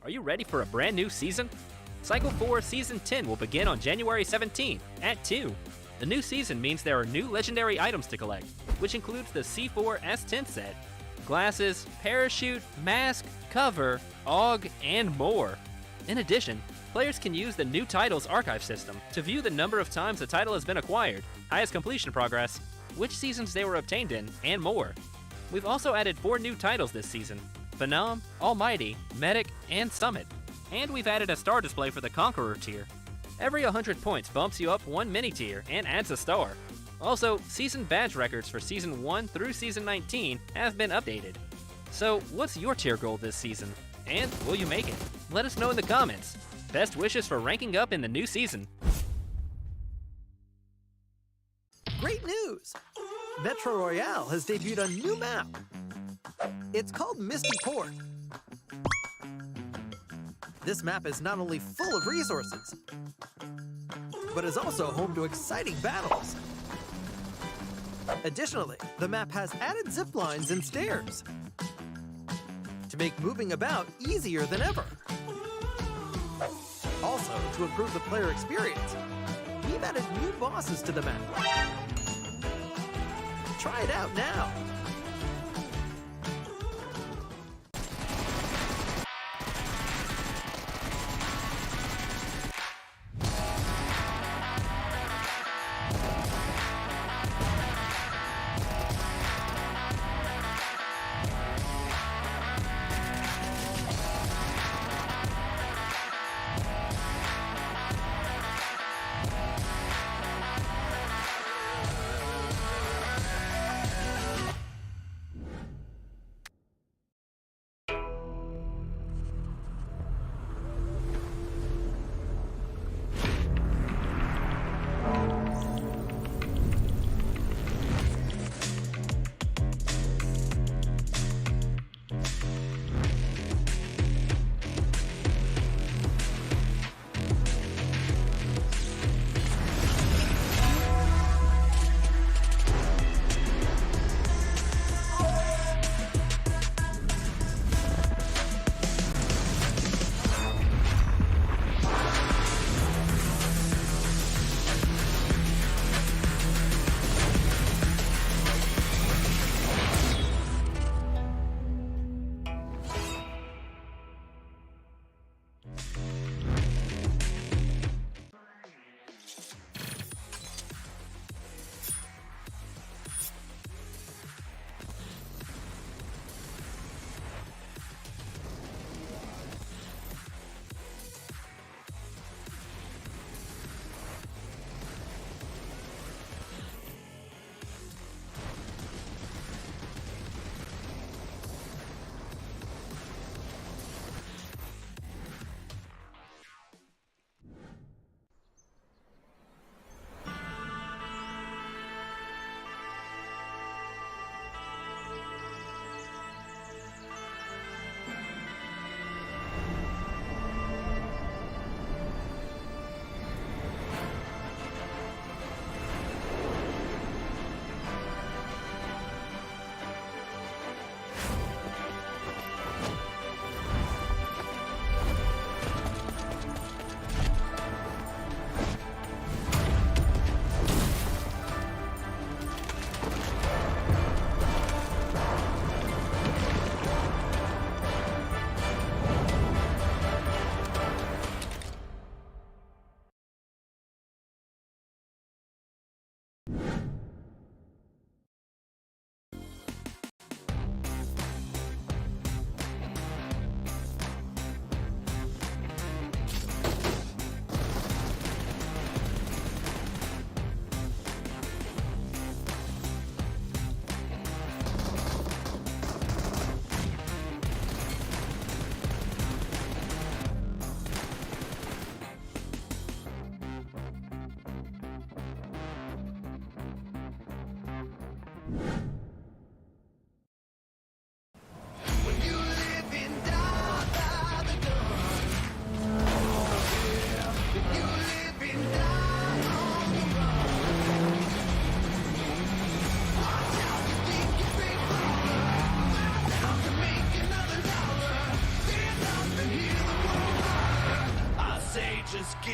Are you ready for a brand new season? Cycle 4 Season 10 will begin on January 17th at 2. The new season means there are new legendary items to collect, which includes the C4 S10 set, glasses, parachute, mask, cover, AUG, and more. In addition, players can use the new titles archive system to view the number of times a title has been acquired, highest completion progress, which seasons they were obtained in, and more. We've also added 4 new titles this season: Phenom, Almighty, Medic, and Summit. And we've added a star display for the Conqueror tier. Every 100 points bumps you up 1 mini-tier and adds a star. Also, season badge records for Season 1 through Season 19 have been updated. So, what's your tier goal this season? And will you make it? Let us know in the comments. Best wishes for ranking up in the new season. Great news! Metro Royale has debuted a new map. It's called Misty Port. This map is not only full of resources, but is also home to exciting battles. Additionally, the map has added zip lines and stairs to make moving about easier than ever. Also, to improve the player experience, we've added new bosses to the map. Try it out now.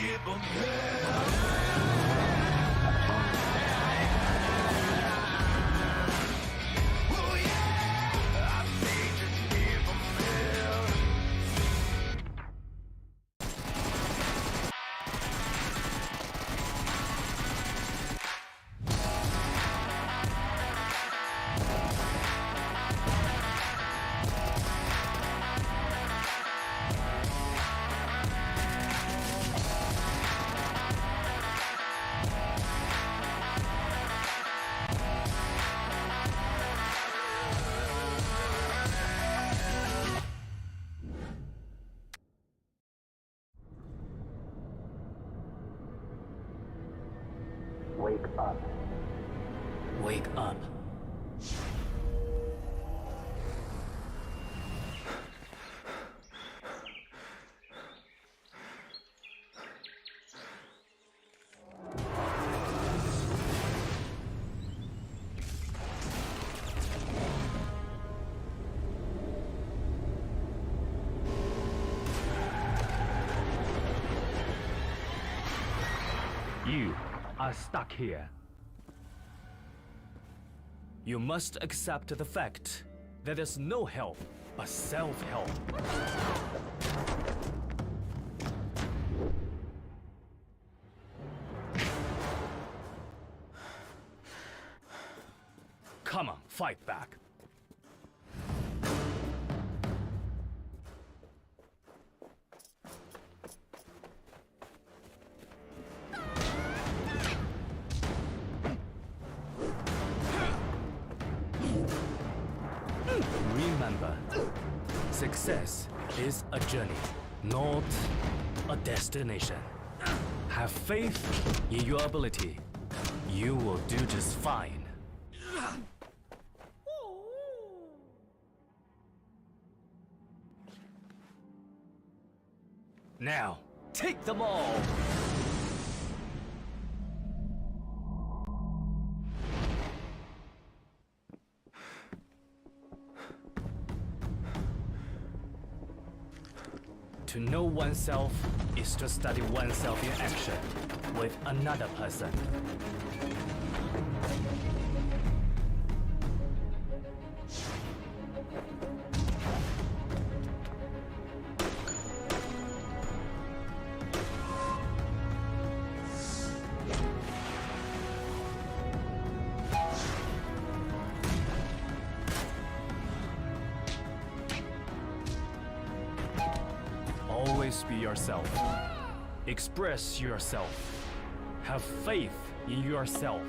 give 'em hell. Oh yeah, I say just give 'em hell. Wake up. Wake up. You are stuck here. You must accept the fact that there's no help but self-help. Come on, fight back. Remember, success is a journey, not a destination. Have faith in your ability. You will do just fine. Now, take them all! To know oneself is to study oneself in action with another person. Always be yourself. Express yourself. Have faith in yourself.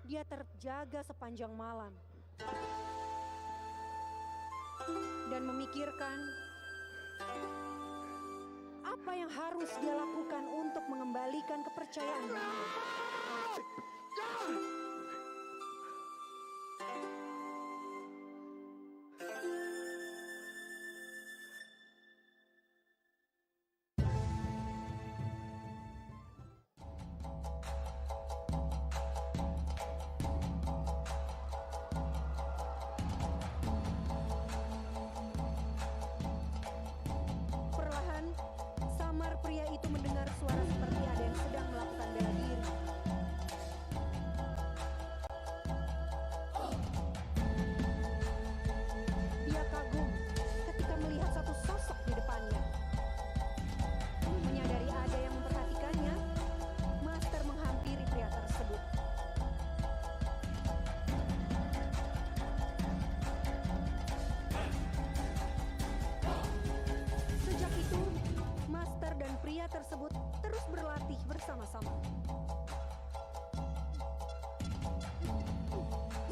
dia terjaga sepanjang malam dan memikirkan apa yang harus dia lakukan untuk mengembalikan kepercayaan diri. Perlahan, samar pria itu mendengar suara seperti ada yang sedang melakukan bela diri. Dia kagum ketika melihat satu sosok di depannya. Menyadari ada yang memperhatikannya, Master menghampiri pria tersebut. Sejak itu, Master dan pria tersebut terus berlatih bersama-sama.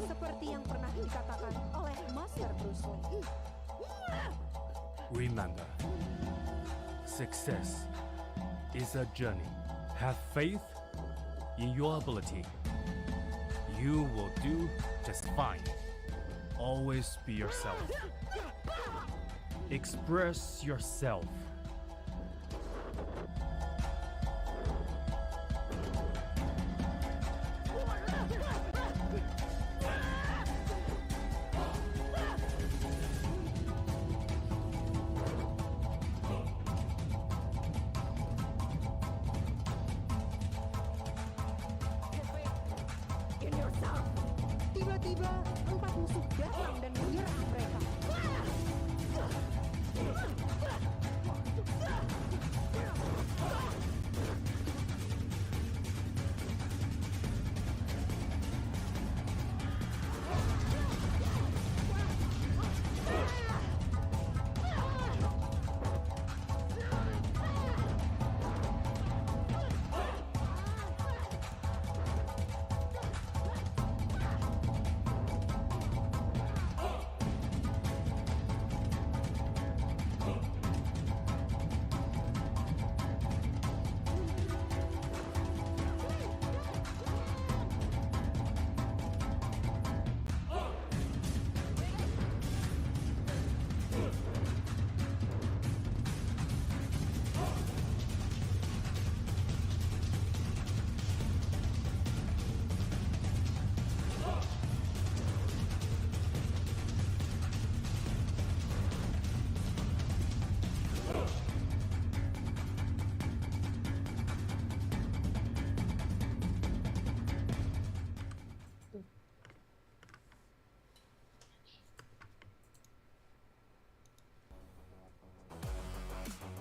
Seperti yang pernah dikatakan oleh Master Bruce Lee. Remember, success is a journey. Have faith in your ability. You will do just fine. Always be yourself. Express yourself. In yourself. Tiba-tiba, 4 musuh datang dan menyerang mereka.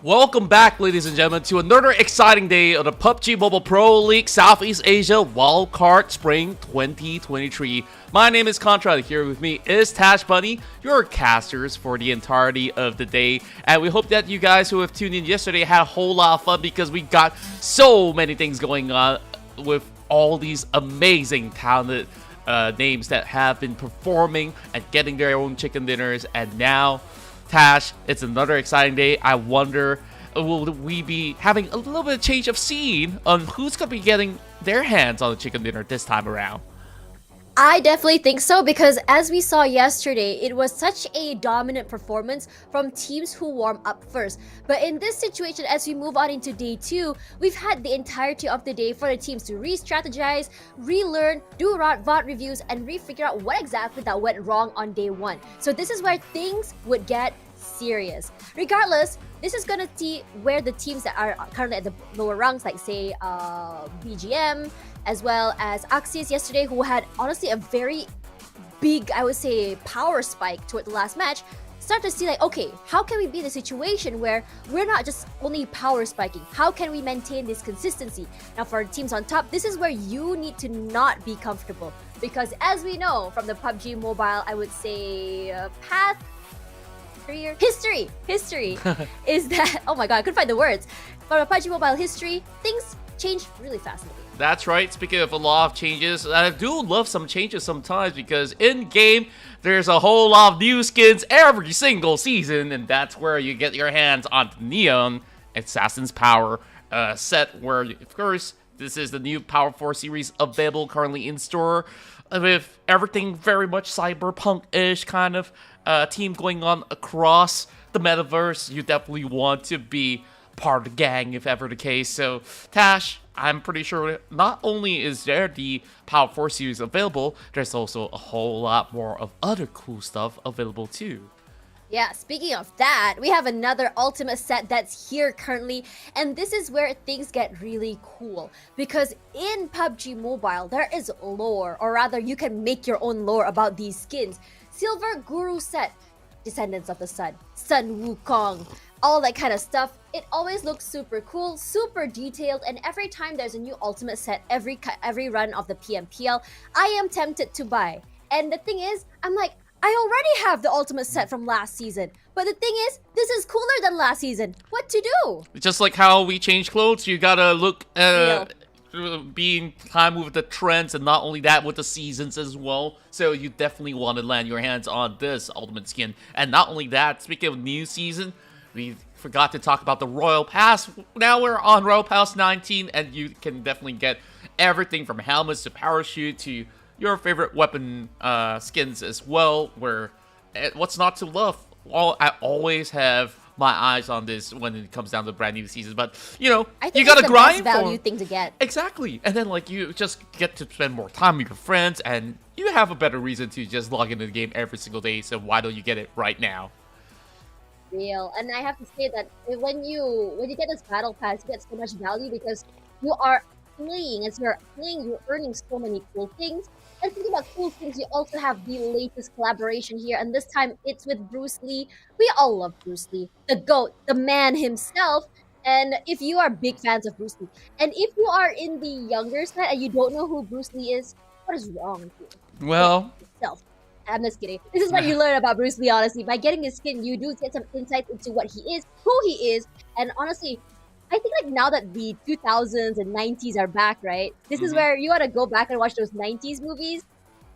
Welcome back, ladies and gentlemen, to another exciting day of the PUBG Mobile Pro League Southeast Asia Wildcard Spring 2023. My name is Contra. Here with me is Tash Bunny, your casters for the entirety of the day. And we hope that you guys who have tuned in yesterday had a whole lot of fun because we got so many things going on with all these amazing, talented names that have been performing and getting their own chicken dinners. And now, Tash, it's another exciting day. I wonder, will we be having a little bit of change of scene on who's going to be getting their hands on the chicken dinner this time around? I definitely think so, because as we saw yesterday, it was such a dominant performance from teams who warm up first. But in this situation, as we move on into day 2, we've had the entirety of the day for the teams to re-strategize, relearn, do VOD reviews, and re-figure out what exactly that went wrong on day 1. So this is where things would get serious. Regardless, this is gonna see where the teams that are currently at the lower ranks, like say BGM, as well as Axis yesterday, who had honestly a very big, I would say, power spike toward the last match, start to see like, okay, how can we be in a situation where we're not just only power spiking? How can we maintain this consistency? Now for teams on top, this is where you need to not be comfortable, because as we know from the PUBG Mobile, I would say history is that, oh my god, I couldn't find the words. From a PUBG Mobile history, things change really fast in the game. That's right. Speaking of a lot of changes, I do love some changes sometimes because in-game, there's a whole lot of new skins every single season, and that's where you get your hands on the Neon Assassin's Power set, where, of course, this is the new Power 4 series available currently in store, with everything very much cyberpunk-ish kind of team going on across the metaverse. You definitely want to be part of the gang if ever the case. So, Tash, I'm pretty sure not only is there the Power 4 series available, there's also a whole lot more of other cool stuff available too. Yeah, speaking of that, we have another ultimate set that's here currently, and this is where things get really cool. Because in PUBG Mobile, there is lore, or rather, you can make your own lore about these skins. Silver Guru set, Descendants of the Sun, Sun Wukong, all that kind of stuff. It always looks super cool, super detailed, and every time there's a new ultimate set, every run of the PMPL, I am tempted to buy. And the thing is, I'm like, I already have the ultimate set from last season. But the thing is, this is cooler than last season. What to do? Just like how we change clothes, you gotta look being time with the trends, and not only that, with the seasons as well. So you definitely want to land your hands on this ultimate skin. And not only that, speaking of new season, we forgot to talk about the Royal Pass. Now we're on Royal Pass 19, and you can definitely get everything from helmets to parachute to your favorite weapon skins as well, where what's not to love? I always have my eyes on this when it comes down to brand new seasons, but you know, I think you gotta it's the grind best value thing to get. Exactly, and then like you just get to spend more time with your friends, and you have a better reason to just log into the game every single day. So why don't you get it right now? Real, and I have to say that when you get this battle pass, you get so much value because you are playing. As you're playing, you're earning so many cool things. And speaking about cool things, you also have the latest collaboration here, and this time it's with Bruce Lee. We all love Bruce Lee, the GOAT, the man himself. And if you are big fans of Bruce Lee, and if you are in the younger set and you don't know who Bruce Lee is, what is wrong with you? Well, I'm just kidding. This is what you learn about Bruce Lee, honestly. By getting his skin, you do get some insights into what he is, who he is, and honestly, I think like now that the 2000s and 90s are back, right? This is where you gotta go back and watch those 90s movies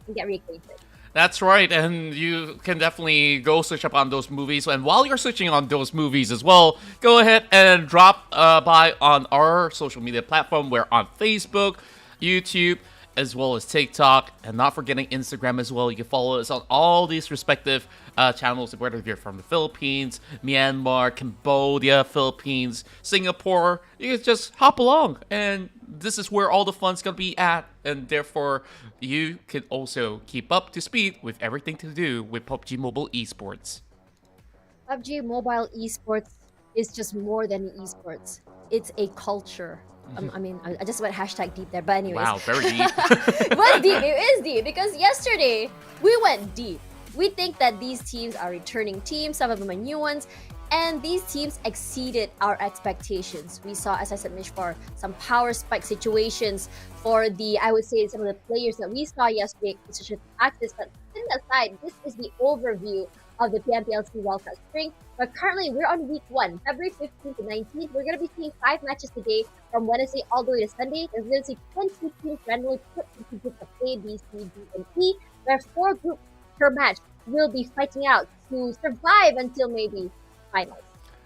and get reacquainted. that's right, and you can definitely go search up on those movies. And while you're searching on those movies as well, go ahead and drop by on our social media platform. We're on Facebook, YouTube, as well as TikTok, and not forgetting Instagram as well. You can follow us on all these respective channels, whether you're from the Philippines, Myanmar, Cambodia, Philippines, Singapore. You can just hop along, and this is where all the fun's gonna be at, and therefore you can also keep up to speed with everything to do with PUBG Mobile Esports. PUBG Mobile Esports is just more than esports. It's a culture. I mean, I just went hashtag deep there, but anyways. Wow, very deep. It was deep. It is deep because yesterday we went deep. We think that these teams are returning teams. Some of them are new ones. And these teams exceeded our expectations. We saw, as I said, Mish, for some power spike situations for I would say, some of the players that we saw yesterday, such as Axis. But putting that aside, this is the overview of the PMPL SEA Wildcard Spring. But currently, we're on week 1, February 15th to 19th. We're going to be seeing 5 matches today from Wednesday all the way to Sunday. There's going to see 20 teams randomly put into groups of A, B, C, D, and E, where 4 groups per match will be fighting out to survive until maybe finals.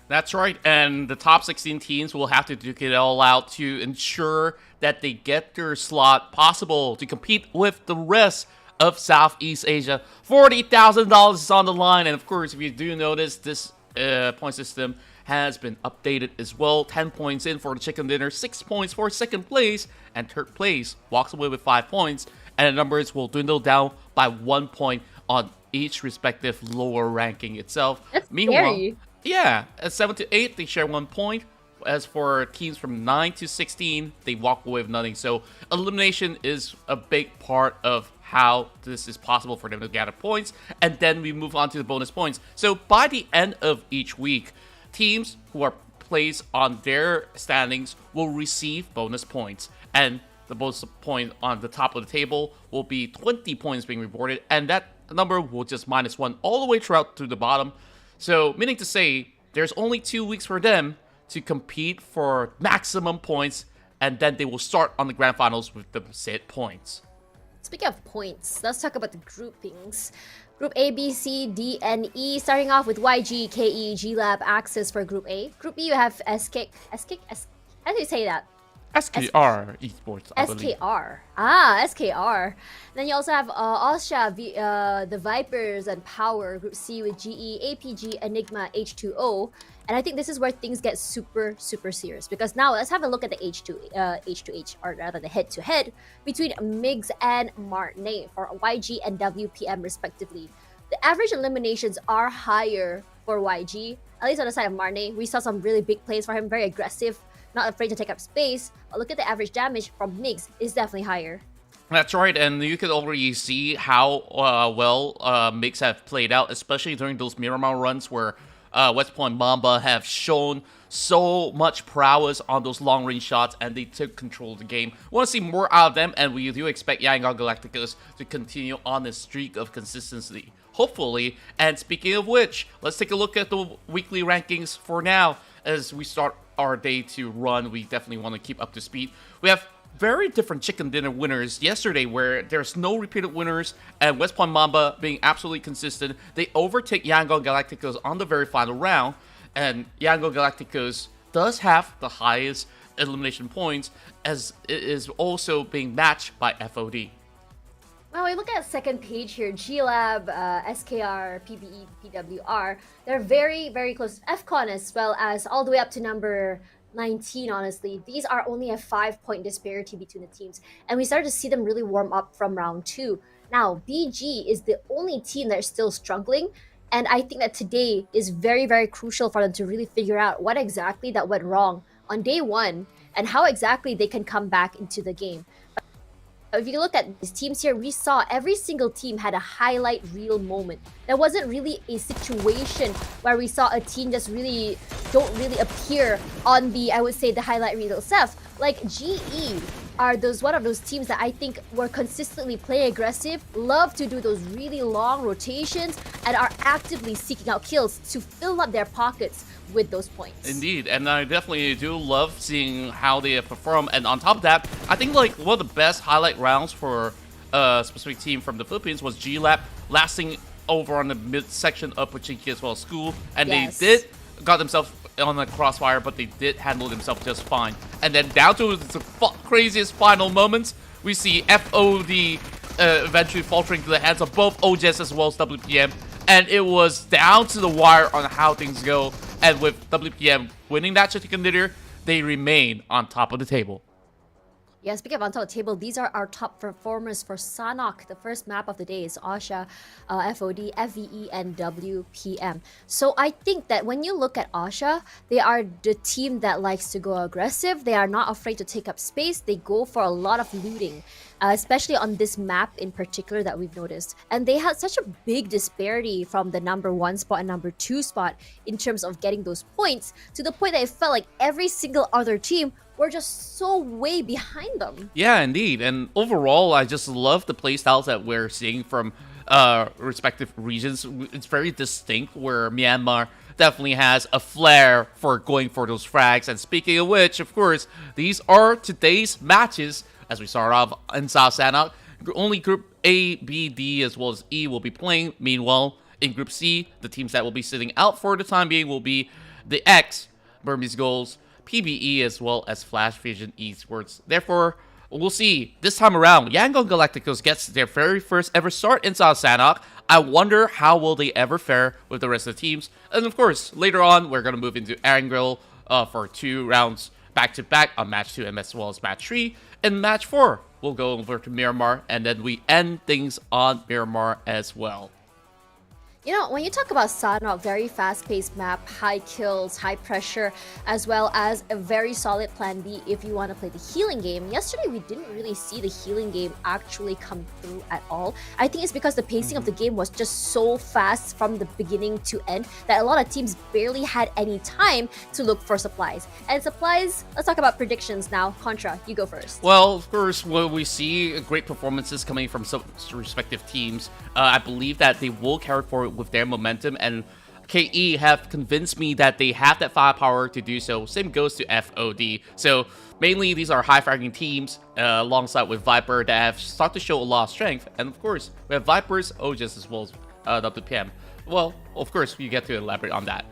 That's right, and the top 16 teams will have to duke it all out to ensure that they get their slot possible to compete with the rest of Southeast Asia. $40,000 is on the line, and of course, if you do notice, this point system has been updated as well. 10 points in for the chicken dinner, 6 points for second place, and third place walks away with 5 points, and the numbers will dwindle down by 1 point on each respective lower ranking itself. That's Meanwhile, scary. yeah, at 7 to 8, they share 1 point. As for teams from 9 to 16, they walk away with nothing. So elimination is a big part of how this is possible for them to gather points. And then we move on to the bonus points. So by the end of each week, teams who are placed on their standings will receive bonus points. And the bonus point on the top of the table will be 20 points being rewarded. And that number will just -1 all the way throughout to the bottom. So, meaning to say, there's only 2 weeks for them to compete for maximum points and then they will start on the grand finals with the said points. Speaking of points, let's talk about the groupings. Group A, B, C, D, and E. Starting off with YG, KE, G-Lab, Axis for Group A. Group B, you have how do you say that? SKR Esports, I believe. SKR. Ah, SKR. Then you also have Osha, the Vipers, and Power. Group C with GE, APG, Enigma, H2O. And I think this is where things get super, super serious. Because now let's have a look at the H2H, or rather the head-to-head between MiGs and Martney for YG and WPM respectively. The average eliminations are higher for YG. At least on the side of Martney, we saw some really big plays for him, very aggressive, not afraid to take up space. But look at the average damage from MiGs is definitely higher. That's right, and you can already see how well MiGs have played out, especially during those Myanmar runs where West Point Mamba have shown so much prowess on those long-range shots, and they took control of the game. We want to see more out of them, and we do expect Yangon Galacticos to continue on this streak of consistency, hopefully. And speaking of which, let's take a look at the weekly rankings for now. As we start our day to run, we definitely want to keep up to speed. We have very different chicken dinner winners yesterday, where there's no repeated winners, and West Point Mamba being absolutely consistent. They overtake Yangon Galacticos on the very final round, and Yangon Galacticos does have the highest elimination points, as it is also being matched by FOD. Well, we look at the second page here, G-Lab, SKR, PBE, PWR. They're very, very close. FCON as well as all the way up to number 19, honestly. These are only a 5-point disparity between the teams, and we started to see them really warm up from round 2. Now, BG is the only team that is still struggling, and I think that today is very, very crucial for them to really figure out what exactly that went wrong on day 1 and how exactly they can come back into the game. If you look at these teams here, we saw every single team had a highlight reel moment. There wasn't really a situation where we saw a team just don't really appear on the, I would say, the highlight reel itself. Like GE are one of those teams that I think were consistently play aggressive, love to do those really long rotations, and are actively seeking out kills to fill up their pockets with those points. Indeed, and I definitely do love seeing how they perform. And on top of that, I think like one of the best highlight rounds for a specific team from the Philippines was G-Lab, lasting over on the midsection of Pachinki as well as School, and Yes. they got themselves on the crossfire, but they did handle themselves just fine. And then down to the craziest final moments, we see FOD eventually faltering to the hands of both OJS as well as WPM, and it was down to the wire on how things go. And with WPM winning that chicken dinner, they remain on top of the table. Yeah, speaking of on top of the table, these are our top performers for Sanhok. The first map of the day is Osha, FOD, FVE, and WPM. So I think that when you look at Osha, they are the team that likes to go aggressive. They are not afraid to take up space. They go for a lot of looting, especially on this map in particular that we've noticed. And they had such a big disparity from the number 1 spot and number 2 spot in terms of getting those points, to the point that it felt like every single other team were just so way behind them. Yeah, indeed. And overall, I just love the playstyles that we're seeing from respective regions. It's very distinct, where Myanmar definitely has a flair for going for those frags. And speaking of which, of course, these are today's matches. As we start off in South Sanhok, only Group A, B, D, as well as E will be playing. Meanwhile, in Group C, the teams that will be sitting out for the time being will be the X, Burmese Goals, PBE, as well as Flash Vision Esports. Therefore, we'll see this time around, Yangon Galacticos gets their very first ever start in South Sanhok. I wonder how will they ever fare with the rest of the teams. And of course, later on, we're going to move into Erangel for 2 rounds back-to-back on Match 2 and as well as Match 3. In Match 4, we'll go over to Myanmar, and then we end things on Myanmar as well. You know, when you talk about Sanhok, very fast-paced map, high kills, high pressure, as well as a very solid plan B if you want to play the healing game. Yesterday, we didn't really see the healing game actually come through at all. I think it's because the pacing of the game was just so fast from the beginning to end that a lot of teams barely had any time to look for supplies. And supplies, let's talk about predictions now. Contra, you go first. Well, of course, when we see great performances coming from some respective teams, I believe that they will carry forward with their momentum, and KE have convinced me that they have that firepower to do so. Same goes to FOD. So mainly these are high-fragging teams alongside with Viper that have started to show a lot of strength. And of course, we have Vipers, OGS as well as WPM. Well, of course, you get to elaborate on that.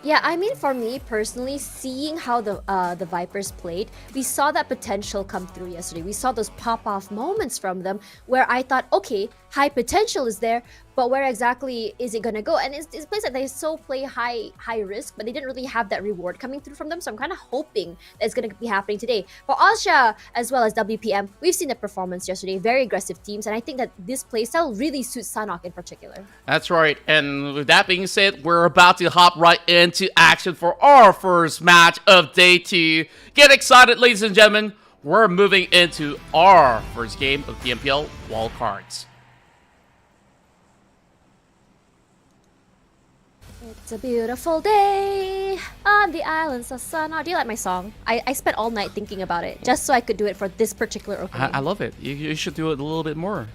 Yeah, I mean, for me personally, seeing how the Vipers played, we saw that potential come through yesterday. We saw those pop-off moments from them where I thought, okay, high potential is there, but where exactly is it gonna go? And it's plays that they so play high risk, but they didn't really have that reward coming through from them. So I'm kind of hoping that it's gonna be happening today. For Asia as well as WPM, we've seen the performance yesterday, very aggressive teams, and I think that this playstyle really suits Sanhok in particular. That's right. And with that being said, we're about to hop right into action for our first match of day 2. Get excited, ladies and gentlemen. We're moving into our first game of PMPL Wildcards. It's a beautiful day on the islands of Sanhok. Do you like my song? I spent all night thinking about it just so I could do it for this particular opening. I love it. You should do it a little bit more.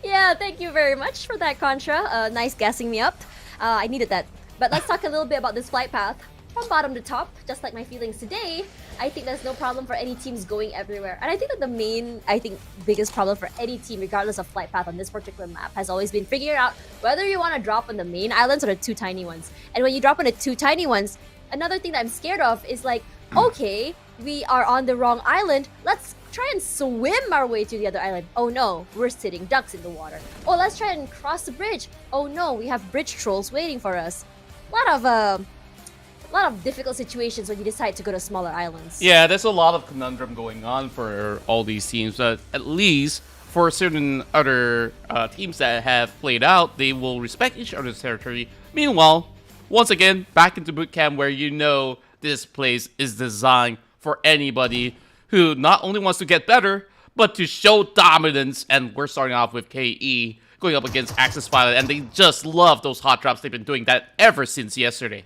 Yeah, thank you very much for that, Contra. Nice gassing me up. I needed that. But let's talk a little bit about this flight path. From bottom to top, just like my feelings today, I think there's no problem for any teams going everywhere. And I think that the main, biggest problem for any team, regardless of flight path on this particular map, has always been figuring out whether you want to drop on the main islands or the 2 tiny ones. And when you drop on the 2 tiny ones, another thing that I'm scared of is like, okay, we are on the wrong island, let's try and swim our way to the other island. Oh no, we're sitting ducks in the water. Oh, let's try and cross the bridge. Oh no, we have bridge trolls waiting for us. A lot of difficult situations when you decide to go to smaller islands. Yeah, there's a lot of conundrum going on for all these teams, but at least for certain other teams that have played out, they will respect each other's territory. Meanwhile, once again, back into boot camp where you know this place is designed for anybody who not only wants to get better, but to show dominance. And we're starting off with KE going up against Axis Violet, and they just love those hot drops. They've been doing that ever since yesterday.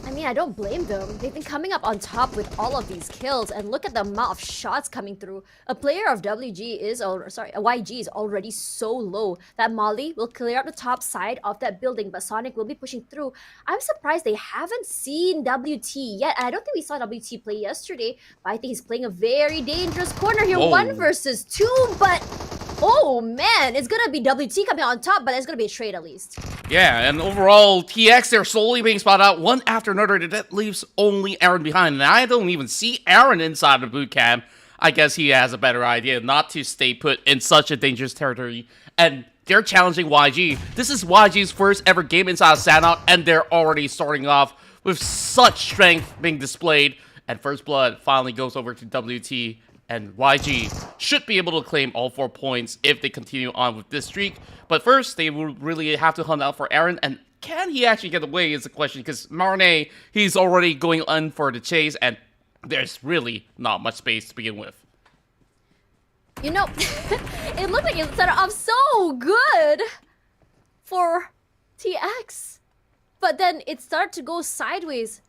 I mean, I don't blame them. They've been coming up on top with all of these kills, and look at the amount of shots coming through. A player of YG is already so low that Molly will clear up the top side of that building, but Sonic will be pushing through. I'm surprised they haven't seen WT yet. I don't think we saw WT play yesterday, but I think he's playing a very dangerous corner here. Whoa. 1 versus 2, but oh man, it's gonna be WT coming on top, but there's gonna be a trade at least. Yeah, and overall, TX, they're slowly being spotted out one after another. That leaves only Aaron behind. And I don't even see Aaron inside the boot camp. I guess he has a better idea not to stay put in such a dangerous territory. And they're challenging YG. This is YG's first ever game inside of Sanhok, and they're already starting off with such strength being displayed. And First Blood finally goes over to WT. And YG should be able to claim all 4 points if they continue on with this streak. But first, they will really have to hunt out for Aaron. And can he actually get away is the question. Because Marne, he's already going on for the chase. And there's really not much space to begin with. You know, it looked like it started off so good for TX. But then it started to go sideways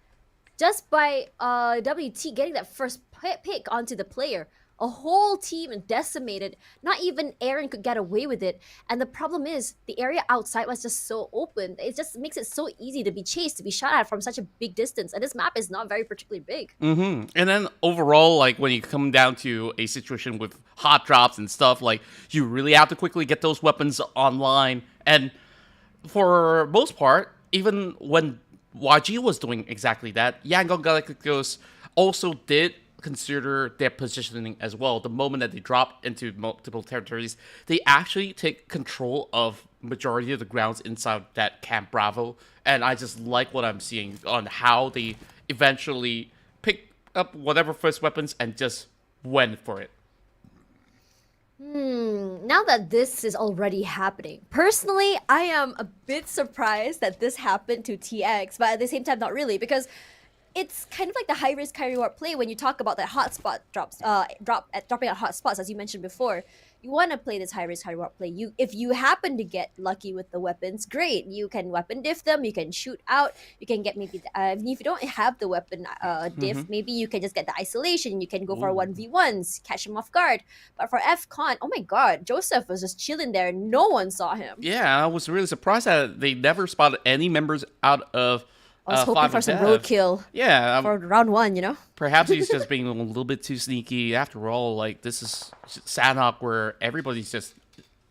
just by WT getting that first pick onto the player. A whole team decimated. Not even Aaron could get away with it. And the problem is, the area outside was just so open. It just makes it so easy to be chased, to be shot at from such a big distance. And this map is not very particularly big. And then overall, like when you come down to a situation with hot drops and stuff, like you really have to quickly get those weapons online. And for most part, even when YG was doing exactly that, Yangon Galacticos also did consider their positioning as well. The moment that they drop into multiple territories, they actually take control of majority of the grounds inside that Camp Bravo. And I just like what I'm seeing on how they eventually pick up whatever first weapons and just went for it. Now that this is already happening, personally, I am a bit surprised that this happened to TX, but at the same time, not really, because it's kind of like the high risk, high reward play when you talk about that hotspot dropping at hotspots, as you mentioned before. You want to play this high risk, high reward play. If you happen to get lucky with the weapons, great. You can weapon diff them. You can shoot out. You can get maybe if you don't have the weapon diff, maybe you can just get the isolation. You can go for 1v1s, catch them off guard. But for FCon, oh my God, Joseph was just chilling there. No one saw him. Yeah, I was really surprised that they never spotted any members out of. I was hoping for some roadkill. Yeah, for round 1, you know. Perhaps he's just being a little bit too sneaky. After all, like, this is Sanhok where everybody's just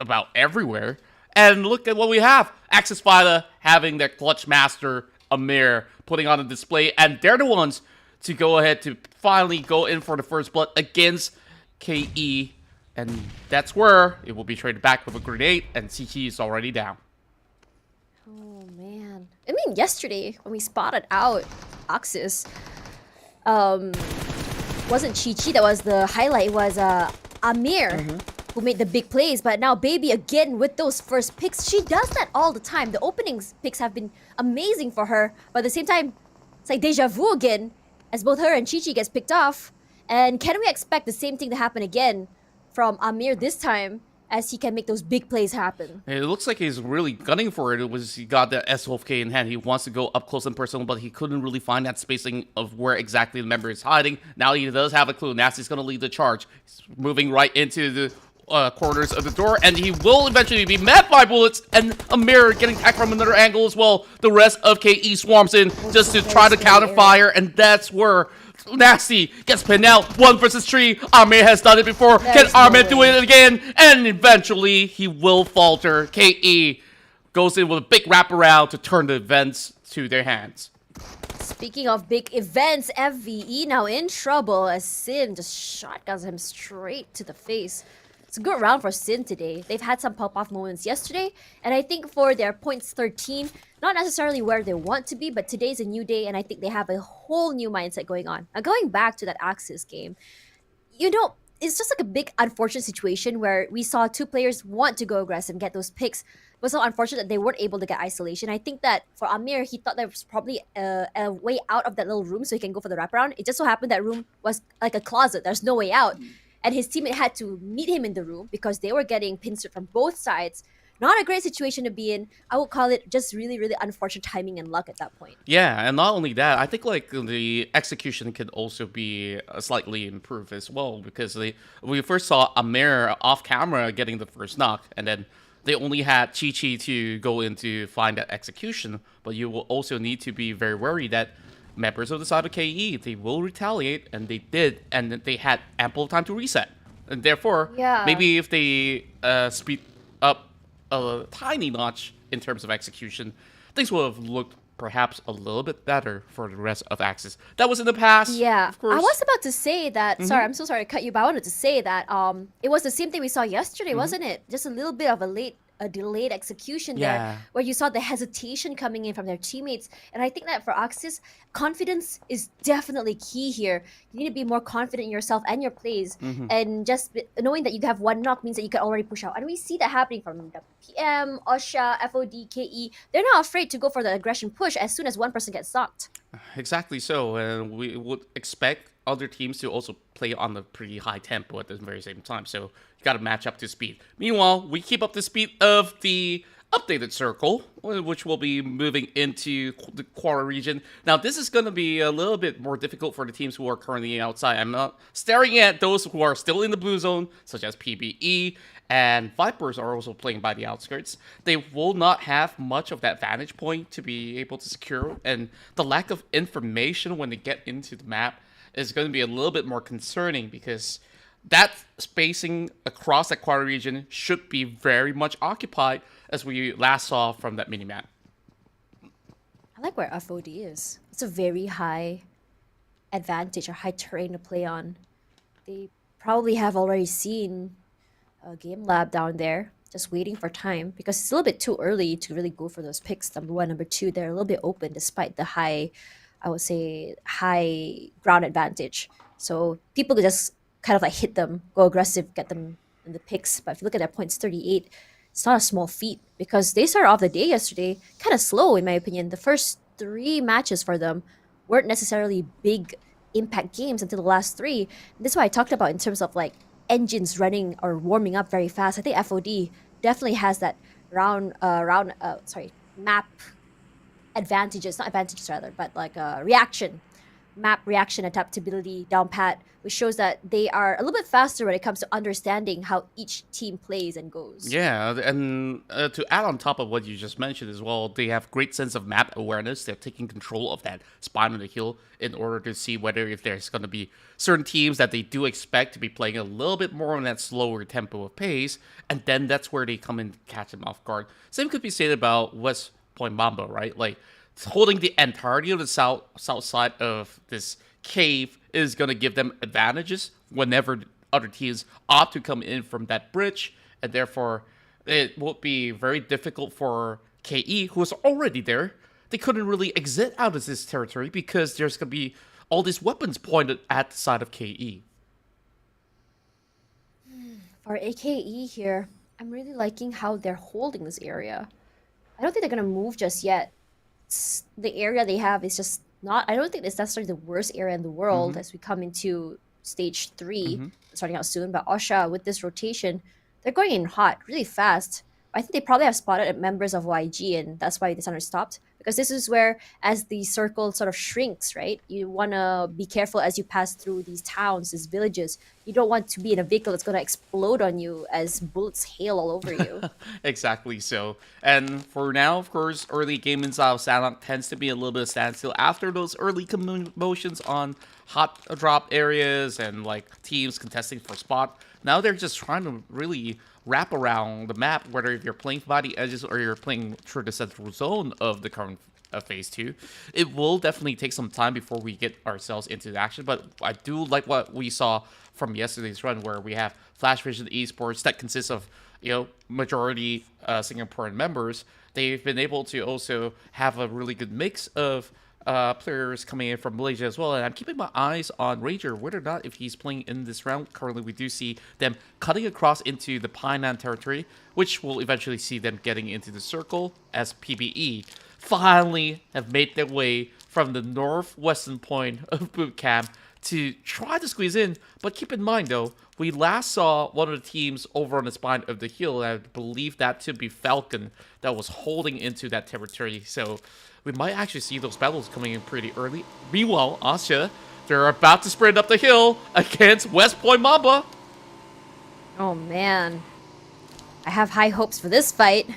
about everywhere. And look at what we have. Axis Fighter having their clutch master, Amir, putting on a display. And they're the ones to go ahead to finally go in for the first blood against KE. And that's where it will be traded back with a grenade. And CT is already down. Oh, man. I mean, yesterday, when we spotted out Axis, wasn't Chi-Chi that was the highlight. It was Amir who made the big plays. But now Baby again with those first picks. She does that all the time. The opening picks have been amazing for her. But at the same time, it's like deja vu again as both her and Chi-Chi gets picked off. And can we expect the same thing to happen again from Amir this time, as he can make those big plays happen? It looks like he's really gunning for it. He got the S12K in hand. He wants to go up close and personal, but he couldn't really find that spacing of where exactly the member is hiding. Now he does have a clue. Nasty's going to lead the charge. He's moving right into the corners of the door, and he will eventually be met by bullets, and Amir getting attacked from another angle as well. The rest of KE swarms in just to try to counter fire, and that's where Nasty gets pinned out. 1 versus 3. Amir has done it before. Can Ahmed do it again? And eventually, he will falter. KE goes in with a big wraparound to turn the events to their hands. Speaking of big events, FVE now in trouble as Sin just shotguns him straight to the face. It's a good round for Sin today. They've had some pop-off moments yesterday, and I think for their points 13, not necessarily where they want to be, but today's a new day, and I think they have a whole new mindset going on. Now, going back to that Axis game, you know, it's just like a big unfortunate situation where we saw two players want to go aggressive and get those picks. It was so unfortunate that they weren't able to get isolation. I think that for Amir, he thought there was probably a way out of that little room so he can go for the wraparound. It just so happened that room was like a closet. There's no way out. And his teammate had to meet him in the room because they were getting pincered from both sides. Not a great situation to be in. I would call it just really, really unfortunate timing and luck at that point. Yeah, and not only that, I think like the execution could also be slightly improved as well, because we first saw Amir off camera getting the first knock, and then they only had Chi-Chi to go in to find that execution. But you will also need to be very worried that members of the side of KE, they will retaliate, and they did, and they had ample time to reset. And therefore, maybe if they speed up a tiny notch in terms of execution, things would have looked perhaps a little bit better for the rest of Axis. That was in the past. Yeah, of course. I was about to say that. Sorry, I'm so sorry to cut you, but I wanted to say that it was the same thing we saw yesterday, wasn't it? Just a little bit of a delayed execution there, where you saw the hesitation coming in from their teammates. And I think that for Axis, confidence is definitely key here. You need to be more confident in yourself and your plays, and just knowing that you have one knock means that you can already push out. And we see that happening from the PM, Osha, FOD, KE. They're not afraid to go for the aggression push as soon as one person gets knocked. Exactly so, and we would expect other teams to also play on a pretty high tempo at the very same time, so you got to match up to speed. Meanwhile, we keep up the speed of the updated circle, which will be moving into the Quara region. Now, this is going to be a little bit more difficult for the teams who are currently outside. I'm not staring at those who are still in the blue zone, such as PBE, and Vipers are also playing by the outskirts. They will not have much of that vantage point to be able to secure, and the lack of information when they get into the map is going to be a little bit more concerning, because that spacing across that Quara region should be very much occupied, as we last saw from that minimap. I like where FOD is. It's a very high advantage or high terrain to play on. They probably have already seen a game lab down there, just waiting for time, because it's a little bit too early to really go for those picks. Number one, number two, they're a little bit open despite the high, I would say, high ground advantage. So people could just kind of like hit them, go aggressive, get them in the picks. But if you look at their points, 38, it's not a small feat, because they started off the day yesterday kind of slow, in my opinion. The first 3 matches for them weren't necessarily big impact games until the last 3. And this is what I talked about in terms of like engines running or warming up very fast. I think FOD definitely has that map advantages, not advantages rather, but like map reaction adaptability down pat, which shows that they are a little bit faster when it comes to understanding how each team plays and goes. Yeah, and to add on top of what you just mentioned as well, they have great sense of map awareness. They're taking control of that spine on the hill in order to see whether if there's going to be certain teams that they do expect to be playing a little bit more on that slower tempo of pace, and then that's where they come and catch them off guard. Same could be said about West Point Mamba, right? Like, holding the entirety of the south side of this cave is going to give them advantages whenever other teams opt to come in from that bridge, and therefore it will be very difficult for KE, who was already there. They couldn't really exit out of this territory because there's going to be all these weapons pointed at the side of KE. For AKE here, I'm really liking how they're holding this area. I don't think they're going to move just yet. The area they have is just not, I don't think it's necessarily the worst area in the world as we come into stage 3, starting out soon. But Osha, with this rotation, they're going in hot, really fast. I think they probably have spotted members of YG, and that's why the center stopped. Because this is where, as the circle sort of shrinks, right? You want to be careful as you pass through these towns, these villages. You don't want to be in a vehicle that's going to explode on you as bullets hail all over you. Exactly so. And for now, of course, early game inside of Sanhok tends to be a little bit of standstill after those early commotions on hot drop areas and like teams contesting for spot. Now they're just trying to really wrap around the map, whether if you're playing by the edges or you're playing through the central zone of the current phase 2. It will definitely take some time before we get ourselves into the action, but I do like what we saw from yesterday's run, where we have Flash Vision Esports that consists of, majority Singaporean members. They've been able to also have a really good mix of players coming in from Malaysia as well, and I'm keeping my eyes on Ranger, whether or not if he's playing in this round. Currently, we do see them cutting across into the Painan territory, which will eventually see them getting into the circle as PBE finally have made their way from the northwestern point of boot camp to try to squeeze in. But keep in mind, though, we last saw one of the teams over on the spine of the hill, and I believe that to be Falcon that was holding into that territory. So we might actually see those battles coming in pretty early. Meanwhile, Asha, they're about to sprint up the hill against West Point Mamba. Oh man, I have high hopes for this fight.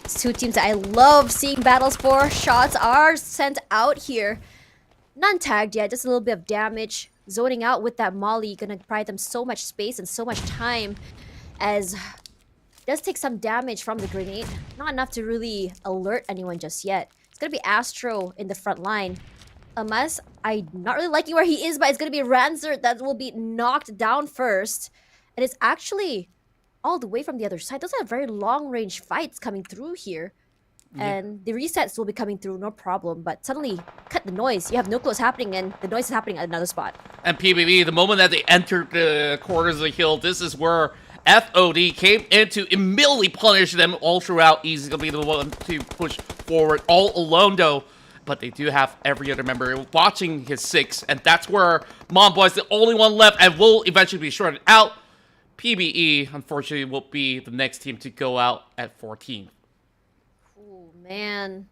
It's two teams that I love seeing battles for. Shots are sent out here. None tagged yet, just a little bit of damage. Zoning out with that molly, gonna provide them so much space and so much time, as it does take some damage from the grenade. Not enough to really alert anyone just yet. It's gonna be Astro in the front line. Amas, I'm not really liking where he is, but it's gonna be Ranzer that will be knocked down first. And it's actually all the way from the other side. Those are very long-range fights coming through here. And the resets will be coming through, no problem. But suddenly, cut the noise. You have no clue what's happening, and the noise is happening at another spot. And PBB, the moment that they entered the corners of the hill, this is where FOD came in to immediately punish them all throughout. He's going to be the one to push forward all alone, though. But they do have every other member watching his 6, and that's where Mamba is the only one left and will eventually be shorted out. PBE, unfortunately, will be the next team to go out at 14. Oh, man.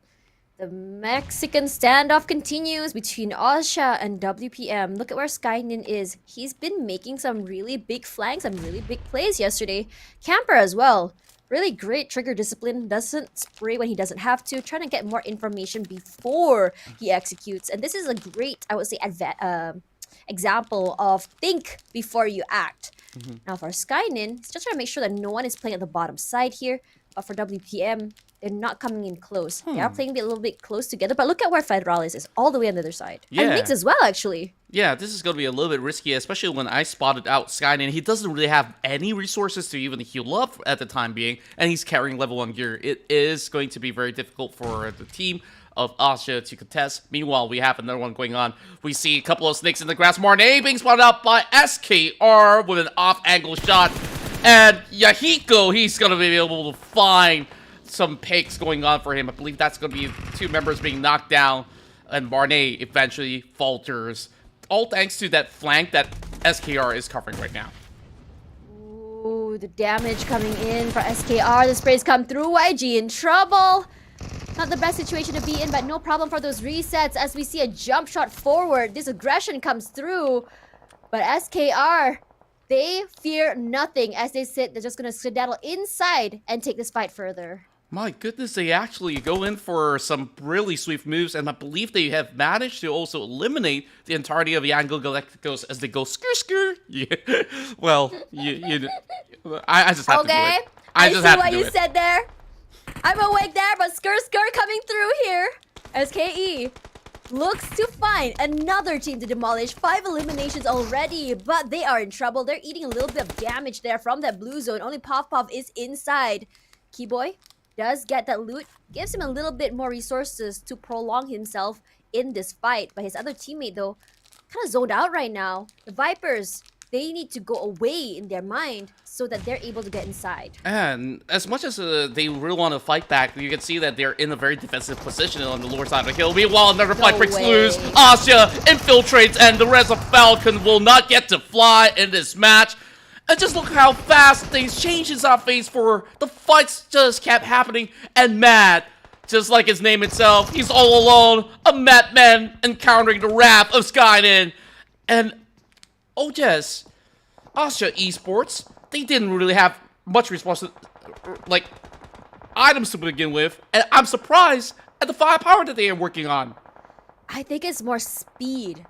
The Mexican standoff continues between Osha and WPM. Look at where Skynin is. He's been making some really big flanks, some really big plays yesterday. Camper as well. Really great trigger discipline. Doesn't spray when he doesn't have to. Trying to get more information before he executes. And this is a great, I would say, example of think before you act. Now for Skynin, he's just trying to make sure that no one is playing at the bottom side here. But for WPM, they're not coming in close. They are playing a little bit close together. But look at where Federalis is, all the way on the other side. Yeah. And Mix as well, actually. Yeah, this is going to be a little bit risky, especially when I spotted out Skynin. He doesn't really have any resources to even heal up at the time being, and he's carrying level 1 gear. It is going to be very difficult for the team of Asha to contest. Meanwhile, we have another one going on. We see a couple of snakes in the grass. Marne being spotted out by SKR with an off-angle shot. And Yahiko, he's going to be able to find some picks going on for him. I believe that's going to be 2 members being knocked down. And Marne eventually falters. All thanks to that flank that SKR is covering right now. Ooh, the damage coming in for SKR. The sprays come through. YG in trouble. Not the best situation to be in, but no problem for those resets as we see a jump shot forward. This aggression comes through. But SKR, they fear nothing as they sit. They're just going to skedaddle inside and take this fight further. My goodness, they actually go in for some really swift moves, and I believe they have managed to also eliminate the entirety of Yango Galacticos as they go skr. Yeah. Well, I just have to do Okay, it. I just see have to what do you it. said there. I'm awake there, but skr coming through here. SKE looks to find another team to demolish. 5 eliminations already, but they are in trouble. They're eating a little bit of damage there from that blue zone. Only Puff is inside. Keyboy does get that loot, gives him a little bit more resources to prolong himself in this fight. But his other teammate, though, kind of zoned out right now. The Vipers, they need to go away in their mind so that they're able to get inside. And as much as they really want to fight back, you can see that they're in a very defensive position on the lower side of the hill. Meanwhile, another fight breaks loose. Asya infiltrates, and the rest of Falcon will not get to fly in this match. And just look how fast things change in our face for the fights just kept happening. And Matt, just like his name itself, he's all alone, a madman encountering the wrath of Skynet. And oh yes, Asya Esports, they didn't really have much like items to begin with, and I'm surprised at the firepower that they are working on. I think it's more speed.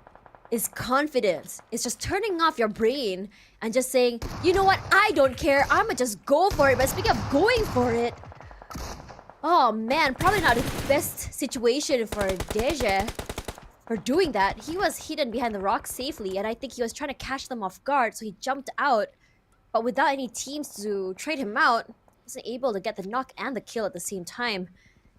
It's confidence. It's just turning off your brain and just saying, you know what, I don't care, I'ma just go for it. But speaking of going for it, oh man, probably not the best situation for Deja for doing that. He was hidden behind the rock safely, and I think he was trying to catch them off guard, so he jumped out. But without any teams to trade him out, he wasn't able to get the knock and the kill at the same time.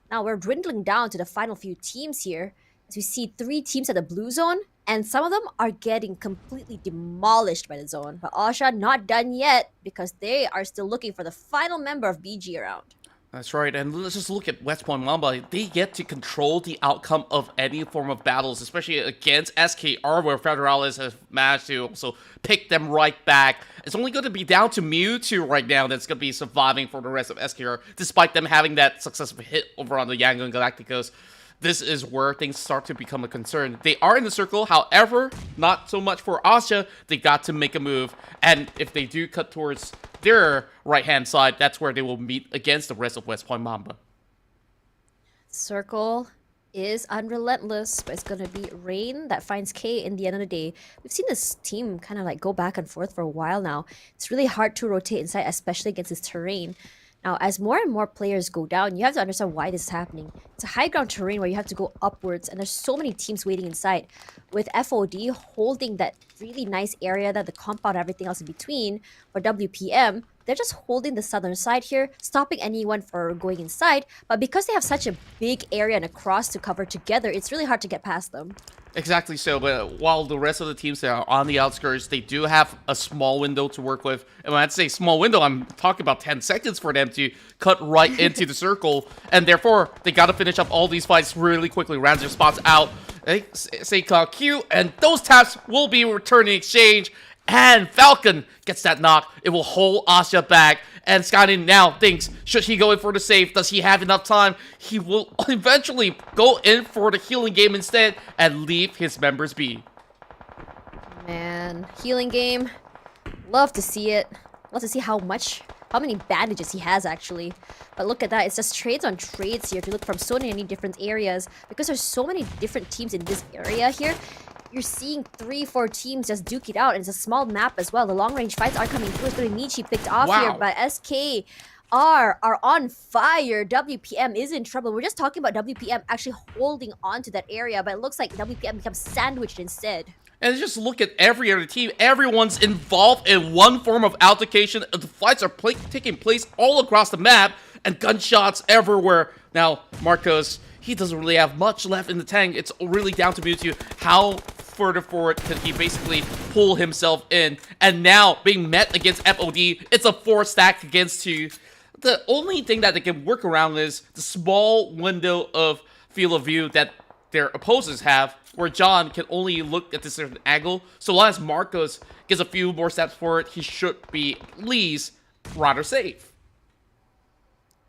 Now we're dwindling down to the final few teams here, as we see 3 teams at the blue zone, and some of them are getting completely demolished by the zone. But Asha not done yet, because they are still looking for the final member of BG around. That's right, and let's just look at West Point Mamba. They get to control the outcome of any form of battles, especially against SKR, where Federales has managed to also pick them right back. It's only going to be down to Mewtwo right now that's going to be surviving for the rest of SKR, despite them having that successful hit over on the Yangon Galacticos. This is where things start to become a concern. They are in the circle, however, not so much for Asya. They got to make a move, and if they do cut towards their right-hand side, that's where they will meet against the rest of West Point Mamba. Circle is unrelentless, but it's gonna be Rain that finds K in the end of the day. We've seen this team kind of like go back and forth for a while now. It's really hard to rotate inside, especially against this terrain. Now, as more and more players go down, you have to understand why this is happening. It's a high ground terrain where you have to go upwards, and there's so many teams waiting inside. With FOD holding that really nice area, that the compound and everything else in between, for WPM, they're just holding the southern side here, stopping anyone from going inside. But because they have such a big area and a cross to cover together, it's really hard to get past them. Exactly so, but while the rest of the teams that are on the outskirts, they do have a small window to work with. And when I say small window, I'm talking about 10 seconds for them to cut right into the circle. And therefore, they got to finish up all these fights really quickly. Round their spots out. They say call Q, and those taps will be returned in exchange. And Falcon gets that knock. It will hold Asya back. And Skynet now thinks, should he go in for the save? Does he have enough time? He will eventually go in for the healing game instead and leave his members be. Man, healing game. Love to see it. Love to see how many bandages he has actually. But look at that, it's just trades on trades here to look from so many different areas. Because there's so many different teams in this area here, you're seeing 3-4 teams just duke it out, and it's a small map as well. The long-range fights are coming through. It's going to be Michi picked off here, but SKR are on fire. WPM is in trouble. We're just talking about WPM actually holding on to that area, but it looks like WPM becomes sandwiched instead. And just look at every other team. Everyone's involved in one form of altercation. The fights are taking place all across the map, and gunshots everywhere. Now, Marcos, he doesn't really have much left in the tank. It's really down to Mewtwo. How further forward can he basically pull himself in? And now, being met against FOD, it's a 4-stack against 2. The only thing that they can work around is the small window of field of view that their opposers have, where John can only look at this certain angle. So long as Marcos gets a few more steps forward, he should be at least rather safe.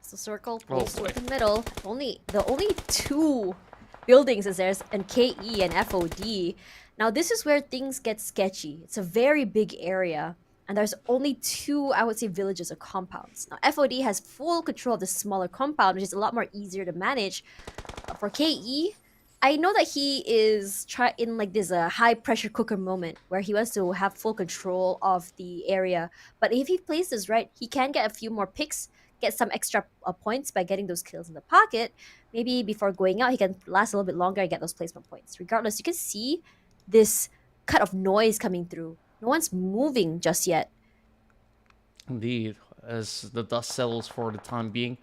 So circle Oh, pulls boy. toward the middle. The only two buildings is there's and KE and FOD. Now this is where things get sketchy. It's a very big area, and there's only two, I would say, villages or compounds. Now FOD has full control of the smaller compound, which is a lot more easier to manage. For KE, I know that he is in like this high pressure cooker moment where he wants to have full control of the area. But if he plays this right, he can get a few more picks, get some extra points by getting those kills in the pocket. Maybe before going out, he can last a little bit longer and get those placement points. Regardless, you can see this cut of noise coming through. No one's moving just yet. Indeed, as the dust settles for the time being,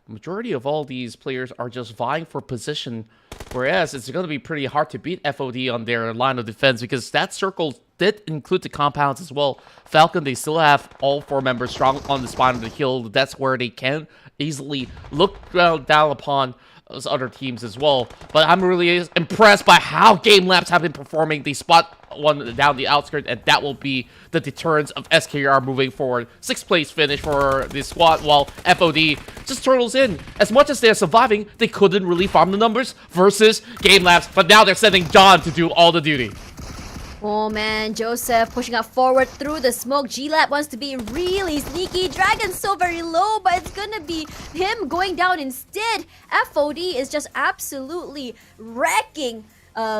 majority of all these players are just vying for position, whereas it's going to be pretty hard to beat FOD on their line of defense because that circle did include the compounds as well. Falcon, they still have all 4 members strong on the spine of the hill. That's where they can easily look down upon those other teams as well. But I'm really impressed by how Game Labs have been performing. They spot one down the outskirts, and that will be the deterrence of SKR moving forward. 6th place finish for the squad, while FOD just turtles in. As much as they're surviving, they couldn't really farm the numbers versus Game Labs, but now they're sending John to do all the duty. Oh man, Joseph pushing up forward through the smoke. G-Lab wants to be really sneaky. Dragon's so very low, but it's gonna be him going down instead. FOD is just absolutely wrecking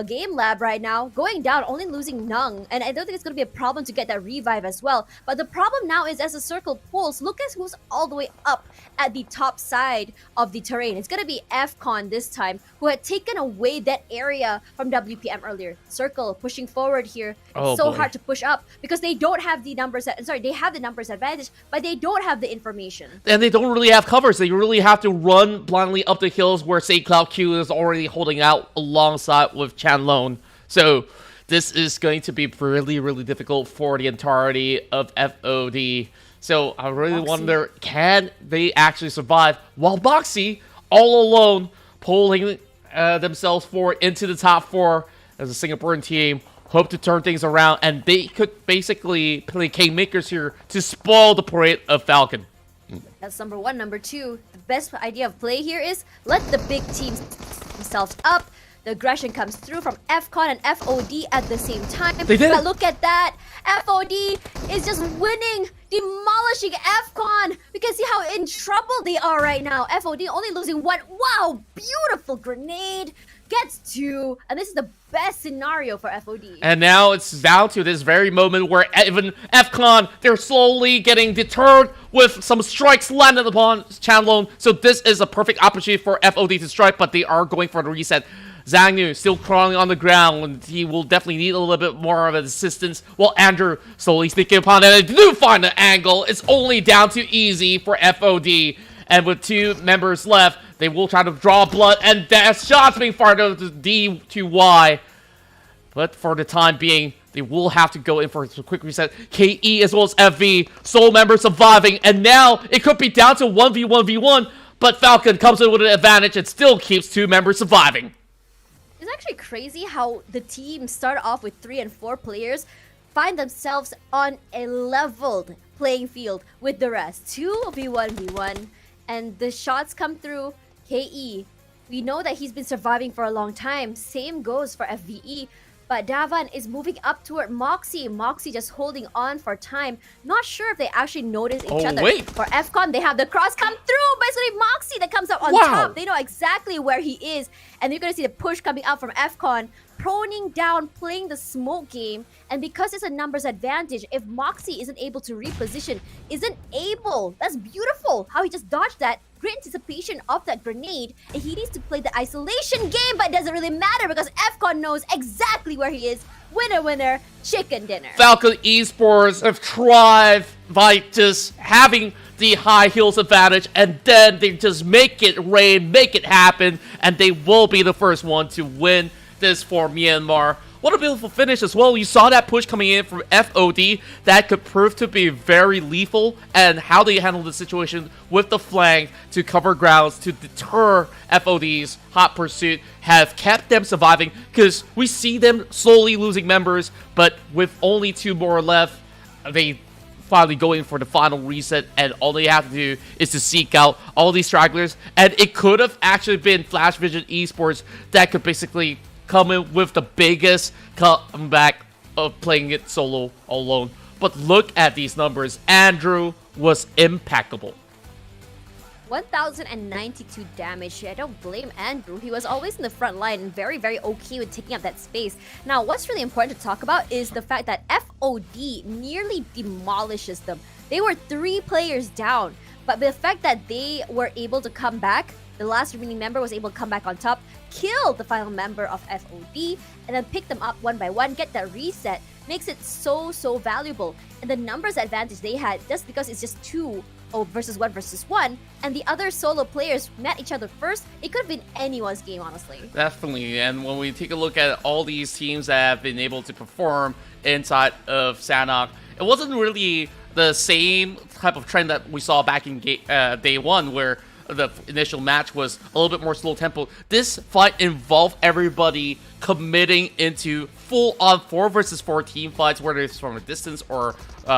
Game Lab right now, going down, only losing Nung, and I don't think it's going to be a problem to get that revive as well. But the problem now is as the circle pulls, look at who's all the way up at the top side of the terrain. It's going to be FCon this time, who had taken away that area from WPM earlier. Circle pushing forward here. It's so hard to push up because they don't have the numbers. They have the numbers advantage, but they don't have the information. And they don't really have covers. They really have to run blindly up the hills where St. Cloud Q is already holding out alongside with Chanlone. So this is going to be really, really difficult for the entirety of FOD. So I really wonder, can they actually survive while Boxy all alone pulling themselves forward into the top 4 as a Singaporean team, hope to turn things around, and they could basically play Kingmakers here to spoil the parade of Falcon. That's number 1. Number 2, the best idea of play here is let the big teams themselves up. The aggression comes through from FCon and FOD at the same time. They did. But look at that. FOD is just winning, demolishing FCon. We can see how in trouble they are right now. FOD only losing 1. Wow, beautiful grenade. Gets 2. And this is the best scenario for FOD. And now it's down to this very moment where even FCon, they're slowly getting deterred with some strikes landed upon Chanlone. So this is a perfect opportunity for FOD to strike, but they are going for the reset. Zhang still crawling on the ground, and he will definitely need a little bit more of assistance, while Andrew slowly sneaking upon it. They do find the angle. It's only down to easy for FOD, and with 2 members left, they will try to draw blood, and that shots being fired out to D to Y. But for the time being, they will have to go in for a quick reset. KE as well as FV, sole member surviving, and now it could be down to 1v1v1, but Falcon comes in with an advantage and still keeps 2 members surviving. It's actually crazy how the team start off with 3 and 4 players, find themselves on a leveled playing field with the rest. 2v1v1, and the shots come through. KE, we know that he's been surviving for a long time. Same goes for FVE. But Davan is moving up toward Moxie. Moxie just holding on for time. Not sure if they actually notice each other. Wait. For FCon, they have the cross come through, but it's only Moxie that comes up on top. They know exactly where he is. And you're going to see the push coming out from FCon. Proning down, playing the smoke game. And because it's a numbers advantage, if Moxie isn't able to reposition, that's beautiful how he just dodged that. Great anticipation of that grenade, and he needs to play the isolation game, but it doesn't really matter because FCon knows exactly where he is. Winner, winner, chicken dinner. Falcon Esports have tried by just having the high heels advantage, and then they just make it rain, make it happen, and they will be the first one to win this for Myanmar. What a beautiful finish as well. You saw that push coming in from FOD. That could prove to be very lethal, and how they handle the situation with the flank to cover grounds to deter FOD's hot pursuit have kept them surviving, because we see them slowly losing members, but with only 2 more left, they finally going for the final reset, and all they have to do is to seek out all these stragglers. And it could have actually been Flash Vision Esports that could basically come in with the biggest comeback of playing it solo alone. But look at these numbers. Andrew was impeccable. 1,092 damage. I don't blame Andrew. He was always in the front line and very, very okay with taking up that space. Now, what's really important to talk about is the fact that FOD nearly demolishes them. They were 3 players down, but the fact that they were able to come back, the last remaining member was able to come back on top, kill the final member of FOD, and then pick them up one by one, get that reset, makes it so valuable. And the numbers advantage they had, just because it's just 2 versus 1, and the other solo players met each other first, it could have been anyone's game, honestly. Definitely, and when we take a look at all these teams that have been able to perform inside of Sanhok, it wasn't really the same type of trend that we saw back in day 1, where the initial match was a little bit more slow tempo. This fight involved everybody committing into full-on 4 versus 4 team fights, whether it's from a distance or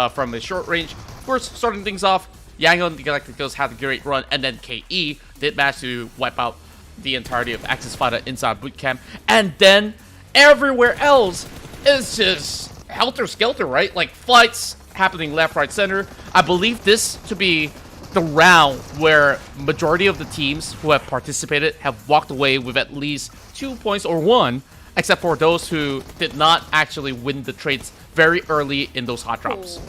from a short range. Of course, starting things off, Yango and the Galacticos had a great run, and then KE did manage to wipe out the entirety of Axis Fighter inside bootcamp. And then everywhere else is just helter-skelter, right? Like fights happening left, right, center. I believe this to be the round where majority of the teams who have participated have walked away with at least 2 points or 1, except for those who did not actually win the trades very early in those hot drops.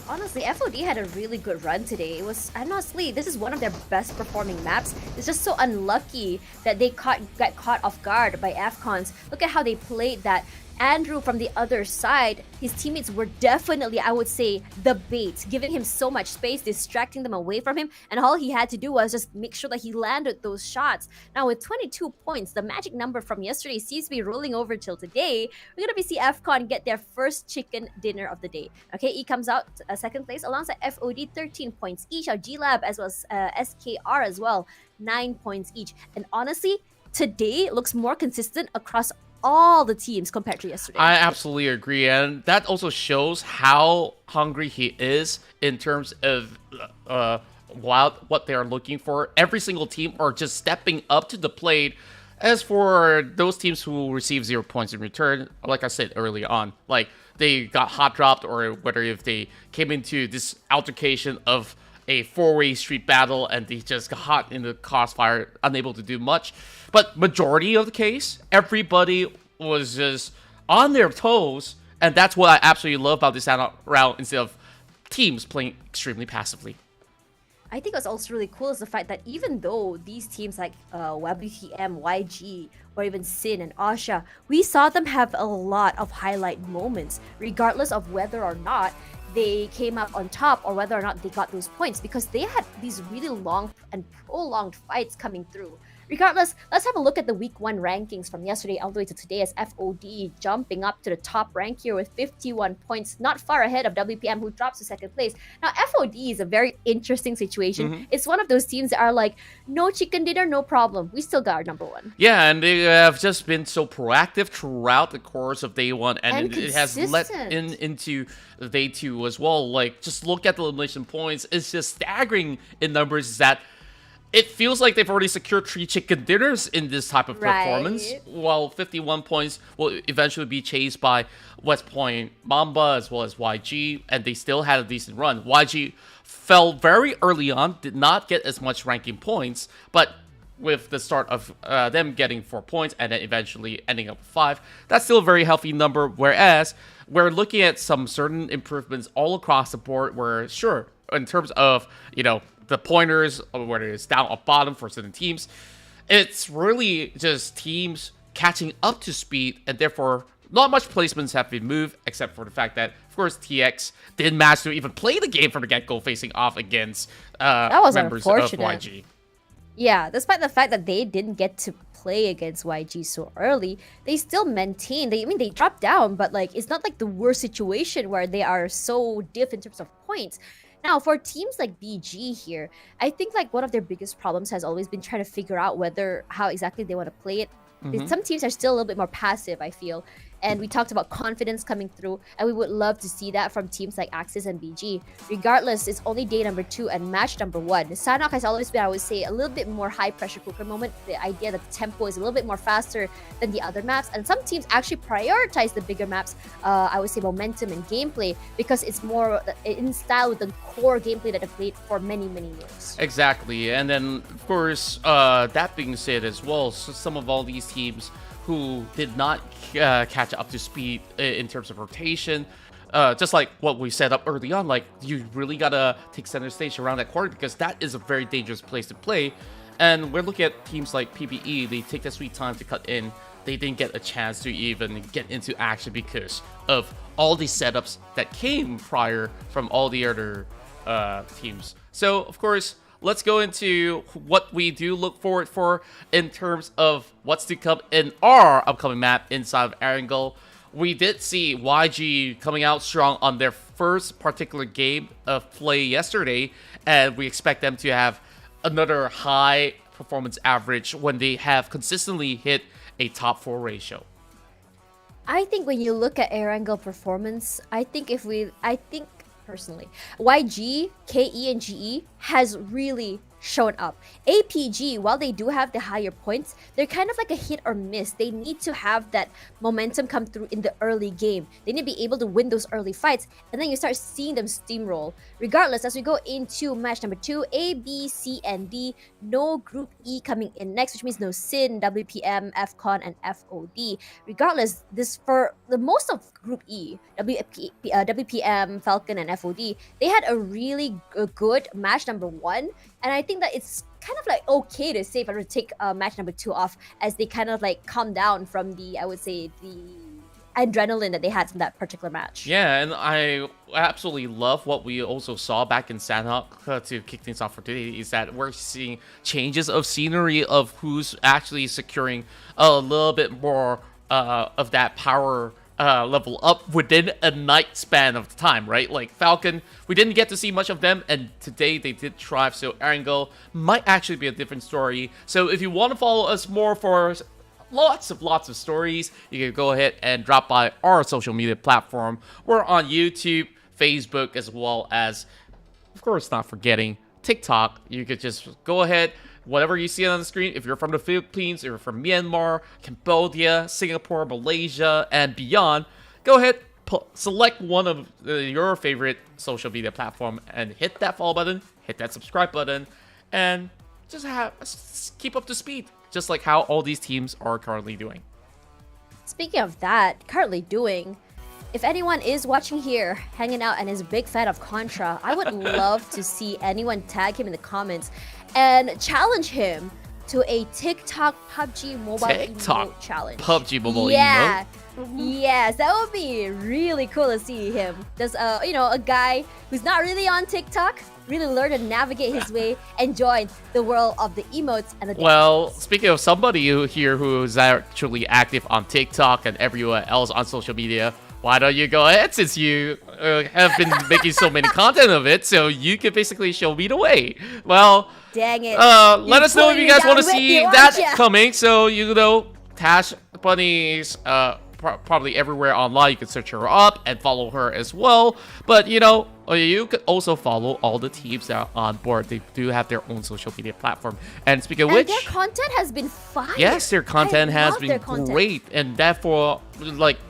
Honestly, FOD had a really good run today. It was, honestly, this is one of their best performing maps. It's just so unlucky that they got caught off guard by AFCONs. Look at how they played that. Andrew from the other side, his teammates were definitely, I would say, the bait, giving him so much space, distracting them away from him, and all he had to do was just make sure that he landed those shots. Now with 22 points, the magic number from yesterday seems to be rolling over till today. We're gonna be see AFCON get their first chicken dinner of the day. Okay, E comes out second place alongside FOD, 13 points each. Our G-Lab as well as SKR as well, 9 points each. And honestly, today looks more consistent across all the teams compared to yesterday. I absolutely agree, and that also shows how hungry he is in terms of what they're looking for. Every single team are just stepping up to the plate. As for those teams who receive 0 points in return, like I said early on, like they got hot dropped, or whether if they came into this altercation of a 4-way street battle and they just got hot in the crossfire, unable to do much. But majority of the case, everybody was just on their toes, and that's what I absolutely love about this round instead of teams playing extremely passively. I think what's also really cool is the fact that even though these teams like WTM, YG, or even Sin and Asha, we saw them have a lot of highlight moments, regardless of whether or not they came out on top or whether or not they got those points, because they had these really long and prolonged fights coming through. Regardless, let's have a look at the week 1 rankings from yesterday all the way to today, as FOD jumping up to the top rank here with 51 points, not far ahead of WPM, who drops to second place. Now, FOD is a very interesting situation. It's one of those teams that are like, no chicken dinner, no problem. We still got our number 1. Yeah, and they have just been so proactive throughout the course of day 1, and it has led into day 2 as well. Like, just look at the elimination points. It's just staggering in numbers that it feels like they've already secured 3 chicken dinners in this type of performance, while 51 points will eventually be chased by West Point Mamba as well as YG, and they still had a decent run. YG fell very early on, did not get as much ranking points, but with the start of them getting 4 points and then eventually ending up with 5, that's still a very healthy number, whereas we're looking at some certain improvements all across the board where, sure, in terms of, you know, the pointers, or whether it's down or bottom for certain teams, it's really just teams catching up to speed, and therefore not much placements have been moved, except for the fact that, of course, TX didn't manage to even play the game from the get-go, facing off against that was members of YG. Yeah, despite the fact that they didn't get to play against YG so early, they still maintained. They dropped down, but like it's not like the worst situation where they are so diff in terms of points. Now, for teams like BG here, I think like one of their biggest problems has always been trying to figure out how exactly they want to play it. Some teams are still a little bit more passive, I feel. And we talked about confidence coming through, and we would love to see that from teams like Axis and BG. Regardless, it's only day number 2 and match number 1. Sanhok has always been, I would say, a little bit more high pressure cooker moment. The idea that the tempo is a little bit more faster than the other maps, and some teams actually prioritize the bigger maps, I would say momentum and gameplay, because it's more in style with the core gameplay that I've played for many years. Exactly, and then of course, that being said as well, so some of all these teams who did not catch up to speed in terms of rotation, just like what we set up early on, like you really gotta take center stage around that corner because that is a very dangerous place to play. And we're looking at teams like PBE, they take their sweet time to cut in. They didn't get a chance to even get into action because of all the setups that came prior from all the other teams. So, of course, let's go into what we do look forward for in terms of what's to come in our upcoming map inside of Erangel. We did see YG coming out strong on their first particular game of play yesterday, and we expect them to have another high performance average when they have consistently hit a top 4 ratio. I think when you look at Erangel performance, I think personally, YG, KE, and GE has really shown up. APG, while they do have the higher points, they're kind of like a hit or miss. They need to have that momentum come through in the early game. They need to be able to win those early fights, and then you start seeing them steamroll. Regardless, as we go into match number 2, A, B, C, and D, no Group E coming in next, which means no Sin, WPM, FCON, and FOD. Regardless, this for the most of Group E, WPM, Falcon, and FOD, they had a really good match number 1, and I think that it's kind of like okay to say if I were to take match number 2 off, as they kind of like calm down from the, I would say, the adrenaline that they had from that particular match. Yeah, and I absolutely love what we also saw back in Sanhok to kick things off for today, is that we're seeing changes of scenery of who's actually securing a little bit more of that power level up within a night span of time, right? Like Falcon, we didn't get to see much of them, and today they did thrive, so Erangel might actually be a different story. So if you want to follow us more for lots of stories, you can go ahead and drop by our social media platform. We're on YouTube, Facebook, as well as, of course, not forgetting TikTok. You could just go ahead, whatever you see on the screen, if you're from the Philippines, if you're from Myanmar, Cambodia, Singapore, Malaysia, and beyond, go ahead, select one of your favorite social media platform and hit that follow button, hit that subscribe button, and just keep up to speed, just like how all these teams are currently doing. Speaking of that, currently doing, if anyone is watching here, hanging out, and is a big fan of Contra, I would love to see anyone tag him in the comments and challenge him to a TikTok PUBG mobile emote challenge. PUBG mobile emote? Mm-hmm. Yes, that would be really cool to see him. Does a guy who's not really on TikTok really learn to navigate his way and join the world of the emotes and the dances. Well, speaking of somebody here who's actually active on TikTok and everywhere else on social media, why don't you go ahead, since you have been making so many content of it, so you can basically show me the way. Well, dang it. Let us know if you guys want to see that coming. So, Tash Bunny's probably everywhere online. You can search her up and follow her as well. But, you could also follow all the teams that are on board. They do have their own social media platform. And speaking of which, their content has been fire. Yes, their content has been great. And therefore,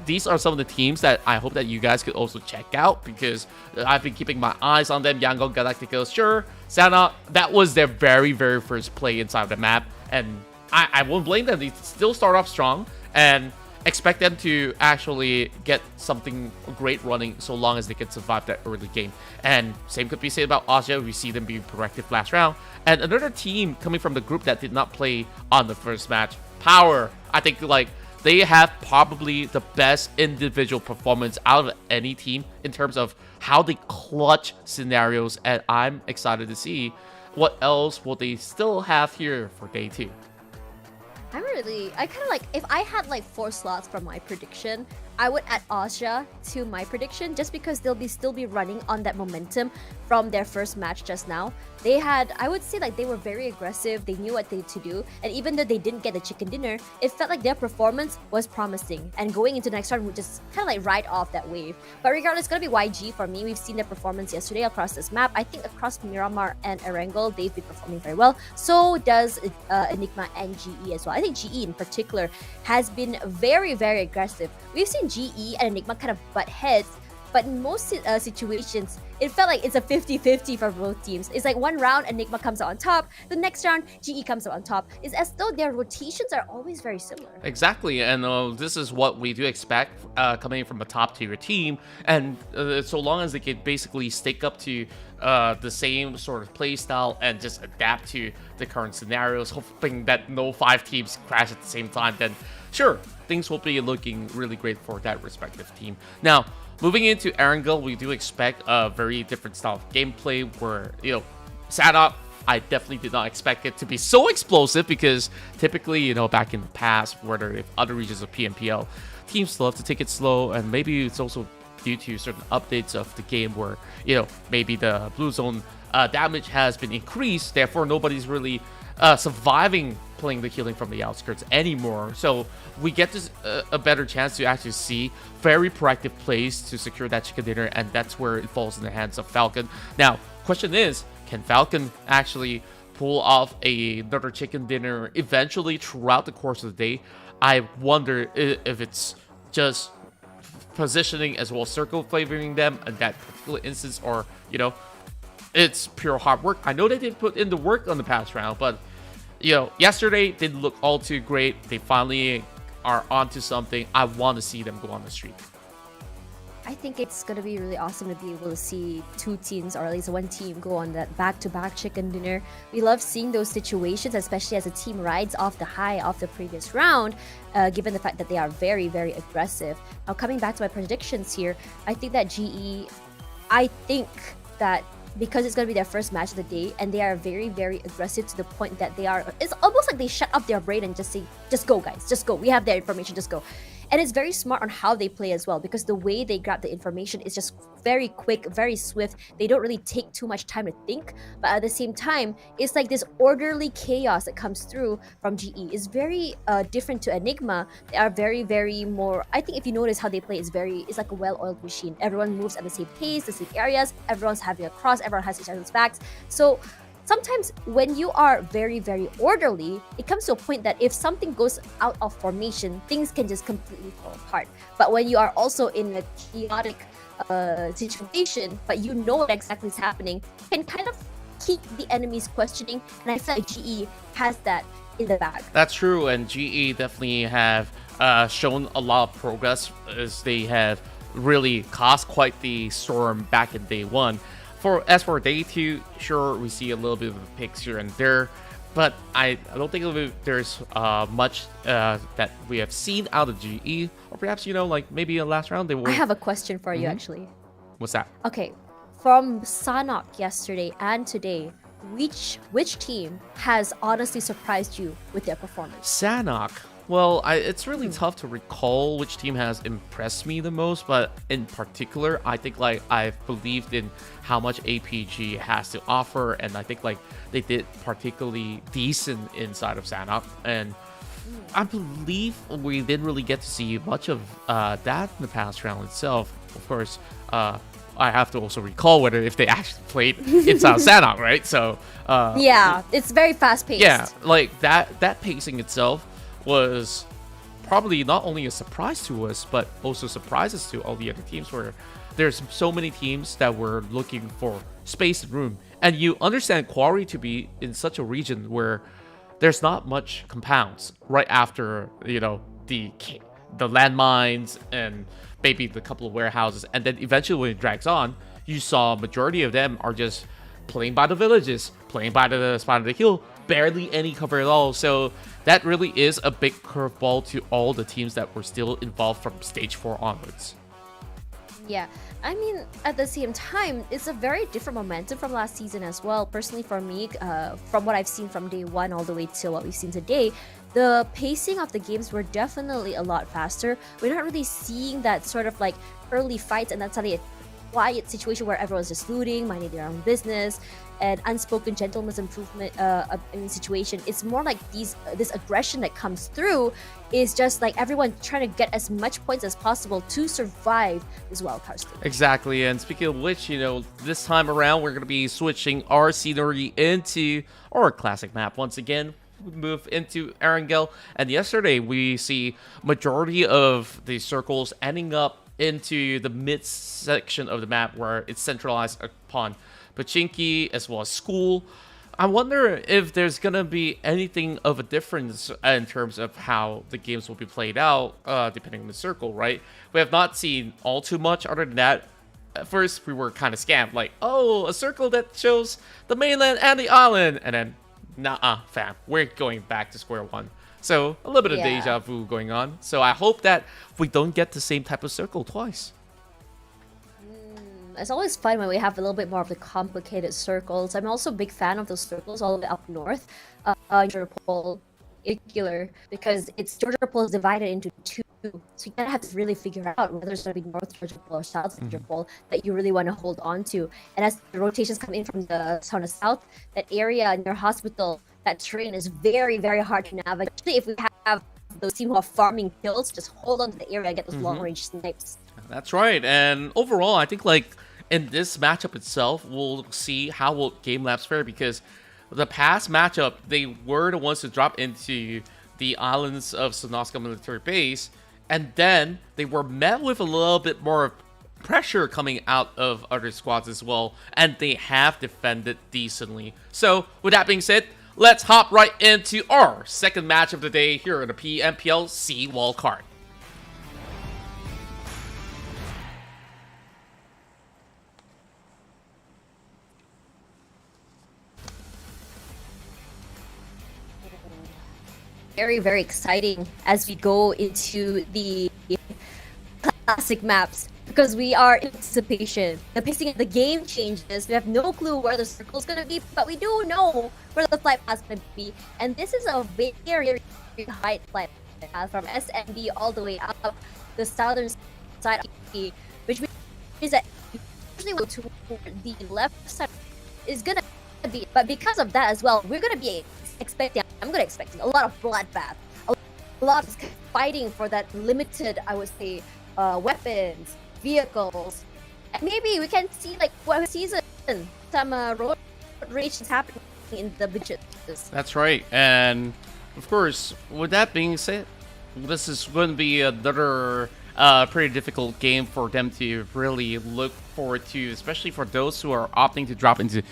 these are some of the teams that I hope that you guys could also check out, because I've been keeping my eyes on them. Yangon Galactica, sure. Sana, that was their very, very first play inside the map. And I won't blame them. They still start off strong. And expect them to actually get something great running so long as they can survive that early game. And same could be said about Asia. We see them being proactive last round. And another team coming from the group that did not play on the first match, Power. I think they have probably the best individual performance out of any team in terms of how they clutch scenarios, and I'm excited to see what else will they still have here for day 2. I kind of if I had 4 slots for my prediction, I would add Austria to my prediction just because they'll still be running on that momentum from their first match just now. They had, I would say, like they were very aggressive. They knew what they had to do, and even though they didn't get the chicken dinner, it felt like their performance was promising. And going into the next round would just kind of like ride off that wave. But regardless, it's gonna be YG for me. We've seen their performance yesterday across this map. I think across Myanmar and Erangel, they've been performing very well. So does Enigma and GE as well. I think GE in particular has been very, very aggressive. We've seen GE and Enigma kind of butt heads, but in most situations, it felt like it's a 50-50 for both teams. It's like one round, Enigma comes out on top. The next round, GE comes out on top. It's as though their rotations are always very similar. Exactly, and this is what we do expect coming from a top-tier team. And so long as they can basically stick up to the same sort of play style and just adapt to the current scenarios, hoping that no 5 teams crash at the same time, then sure, things will be looking really great for that respective team. Now, moving into Erangel, we do expect a very different style of gameplay where, Sanhok, I definitely did not expect it to be so explosive because typically, back in the past, whether if other regions of PMPL, teams love to take it slow, and maybe it's also due to certain updates of the game where, maybe the blue zone damage has been increased, therefore nobody's really surviving playing the healing from the outskirts anymore. So we get this a better chance to actually see very proactive plays to secure that chicken dinner, and that's where it falls in the hands of Falcon. Now, question is, can Falcon actually pull off another chicken dinner eventually throughout the course of the day? I wonder if it's just positioning as well as circle flavoring them in that particular instance, or it's pure hard work. I know they did put in the work on the past round, but yesterday didn't look all too great. They finally are onto something. I want to see them go on the streak. I think it's going to be really awesome to be able to see 2 teams, or at least one team, go on that back-to-back chicken dinner. We love seeing those situations, especially as a team rides off the high of the previous round, given the fact that they are very, very aggressive. Now, coming back to my predictions here, I think that because it's going to be their first match of the day, and they are very, very aggressive to the point that it's almost like they shut up their brain and just say, just go guys, just go. We have their information, just go. And it's very smart on how they play as well, because the way they grab the information is just very quick, very swift. They don't really take too much time to think, but at the same time, it's like this orderly chaos that comes through from GE. It's very different to Enigma. They are very, very more, I think if you notice how they play, it's like a well-oiled machine. Everyone moves at the same pace, the same areas, everyone's having a cross, everyone has each other's backs. So sometimes when you are very, very orderly, it comes to a point that if something goes out of formation, things can just completely fall apart. But when you are also in a chaotic situation, but you know what exactly is happening, you can kind of keep the enemies questioning, and I feel like GE has that in the bag. That's true, and GE definitely have shown a lot of progress as they have really caused quite the storm back in day 1. As for day 2, sure, we see a little bit of a picks here and there, but I don't think there's much that we have seen out of GE, or perhaps like maybe in the last round they will. I have a question for you actually. What's that? Okay, from Sanhok yesterday and today, which team has honestly surprised you with their performance? Sanhok. Well, it's really tough to recall which team has impressed me the most, but in particular, I think I've believed in how much APG has to offer, and I think they did particularly decent inside of Sanhok, and I believe we didn't really get to see much of that in the past round itself. Of course, I have to also recall if they actually played inside of Sanhok, right? So yeah, it's very fast paced. Yeah, like that pacing itself was probably not only a surprise to us, but also surprises to all the other teams, where there's so many teams that were looking for space and room. And you understand Quarry to be in such a region where there's not much compounds right after, the landmines and maybe the couple of warehouses. And then eventually when it drags on, you saw majority of them are just playing by the villages, playing by the spot of the hill, barely any cover at all. So that really is a big curveball to all the teams that were still involved from stage 4 onwards. Yeah, I mean, at the same time, it's a very different momentum from last season as well. Personally, for me, from what I've seen from day 1 all the way till what we've seen today, the pacing of the games were definitely a lot faster. We're not really seeing that sort of like early fights and then suddenly a quiet situation where everyone's just looting, minding their own business, and unspoken gentleman's improvement in the situation. It's more like this aggression that comes through is just like everyone trying to get as much points as possible to survive this wildcard stage. Exactly, and speaking of which, this time around we're going to be switching our scenery into our classic map once again. We move into Erangel, and yesterday we see majority of the circles ending up into the mid section of the map where it's centralized upon Pachinki as well as school. I wonder if there's gonna be anything of a difference in terms of how the games will be played out, depending on the circle, right? We have not seen all too much other than that. At first, we were kind of scammed, like, oh, a circle that shows the mainland and the island, and then, nah, fam, we're going back to square one. So, a little bit of deja vu going on. So, I hope that we don't get the same type of circle twice. It's always fun when we have a little bit more of the complicated circles. I'm also a big fan of those circles all the way up north, Georgia Pole in particular, because Georgia Pole is divided into two. So you kind of have to really figure out whether it's going to be North Georgia Pole or South Georgia Pole that you really want to hold on to. And as the rotations come in from the south, that area near hospital, that terrain is very, very hard to navigate. Especially if we have those team who are farming kills, just hold on to the area and get those long-range snipes. That's right. And overall, I think like in this matchup itself, we'll see how will Game Labs fare, because the past matchup, they were the ones to drop into the islands of Sonoska military base, and then they were met with a little bit more pressure coming out of other squads as well, and they have defended decently. So with that being said, let's hop right into our second match of the day here in the PMPL SEA Wildcard. Very, very exciting as we go into the classic maps, because we are in anticipation. The pacing of the game changes. We have no clue where the circle is going to be, but we do know where the flight path is going to be. And this is a very, very high flight path from SMB all the way up the southern side, which means that usually to the left side is going to be. But because of that as well, we're going to be expecting a lot of bloodbath, a lot of fighting for that limited, I would say, weapons, vehicles, and maybe we can see like one season some road races happening in the beaches. That's right, and of course, with that being said, this is going to be another pretty difficult game for them to really look forward to, especially for those who are opting to drop into,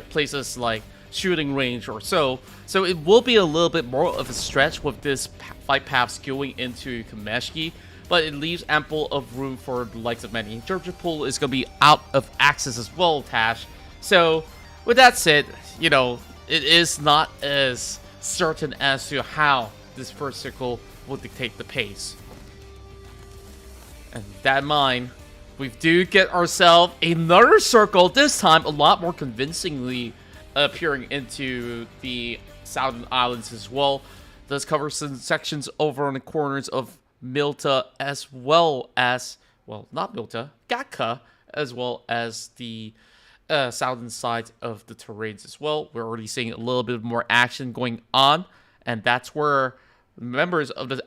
places like shooting range or so. So it will be a little bit more of a stretch with this flight path going into Kameshki, but it leaves ample of room for the likes of many. Georgia Pool is going to be out of access as well, Tash. So with that said, it is not as certain as to how this first circle will dictate the pace. And with that in mind, we do get ourselves another circle, this time a lot more convincingly appearing into the southern islands as well. Does cover some sections over on the corners of Milta, as well as, not Milta, Gakka, as well as the southern side of the terrains as well. We're already seeing a little bit more action going on, and that's where members of the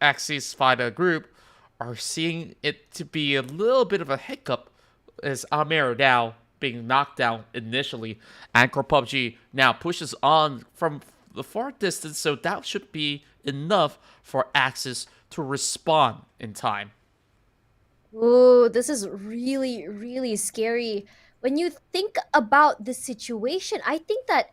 Axis Fighter group are seeing it to be a little bit of a hiccup, as Amer now being knocked down initially. Anchor PUBG now pushes on from the far distance, so that should be enough for Axis to respond in time. Ooh, this is really, really scary. When you think about the situation, I think that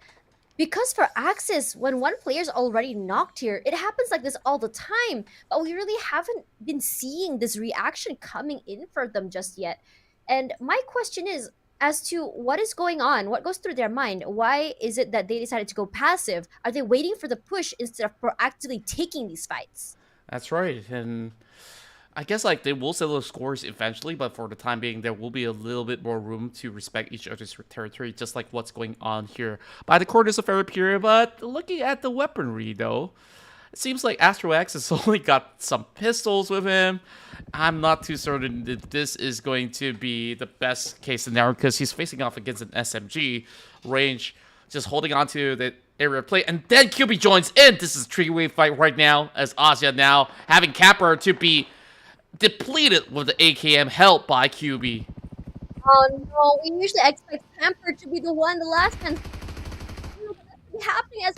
because for Axis, when one player's already knocked here, it happens like this all the time, but we really haven't been seeing this reaction coming in for them just yet. And my question is, as to what is going on, what goes through their mind? Why is it that they decided to go passive? Are they waiting for the push instead of proactively taking these fights? That's right, and I guess like they will settle the scores eventually, but for the time being, there will be a little bit more room to respect each other's territory, just like what's going on here by the corners of Arabia. But looking at the weaponry, though, It seems like Astro X has only got some pistols with him. I'm not too certain that this is going to be the best case scenario because he's facing off against an SMG. Range just holding on to the area of play. And then QB joins in. This is a three-way fight right now as Asia now having Capper to be depleted with the AKM helped by QB. Oh no, we usually expect Camper to be the last one. Happening as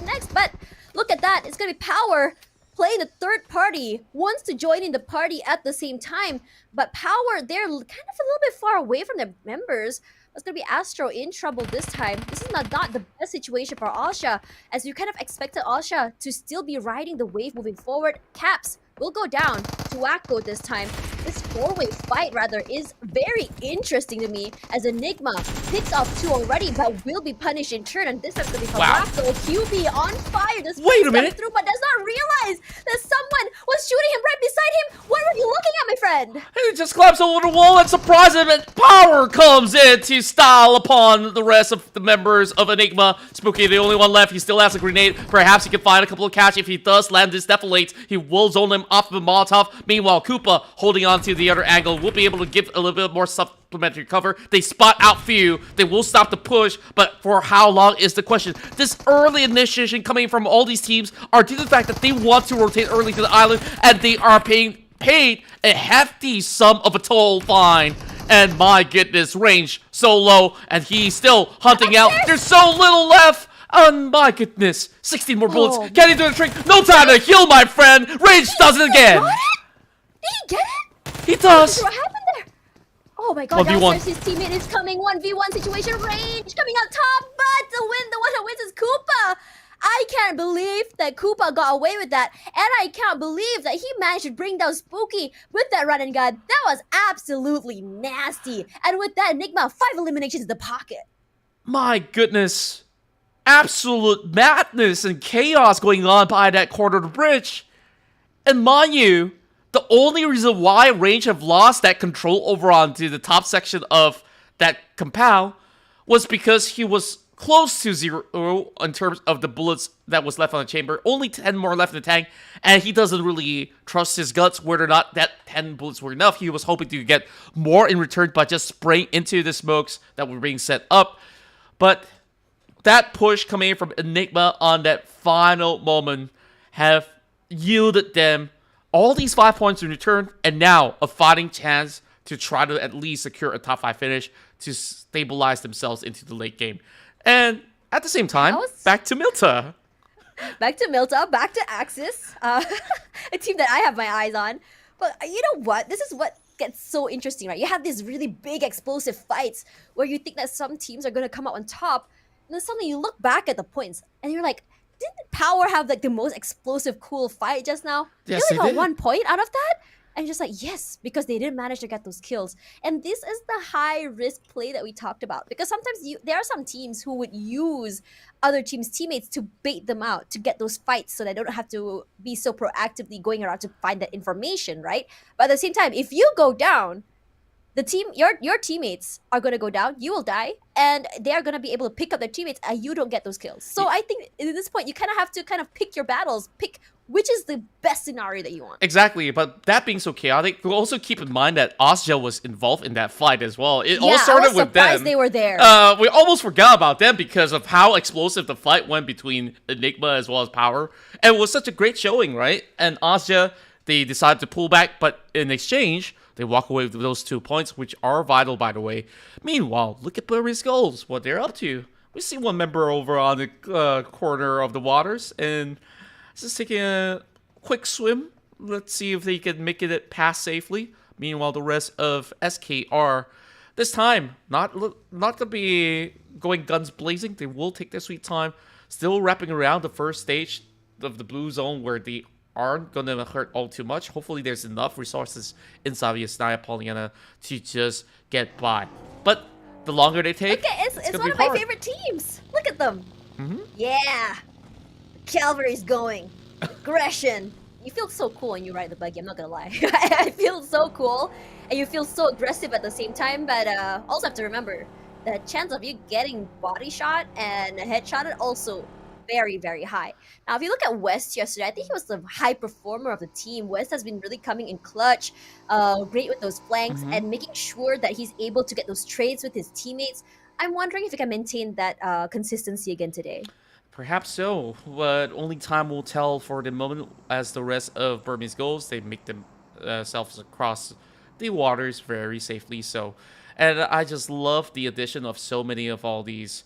next, but look at that. It's gonna be Power playing the third party, wants to join in the party at the same time, but Power, they're kind of a little bit far away from their members. It's gonna be Astro in trouble this time. This is not the best situation for Asha, as you kind of expected Asha to still be riding the wave moving forward. Caps will go down to Wacko this time. This four-way fight, rather, is very interesting to me, as Enigma picks off 2 already, but will be punished in turn, and this is going to be Wacko. QB on fire. This Wait a minute. through, but does not realize that someone was shooting him right beside him. What were you looking at, my friend? He just climbs over the wall and surprises him, and Power comes in to style upon the rest of the members of Enigma. Spooky, the only one left. He still has a grenade. Perhaps he can find a couple of catch. If he does land this defilate, he will zone him off of the Molotov. Meanwhile, Koopa holding on to the other angle will be able to give a little bit more supplementary cover. They spot out few. They will stop the push, but for how long is the question. This early initiation coming from all these teams are due to the fact that they want to rotate early to the island, and they are paid a hefty sum of a toll fine. And my goodness, range so low, and he's still hunting out. There's so little left. Oh my goodness, 16 more bullets. Can he do the trick? No time to heal, my friend. Range does it again. Did he get it? He does. What happened there? Oh my god, 1v1. downstairs his teammate is coming. 1v1 situation. Range coming out top, but the one that wins is Koopa. I can't believe that Koopa got away with that, and I can't believe that he managed to bring down Spooky with that run and gun. That was absolutely nasty. And with that, Enigma, 5 eliminations in the pocket. My goodness. Absolute madness and chaos going on by that corner of the bridge. And mind you, the only reason why Range have lost that control over onto the top section of that compound was because he was close to 0 in terms of the bullets that was left on the chamber. Only 10 more left in the tank, and he doesn't really trust his guts whether or not that 10 bullets were enough. He was hoping to get more in return by just spraying into the smokes that were being set up. But that push coming from Enigma on that final moment have yielded them all these 5 points in return, and now a fighting chance to try to at least secure a top 5 finish to stabilize themselves into the late game. And at the same time, back to Milta. Back to Milta, back to Axis, a team that I have my eyes on. But you know what? This is what gets so interesting, right? You have these really big explosive fights where you think that some teams are going to come out on top, and then suddenly you look back at the points and you're like, didn't Power have like the most explosive, cool fight just now? Yes, they only they got did. 1 point out of that? And you're just like, yes, because they didn't manage to get those kills. And this is the high risk play that we talked about. Because sometimes there are some teams who would use other teams' teammates to bait them out, to get those fights so they don't have to be so proactively going around to find that information, right? But at the same time, if you go down, the team, your teammates are going to go down, you will die, and they are going to be able to pick up their teammates, and you don't get those kills. So I think at this point, you kind of have to pick your battles, pick which is the best scenario that you want. Exactly, but that being so chaotic, we'll also keep in mind that Osja was involved in that fight as well. It all started I was with surprised them. they were there. We almost forgot about them because of how explosive the fight went between Enigma as well as Power. And it was such a great showing, right? And Osja, they decided to pull back, but in exchange, they walk away with those 2 points, which are vital, by the way. Meanwhile, look at Blurry's goals, what they're up to. We see one member over on the corner of the waters, and just taking a quick swim. Let's see if they can make it past safely. Meanwhile, the rest of SKR, this time, not gonna be going guns blazing. They will take their sweet time, still wrapping around the first stage of the blue zone where they aren't gonna hurt all too much. Hopefully, there's enough resources inside Yasnaya Polyana to just get by. But the longer they take, Okay, it's gonna one be of my hard. favorite teams. Look at them. Yeah. Cavalry's going. Aggression. You feel so cool when you ride the buggy, I'm not gonna lie. I feel so cool. And you feel so aggressive at the same time, but also have to remember the chance of you getting body shot and headshotted also very, very high. Now, if you look at West yesterday, I think he was the high performer of the team. West has been really coming in clutch, great with those flanks, and making sure that he's able to get those trades with his teammates. I'm wondering if he can maintain that consistency again today. Perhaps so, but only time will tell for the moment as the rest of Burmese goals. They make themselves across the waters very safely. So, and I just love the addition of so many of all these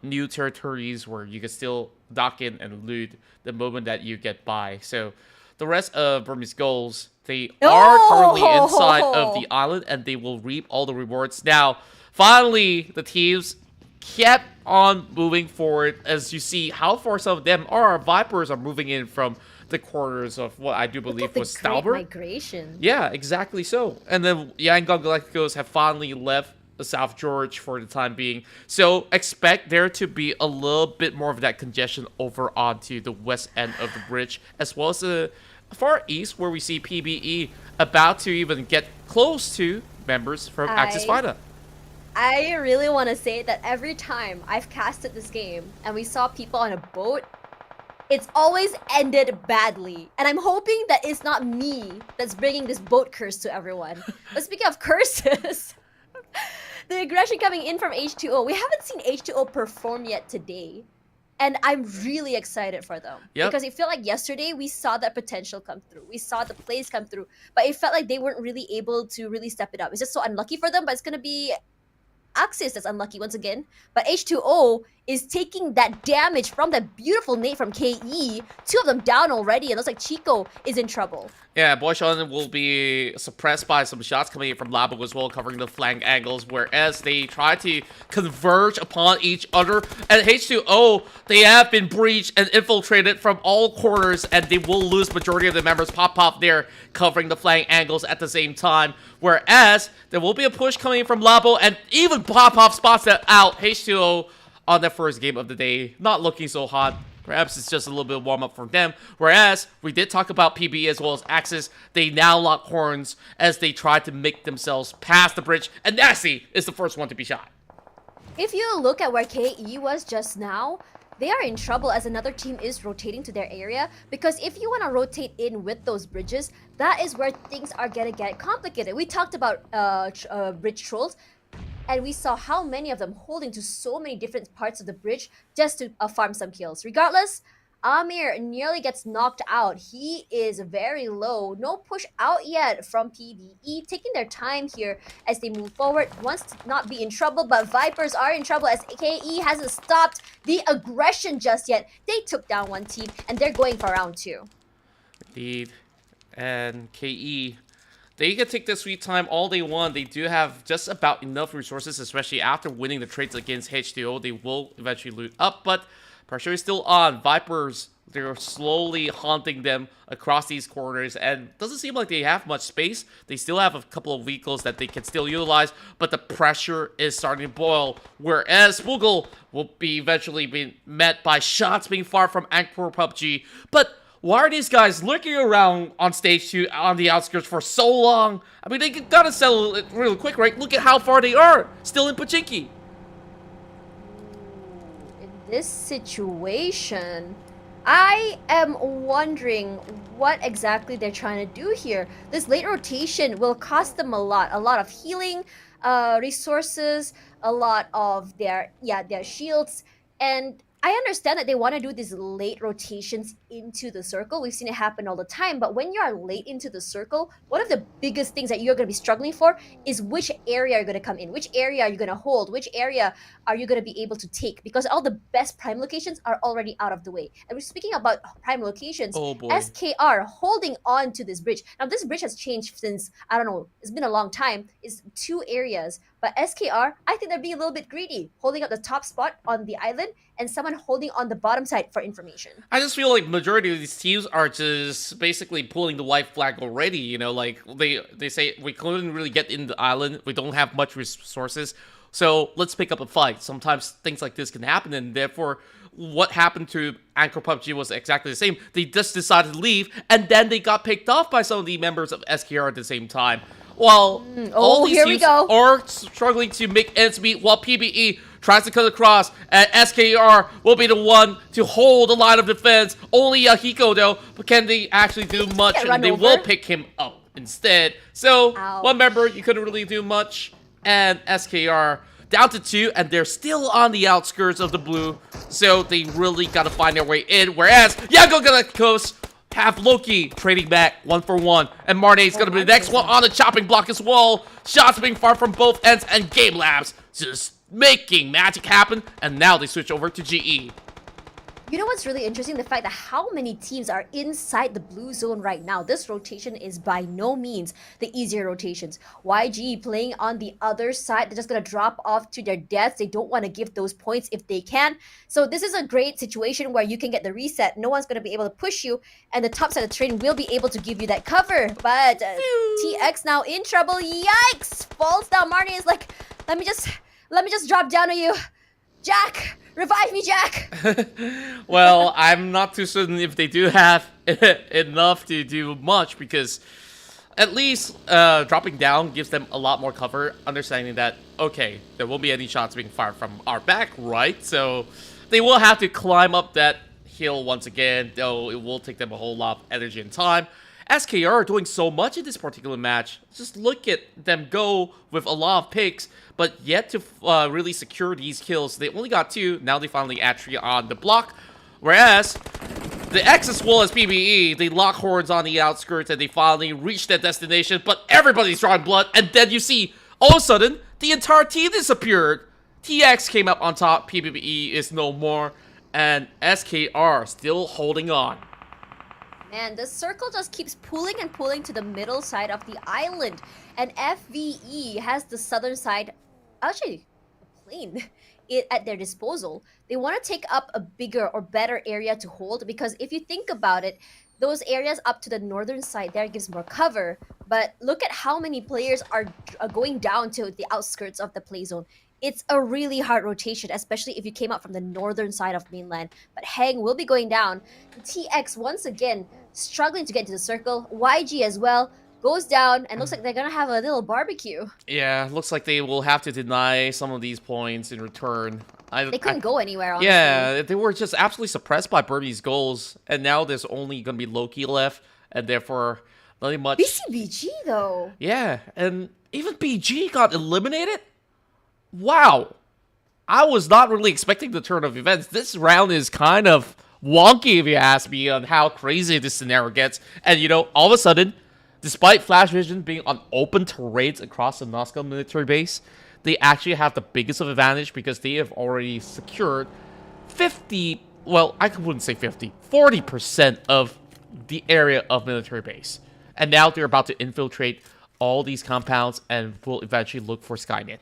new territories where you can still dock in and loot the moment that you get by. So the rest of Burmese goals, they are currently inside of the island and they will reap all the rewards. Now, finally, the teams kept on moving forward. As you see how far some of them are, Vipers are moving in from the corners of what I do believe was Stalbert. Migration. Yeah, exactly so. And then Yangon Galacticos have finally left South George for the time being. So expect there to be a little bit more of that congestion over onto the west end of the bridge, as well as the far east where we see PBE about to even get close to members from Axis Fighter. I really want to say that every time I've casted this game and we saw people on a boat, it's always ended badly. And I'm hoping that it's not me that's bringing this boat curse to everyone. But speaking of curses, the aggression coming in from H2O. We haven't seen H2O perform yet today. And I'm really excited for them. Because it felt like yesterday we saw that potential come through. We saw the plays come through. But it felt like they weren't really able to really step it up. It's just so unlucky for them, but it's going to be Axis that's unlucky once again, but H2O is taking that damage from that beautiful nade from KE. Two of them down already, and it looks like Chico is in trouble. Yeah, Boyshawn will be suppressed by some shots coming in from Labo as well, covering the flank angles, whereas they try to converge upon each other. And H2O, they have been breached and infiltrated from all corners, and they will lose majority of the members. Pop there, covering the flank angles at the same time. Whereas, there will be a push coming in from Labo, and even Pop spots that out. H2O on the first game of the day, not looking so hot. Perhaps it's just a little bit of warm-up for them. Whereas, we did talk about PB as well as Axis. They now lock horns as they try to make themselves past the bridge. And Nasty is the first one to be shot. If you look at where KE was just now, they are in trouble as another team is rotating to their area. Because if you want to rotate in with those bridges, that is where things are going to get complicated. We talked about bridge trolls. And we saw how many of them holding to so many different parts of the bridge just to farm some kills. Regardless, Amir nearly gets knocked out. He is very low. No push out yet from PBE. Taking their time here as they move forward. Wants to not be in trouble, but Vipers are in trouble as KE hasn't stopped the aggression just yet. They took down one team, and they're going for round 2. Indeed. And KE, they can take their sweet time all they want. They do have just about enough resources, especially after winning the trades against H2O. They will eventually loot up, but pressure is still on. Vipers, they're slowly haunting them across these corners, and doesn't seem like they have much space. They still have a couple of vehicles that they can still utilize, but the pressure is starting to boil, whereas Spoogle will be eventually being met by shots being fired from Angkor PUBG. But why are these guys lurking around on stage 2 on the outskirts for so long? I mean, they gotta settle it really quick, right? Look at how far they are, still in Pachinki. In this situation, I am wondering what exactly they're trying to do here. This late rotation will cost them a lot of healing resources, a lot of their shields, and I understand that they want to do these late rotations into the circle. We've seen it happen all the time, but when you are late into the circle, one of the biggest things that you're going to be struggling for is which area you're going to come in, which area are you going to hold, which area are you going to be able to take, because all the best prime locations are already out of the way. And we're speaking about prime locations, SKR holding on to this bridge. Now, this bridge has changed since, I don't know, it's been a long time. It's 2 areas, but SKR, I think they're being a little bit greedy, holding up the top spot on the island and someone holding on the bottom side for information. I just feel like majority of these teams are just basically pulling the white flag already, you know, like they say we couldn't really get in the island, we don't have much resources, so let's pick up a fight. Sometimes things like this can happen, and therefore what happened to Anchor PUBG was exactly the same. They just decided to leave, and then they got picked off by some of the members of SKR at the same time. While all these here we teams go. are struggling to make ends meet, while PBE tries to cut across, and SKR will be the one to hold the line of defense. Only Yahiko, though, but can they actually do much? And they will pick him up instead. So, one member, you couldn't really do much, and SKR down to 2, and they're still on the outskirts of the blue, so they really gotta find their way in. Whereas Yago Galacticos have Loki trading back 1-for-1, and Marne's gonna be the next one on the chopping block as well. Shots being fired from both ends, and Game Labs just making magic happen, and now they switch over to GE. You know what's really interesting? The fact that how many teams are inside the blue zone right now. This rotation is by no means the easier rotations. YG playing on the other side. They're just going to drop off to their deaths. They don't want to give those points if they can. So this is a great situation where you can get the reset. No one's going to be able to push you. And the top side of the train will be able to give you that cover. But TX now in trouble. Yikes! Falls down. Marnie is like, let me just drop down on you. Jack! Revive me, Jack! Well, I'm not too certain if they do have enough to do much, because at least dropping down gives them a lot more cover, understanding that, okay, there won't be any shots being fired from our back, right? So they will have to climb up that hill once again, though it will take them a whole lot of energy and time. SKR are doing so much in this particular match. Just look at them go with a lot of picks, but yet to really secure these kills. They only got 2. Now they finally add 3 on the block. Whereas the X as well as PBE, they lock horns on the outskirts and they finally reach their destination. But everybody's drawing blood, and then you see, all of a sudden, the entire team disappeared. TX came up on top, PBE is no more, and SKR still holding on. Man, the circle just keeps pulling and pulling to the middle side of the island. And FVE has the southern side, actually, a plane, at their disposal. They want to take up a bigger or better area to hold, because if you think about it, those areas up to the northern side there gives more cover. But look at how many players are going down to the outskirts of the play zone. It's a really hard rotation, especially if you came out from the northern side of mainland. But Hang will be going down. TX, once again, struggling to get into the circle. YG as well goes down, and looks like they're gonna have a little barbecue. Yeah, looks like they will have to deny some of these points in return. They couldn't go anywhere, honestly. Yeah, they were just absolutely suppressed by Burmese goals, and now there's only gonna be Loki left, and therefore nothing much. BCBG though. Yeah, and even BG got eliminated? Wow. I was not really expecting the turn of events. This round is kind of wonky, if you ask me, on how crazy this scenario gets. And, you know, all of a sudden, despite Flash Vision being on open terrains across the Nosco military base, they actually have the biggest of advantage, because they have already secured 50, well, I wouldn't say 50, 40% of the area of military base. And now they're about to infiltrate all these compounds and will eventually look for Skynet.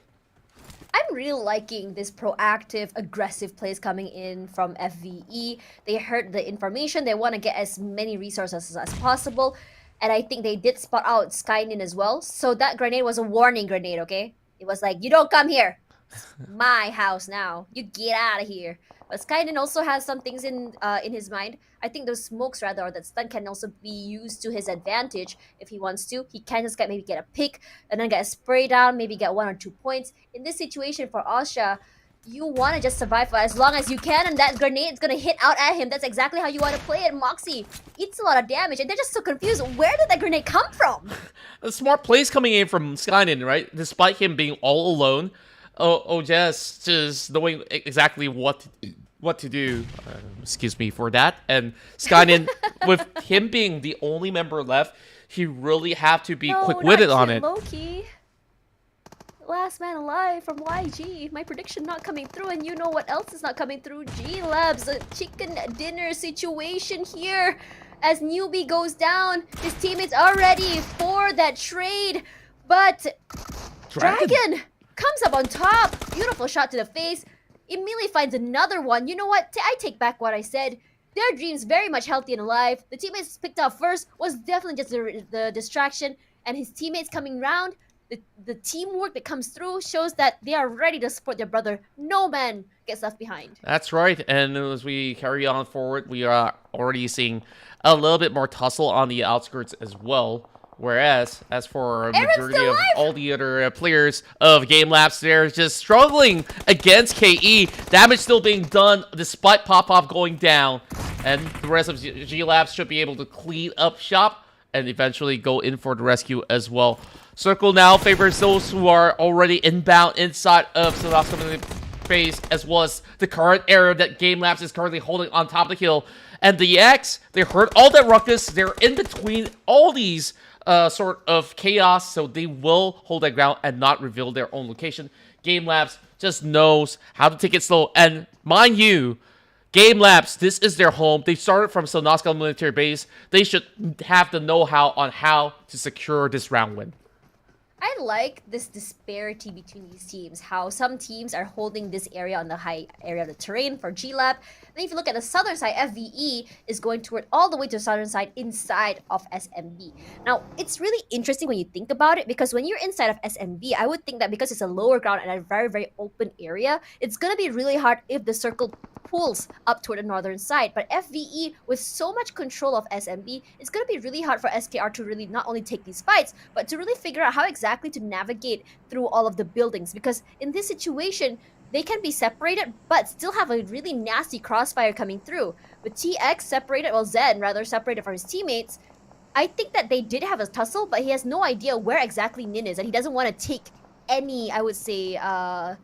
I'm really liking this proactive, aggressive plays coming in from FVE. They heard the information. They want to get as many resources as possible. And I think they did spot out Skynet as well. So that grenade was a warning grenade, okay? It was like, you don't come here. It's my house now. You get out of here. But Skynet also has some things in his mind. I think those smokes, rather, or that stun can also be used to his advantage if he wants to. He can just maybe get a pick and then get a spray down, maybe get 1 or 2 points. In this situation for Asha, you want to just survive for as long as you can, and that grenade is going to hit out at him. That's exactly how you want to play it. Moxie eats a lot of damage, and they're just so confused. Where did that grenade come from? The smart plays coming in from Skynet, right? Despite him being all alone, just knowing exactly what to do. Excuse me for that. And Skynet, with him being the only member left, he really have to be quick-witted on it. Loki. Last man alive from YG. My prediction not coming through, and you know what else is not coming through? G-Labs, a chicken dinner situation here. As Newbie goes down, his teammates are ready for that trade, but Dragon comes up on top. Beautiful shot to the face. Immediately finds another one. You know what? I take back what I said. Their dreams very much healthy and alive. The teammates picked up first was definitely just the distraction, and his teammates coming round. the teamwork that comes through shows that they are ready to support their brother. No man gets left behind. That's right. And as we carry on forward, we are already seeing a little bit more tussle on the outskirts as well. Whereas, as for a majority still of alive! all the other players of Game Labs, they're just struggling against KE. Damage still being done despite Pop-Pop going down. And the rest of G Labs should be able to clean up shop and eventually go in for the rescue as well. Circle now favors those who are already inbound inside of South base, as well as the current area that Game Labs is currently holding on top of the hill. And the X, they heard all that ruckus. They're in between all these sort of chaos, so they will hold their ground and not reveal their own location. Game Labs just knows how to take it slow. And mind you, Game Labs, this is their home. They started from Sonoska military base. They should have the know-how on how to secure this round win. I like this disparity between these teams, how some teams are holding this area on the high area of the terrain for G-Lab. Then if you look at the southern side, FVE is going toward all the way to the southern side inside of SMB. Now, it's really interesting when you think about it, because when you're inside of SMB, I would think that because it's a lower ground and a very, very open area, it's going to be really hard if the circle pulls up toward the northern side. But FVE, with so much control of SMB, it's going to be really hard for SKR to really not only take these fights, but to really figure out how exactly to navigate through all of the buildings. Because in this situation, they can be separated, but still have a really nasty crossfire coming through. With TX separated, well, Zen rather separated from his teammates, I think that they did have a tussle, but he has no idea where exactly Nin is, and he doesn't want to take any, I would say,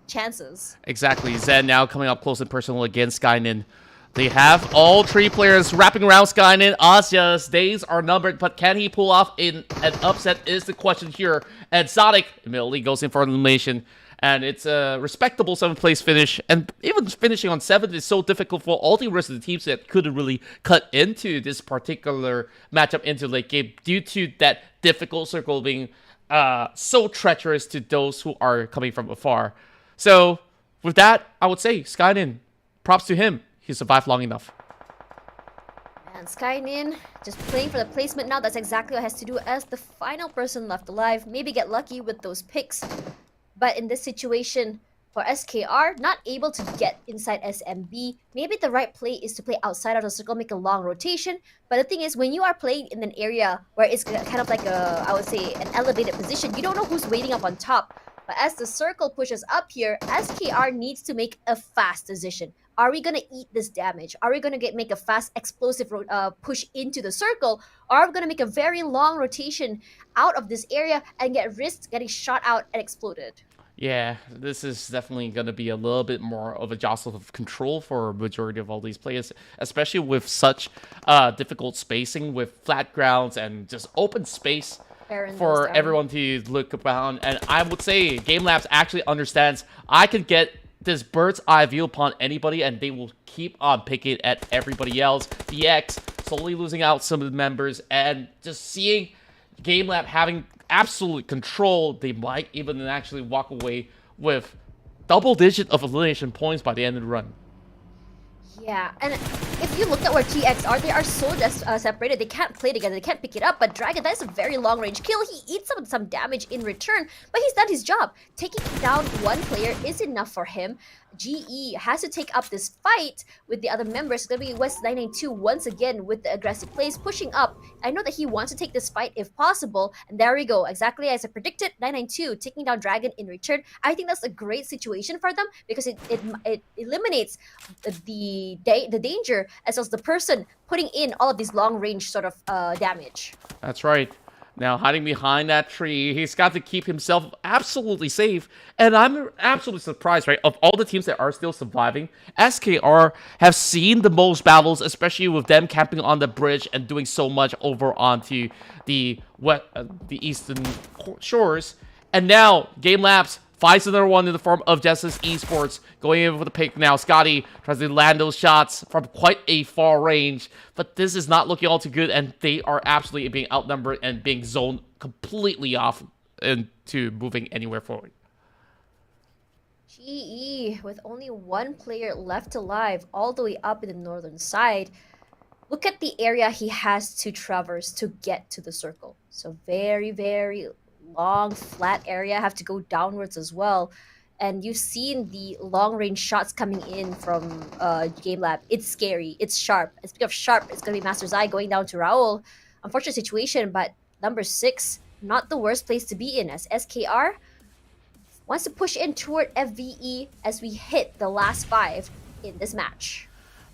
chances. Exactly. Zen now coming up close and personal against Skynin. They have all three players wrapping around Skynin. Asia's days are numbered, but can he pull off an upset is the question here. And Exotic immediately goes in for an elimination. And it's a respectable 7th place finish. And even finishing on 7th is so difficult for all the rest of the teams that couldn't really cut into this particular matchup into late game due to that difficult circle being so treacherous to those who are coming from afar. So, with that, I would say, Skynin, props to him. He survived long enough. And Skynin, just playing for the placement now. That's exactly what he has to do as the final person left alive. Maybe get lucky with those picks. But in this situation, for SKR, not able to get inside SMB, maybe the right play is to play outside of the circle, make a long rotation. But the thing is, when you are playing in an area where it's kind of like a, I would say, an elevated position, you don't know who's waiting up on top. But as the circle pushes up here, SKR needs to make a fast decision. Are we going to eat this damage? Are we going to make a fast, explosive push into the circle? Or are we going to make a very long rotation out of this area and get risked getting shot out and exploded? Yeah, this is definitely going to be a little bit more of a jostle of control for a majority of all these players, especially with such difficult spacing with flat grounds and just open space for everyone to look around. And I would say Game Labs actually understands I could get this bird's eye view upon anybody and they will keep on picking at everybody else. The X slowly losing out some of the members and just seeing Game Lab having absolute control, they might even actually walk away with double digit of elimination points by the end of the run. Yeah, and if you look at where TX are, they are so just separated. They can't play together. They can't pick it up. But Dragon, that is a very long-range kill. He eats some damage in return, but he's done his job. Taking down one player is enough for him. GE has to take up this fight with the other members. It's going to be West 992 once again with the aggressive plays, pushing up. I know that he wants to take this fight if possible. And there we go. Exactly as I predicted, 992 taking down Dragon in return. I think that's a great situation for them because it eliminates the danger as well as the person putting in all of these long-range sort of damage. That's right. Now, hiding behind that tree, he's got to keep himself absolutely safe. And I'm absolutely surprised, right? Of all the teams that are still surviving, SKR have seen the most battles, especially with them camping on the bridge and doing so much over onto the eastern shores. And now, Game Labs finds another one in the form of Justice Esports. Going in with the pick now. Scotty tries to land those shots from quite a far range. But this is not looking all too good. And they are absolutely being outnumbered and being zoned completely off into moving anywhere forward. GE with only one player left alive all the way up in the northern side. Look at the area he has to traverse to get to the circle. So very, very long, flat area have to go downwards as well. And you've seen the long-range shots coming in from Game Lab. It's scary. It's sharp. And speaking of sharp, it's going to be Master's Eye going down to Raul. Unfortunate situation, but number 6, not the worst place to be in, as SKR wants to push in toward FVE as we hit the last 5 in this match.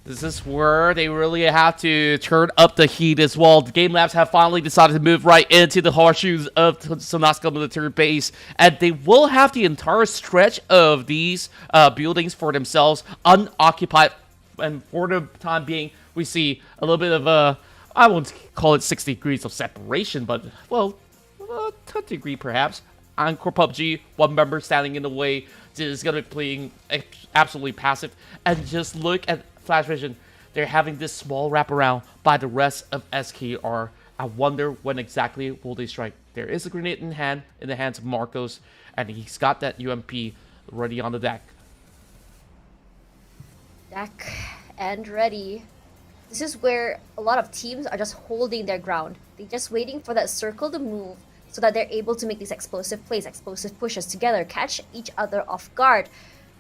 This is where they really have to turn up the heat as well. The Game Labs have finally decided to move right into the horseshoes of Sonasco military base, and they will have the entire stretch of these buildings for themselves unoccupied. And for the time being, we see a little bit of a, I won't call it 6 degrees of separation, but, well, a 10 degree perhaps. Encore PUBG, one member standing in the way, is going to be playing absolutely passive. And just look at Flash Vision. They're having this small wraparound by the rest of SKR. I wonder when exactly will they strike. There is a grenade in the hands of Marcos, and he's got that UMP ready on the deck. Deck and ready. This is where a lot of teams are just holding their ground. They're just waiting for that circle to move so that they're able to make these explosive plays, explosive pushes together, catch each other off guard.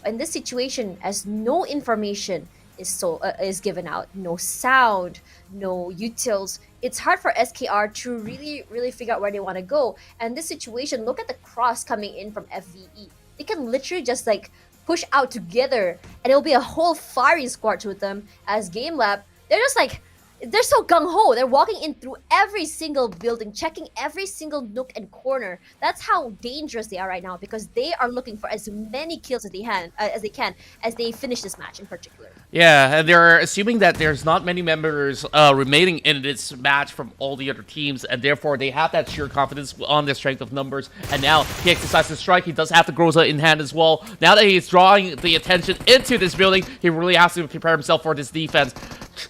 In this situation, as no information is given out, no sound, no utils, it's hard for SKR to really figure out where they want to go. And this situation, look at the cross coming in from FVE. They can literally just like push out together, and it'll be a whole firing squad with them. As Game Lab, they're just like, they're so gung-ho. They're walking in through every single building, checking every single nook and corner. That's how dangerous they are right now, because they are looking for as many kills as they can as they finish this match in particular. Yeah, and they're assuming that there's not many members remaining in this match from all the other teams, and therefore they have that sheer confidence on their strength of numbers. And now he decides to strike. He does have the Groza in hand as well. Now that he's drawing the attention into this building, he really has to prepare himself for this defense.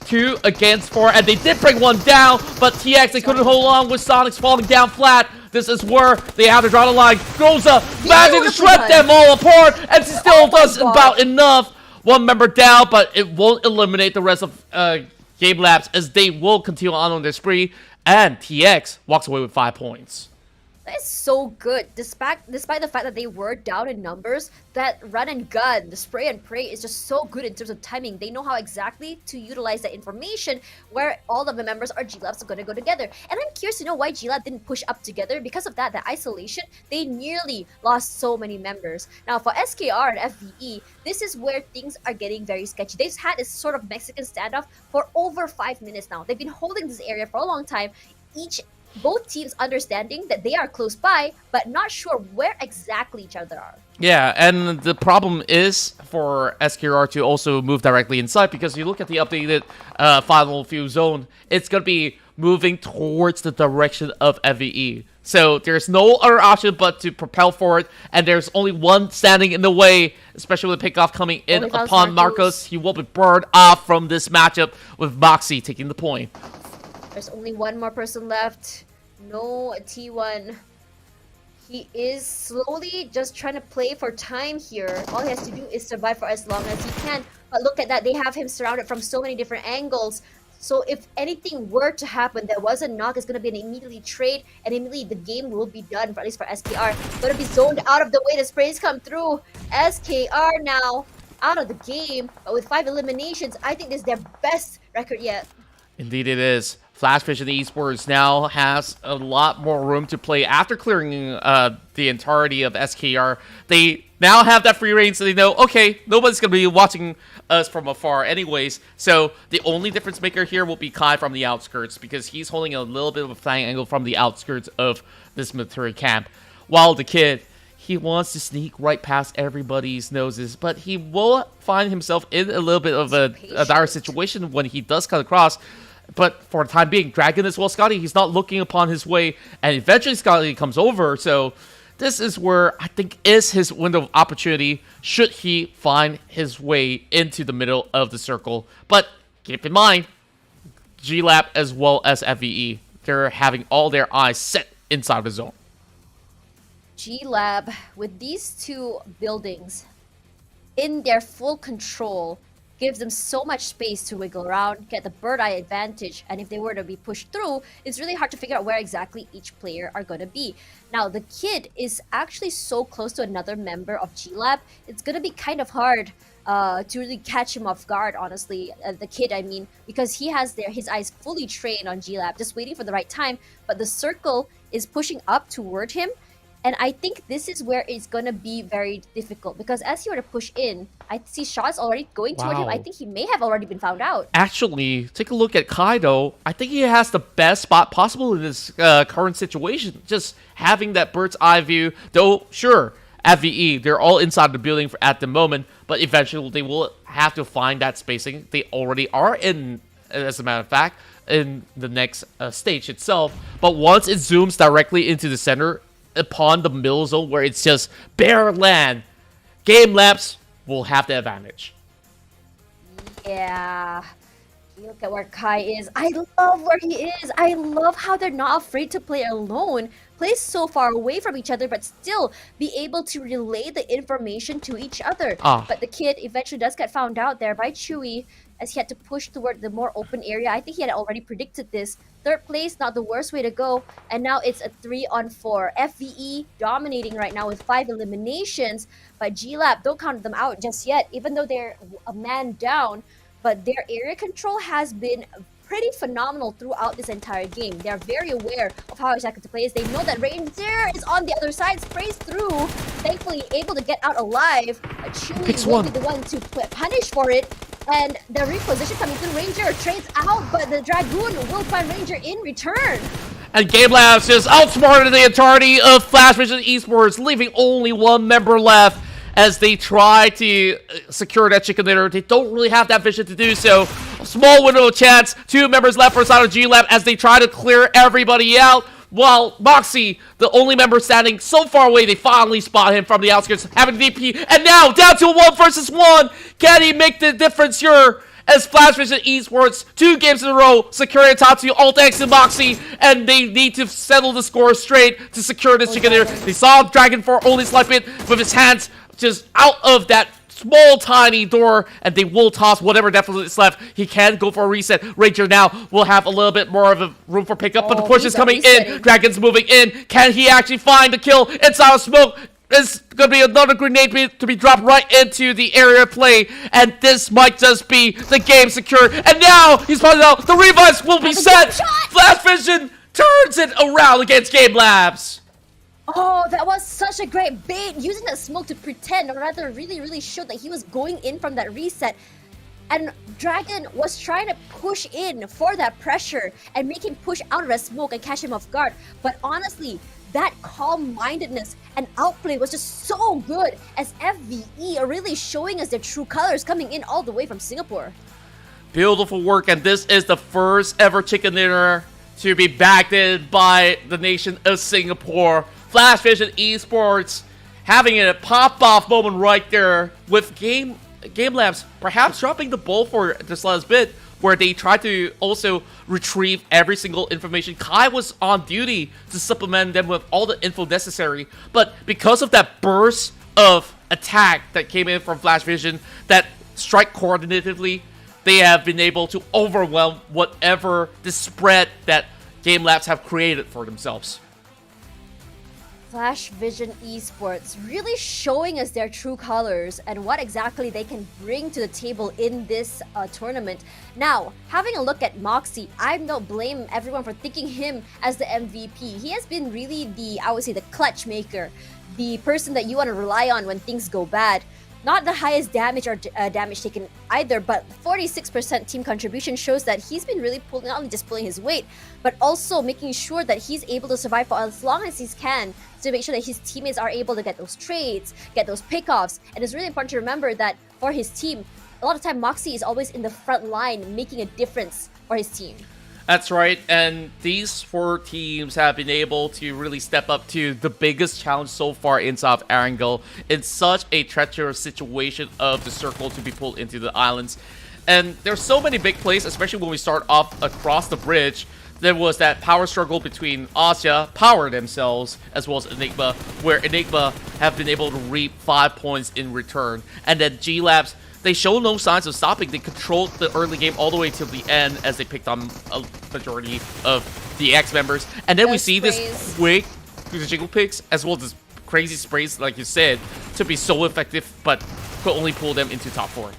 2 against 4, and they did bring one down, but TX, they couldn't hold on with Sonics falling down flat. This is where they have to draw the line. Groza managing to shred them all apart, and still does about enough. One member down, but it won't eliminate the rest of Game Labs, as they will continue on their spree, and TX walks away with 5 points. That is so good. Despite the fact that they were down in numbers, that run and gun, the spray and pray is just so good in terms of timing. They know how exactly to utilize that information where all of the members or G-Labs are going to go together. And I'm curious to know why G-Lab didn't push up together. Because of that, the isolation, they nearly lost so many members. Now for SKR and FVE, this is where things are getting very sketchy. They've had this sort of Mexican standoff for over 5 minutes now. They've been holding this area for a long time. Both teams understanding that they are close by, but not sure where exactly each other are. Yeah, and the problem is for SKR to also move directly inside, because you look at the updated final few zone, it's going to be moving towards the direction of FVE. So there's no other option but to propel forward, and there's only one standing in the way, especially with the pickoff coming in upon Marcos. He will be burned off from this matchup, with Moxie taking the point. There's only one more person left. No T1. He is slowly just trying to play for time here. All he has to do is survive for as long as he can. But look at that. They have him surrounded from so many different angles. So if anything were to happen, there was a knock, it's going to be an immediately trade, and immediately the game will be done, for at least for SKR. Going to be zoned out of the way the sprays come through. SKR now out of the game. But with 5 eliminations, I think this is their best record yet. Indeed it is. Flash Vision Esports now has a lot more room to play after clearing the entirety of SKR. They now have that free reign, so they know, okay, nobody's going to be watching us from afar anyways. So the only difference maker here will be Kai from the outskirts, because he's holding a little bit of a flying angle from the outskirts of this military camp. While the kid, he wants to sneak right past everybody's noses, but he will find himself in a little bit of a dire situation when he does cut across. But for the time being, Dragon as well, Scotty, he's not looking upon his way, and eventually Scotty comes over, so this is where I think is his window of opportunity, should he find his way into the middle of the circle. But keep in mind, G-Lab as well as FVE, they're having all their eyes set inside the zone. G-Lab, with these 2 buildings in their full control, gives them so much space to wiggle around, get the bird eye advantage, and if they were to be pushed through, it's really hard to figure out where exactly each player are going to be. Now, the kid is actually so close to another member of G-Lab, it's going to be kind of hard to really catch him off guard, honestly. The kid, I mean, because he has his eyes fully trained on G-Lab, just waiting for the right time, but the circle is pushing up toward him. And I think this is where it's going to be very difficult because as he were to push in, I see shots already going toward him. I think he may have already been found out. Actually, take a look at Kaido. I think he has the best spot possible in this current situation. Just having that bird's eye view. Though, sure, at VE, they're all inside the building at the moment, but eventually they will have to find that spacing. They already are in, as a matter of fact, in the next stage itself. But once it zooms directly into the center, upon the middle zone where it's just bare land, Game Labs will have the advantage. Yeah. Look at where Kai is. I love where he is. I love how they're not afraid to play alone. Play so far away from each other, but still be able to relay the information to each other. But the kid eventually does get found out there by Chewy as he had to push toward the more open area. I think he had already predicted this. Third place, not the worst way to go. And now it's a 3-on-4. FVE dominating right now with 5 eliminations. But G-Lab, don't count them out just yet, even though they're a man down. But their area control has been pretty phenomenal throughout this entire game. They're very aware of how exactly to play is. They know that Ranger is on the other side, sprays through, thankfully able to get out alive. Chewy will be the one to punish for it. And the reposition coming through, Ranger trades out, but the Dragoon will find Ranger in return. And Game Labs just outsmarted the entirety of Flash Vision Esports, leaving only one member left as they try to secure that chicken dinner. They don't really have that vision to do so. A small window of chance. 2 members left for side of G-Lab as they try to clear everybody out. While Moxie, the only member standing so far away, they finally spot him from the outskirts, having DP, and now down to a 1 versus 1. Can he make the difference here? As Flash Vision Esports, 2 games in a row, securing top 2, Alt X and Moxie, and they need to settle the score straight to secure this chicken dinner. They saw Dragon 4 only swipe it with his hands just out of that small tiny door, and they will toss whatever deficit is left. He can go for a reset. Ranger now will have a little bit more of a room for pickup, but the push is coming in. Dragon's moving in. Can he actually find the kill inside of smoke? There's gonna be another grenade to be dropped right into the area of play, and this might just be the game secured. And now he's pointing out the revives will be set. Flash Vision turns it around against Game Labs. Oh, that was such a great bait, using that smoke to pretend, or rather really showed that he was going in from that reset. And Dragon was trying to push in for that pressure and make him push out of that smoke and catch him off guard. But honestly, that calm-mindedness and outplay was just so good as FVE are really showing us their true colors coming in all the way from Singapore. Beautiful work, and this is the first ever chicken dinner to be backed in by the nation of Singapore. Flash Vision Esports having a pop-off moment right there with Game Labs perhaps dropping the ball for this last bit, where they tried to also retrieve every single information. Kai was on duty to supplement them with all the info necessary, but because of that burst of attack that came in from Flash Vision, that strike coordinatively, they have been able to overwhelm whatever the spread that Game Labs have created for themselves. Flash Vision Esports really showing us their true colors and what exactly they can bring to the table in this tournament. Now, having a look at Moxie, I don't blame everyone for thinking him as the MVP. He has been really I would say, the clutch maker, the person that you want to rely on when things go bad. Not the highest damage or damage taken either, but 46% team contribution shows that he's been really not only just pulling his weight, but also making sure that he's able to survive for as long as he can to make sure that his teammates are able to get those trades, get those pickoffs. And it's really important to remember that for his team, a lot of time Moxie is always in the front line making a difference for his team. That's right, and these 4 teams have been able to really step up to the biggest challenge so far in South Erangel in such a treacherous situation of the circle to be pulled into the islands. And there's so many big plays, especially when we start off across the bridge. There was that power struggle between Asia, Power themselves, as well as Enigma, where Enigma have been able to reap 5 points in return. And then G-Labs they show no signs of stopping. They controlled the early game all the way till the end as they picked on a majority of the X members. And then we see this quick jiggle picks as well as this crazy sprays, like you said, to be so effective, but could only pull them into top 4.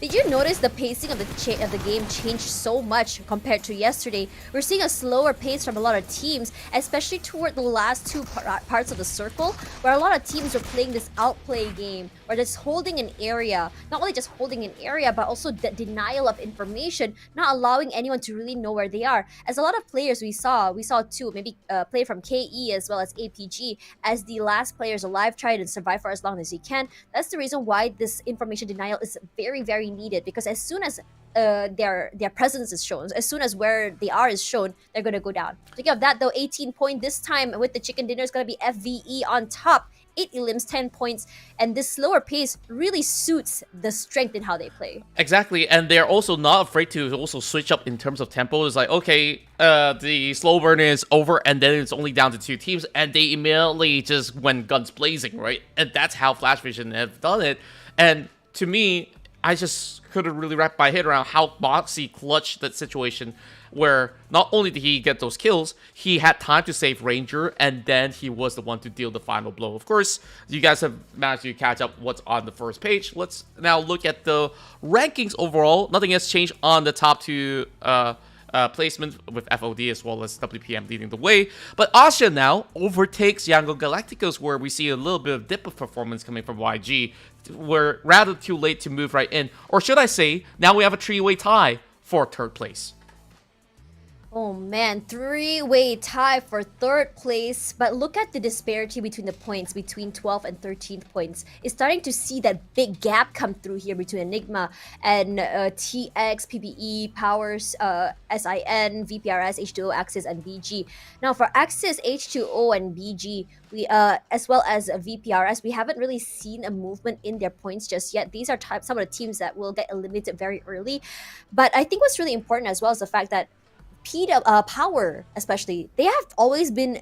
Did you notice the pacing of the game changed so much compared to yesterday? We're seeing a slower pace from a lot of teams, especially toward the last two parts of the circle, where a lot of teams were playing this outplay game, where just holding an area, not only just holding an area, but also the denial of information, not allowing anyone to really know where they are. As a lot of players we saw two, maybe play from KE as well as APG, as the last players alive, try to survive for as long as he can. That's the reason why this information denial is very, very needed, because as soon as their presence is shown, as soon as where they are is shown, they're going to go down. Speaking of that though, 18 point this time with the chicken dinner is going to be FVE on top. 8 elims, 10 points, and this slower pace really suits the strength in how they play. Exactly, and they're also not afraid to also switch up in terms of tempo. It's like, okay, the slow burn is over, and then it's only down to 2 teams, and they immediately just went guns blazing, right? And that's how Flash Vision have done it. And to me, I just couldn't really wrap my head around how Moxie clutched that situation, where not only did he get those kills, he had time to save Ranger, and then he was the one to deal the final blow. Of course, you guys have managed to catch up what's on the first page. Let's now look at the rankings overall. Nothing has changed on the top 2 placement, with FOD as well as WPM leading the way. But Asia now overtakes Yango Galacticos, where we see a little bit of dip of performance coming from YG. We're rather too late to move right in. Or should I say, now we have a 3-way tie for 3rd place. Oh man, 3-way tie for 3rd place. But look at the disparity between the points between 12th and 13th points. It's starting to see that big gap come through here between Enigma and TX, PPE, Powers, SIN, VPRS, H2O, Axis, and BG. Now for Axis, H2O, and BG, we as well as VPRS, we haven't really seen a movement in their points just yet. These are some of the teams that will get eliminated very early. But I think what's really important as well is the fact that Power, especially, they have always been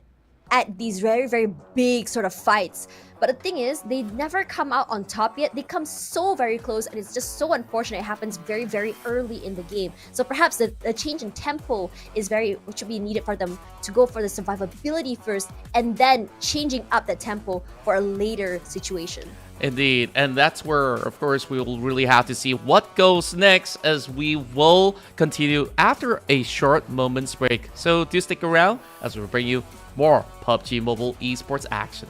at these very, very big sort of fights. But the thing is, they never come out on top yet. They come so very close, and it's just so unfortunate it happens very, very early in the game. So perhaps the change in tempo is should be needed for them to go for the survivability first, and then changing up the tempo for a later situation. Indeed, and that's where, of course, we will really have to see what goes next, as we will continue after a short moment's break. So do stick around as we bring you more PUBG Mobile esports action.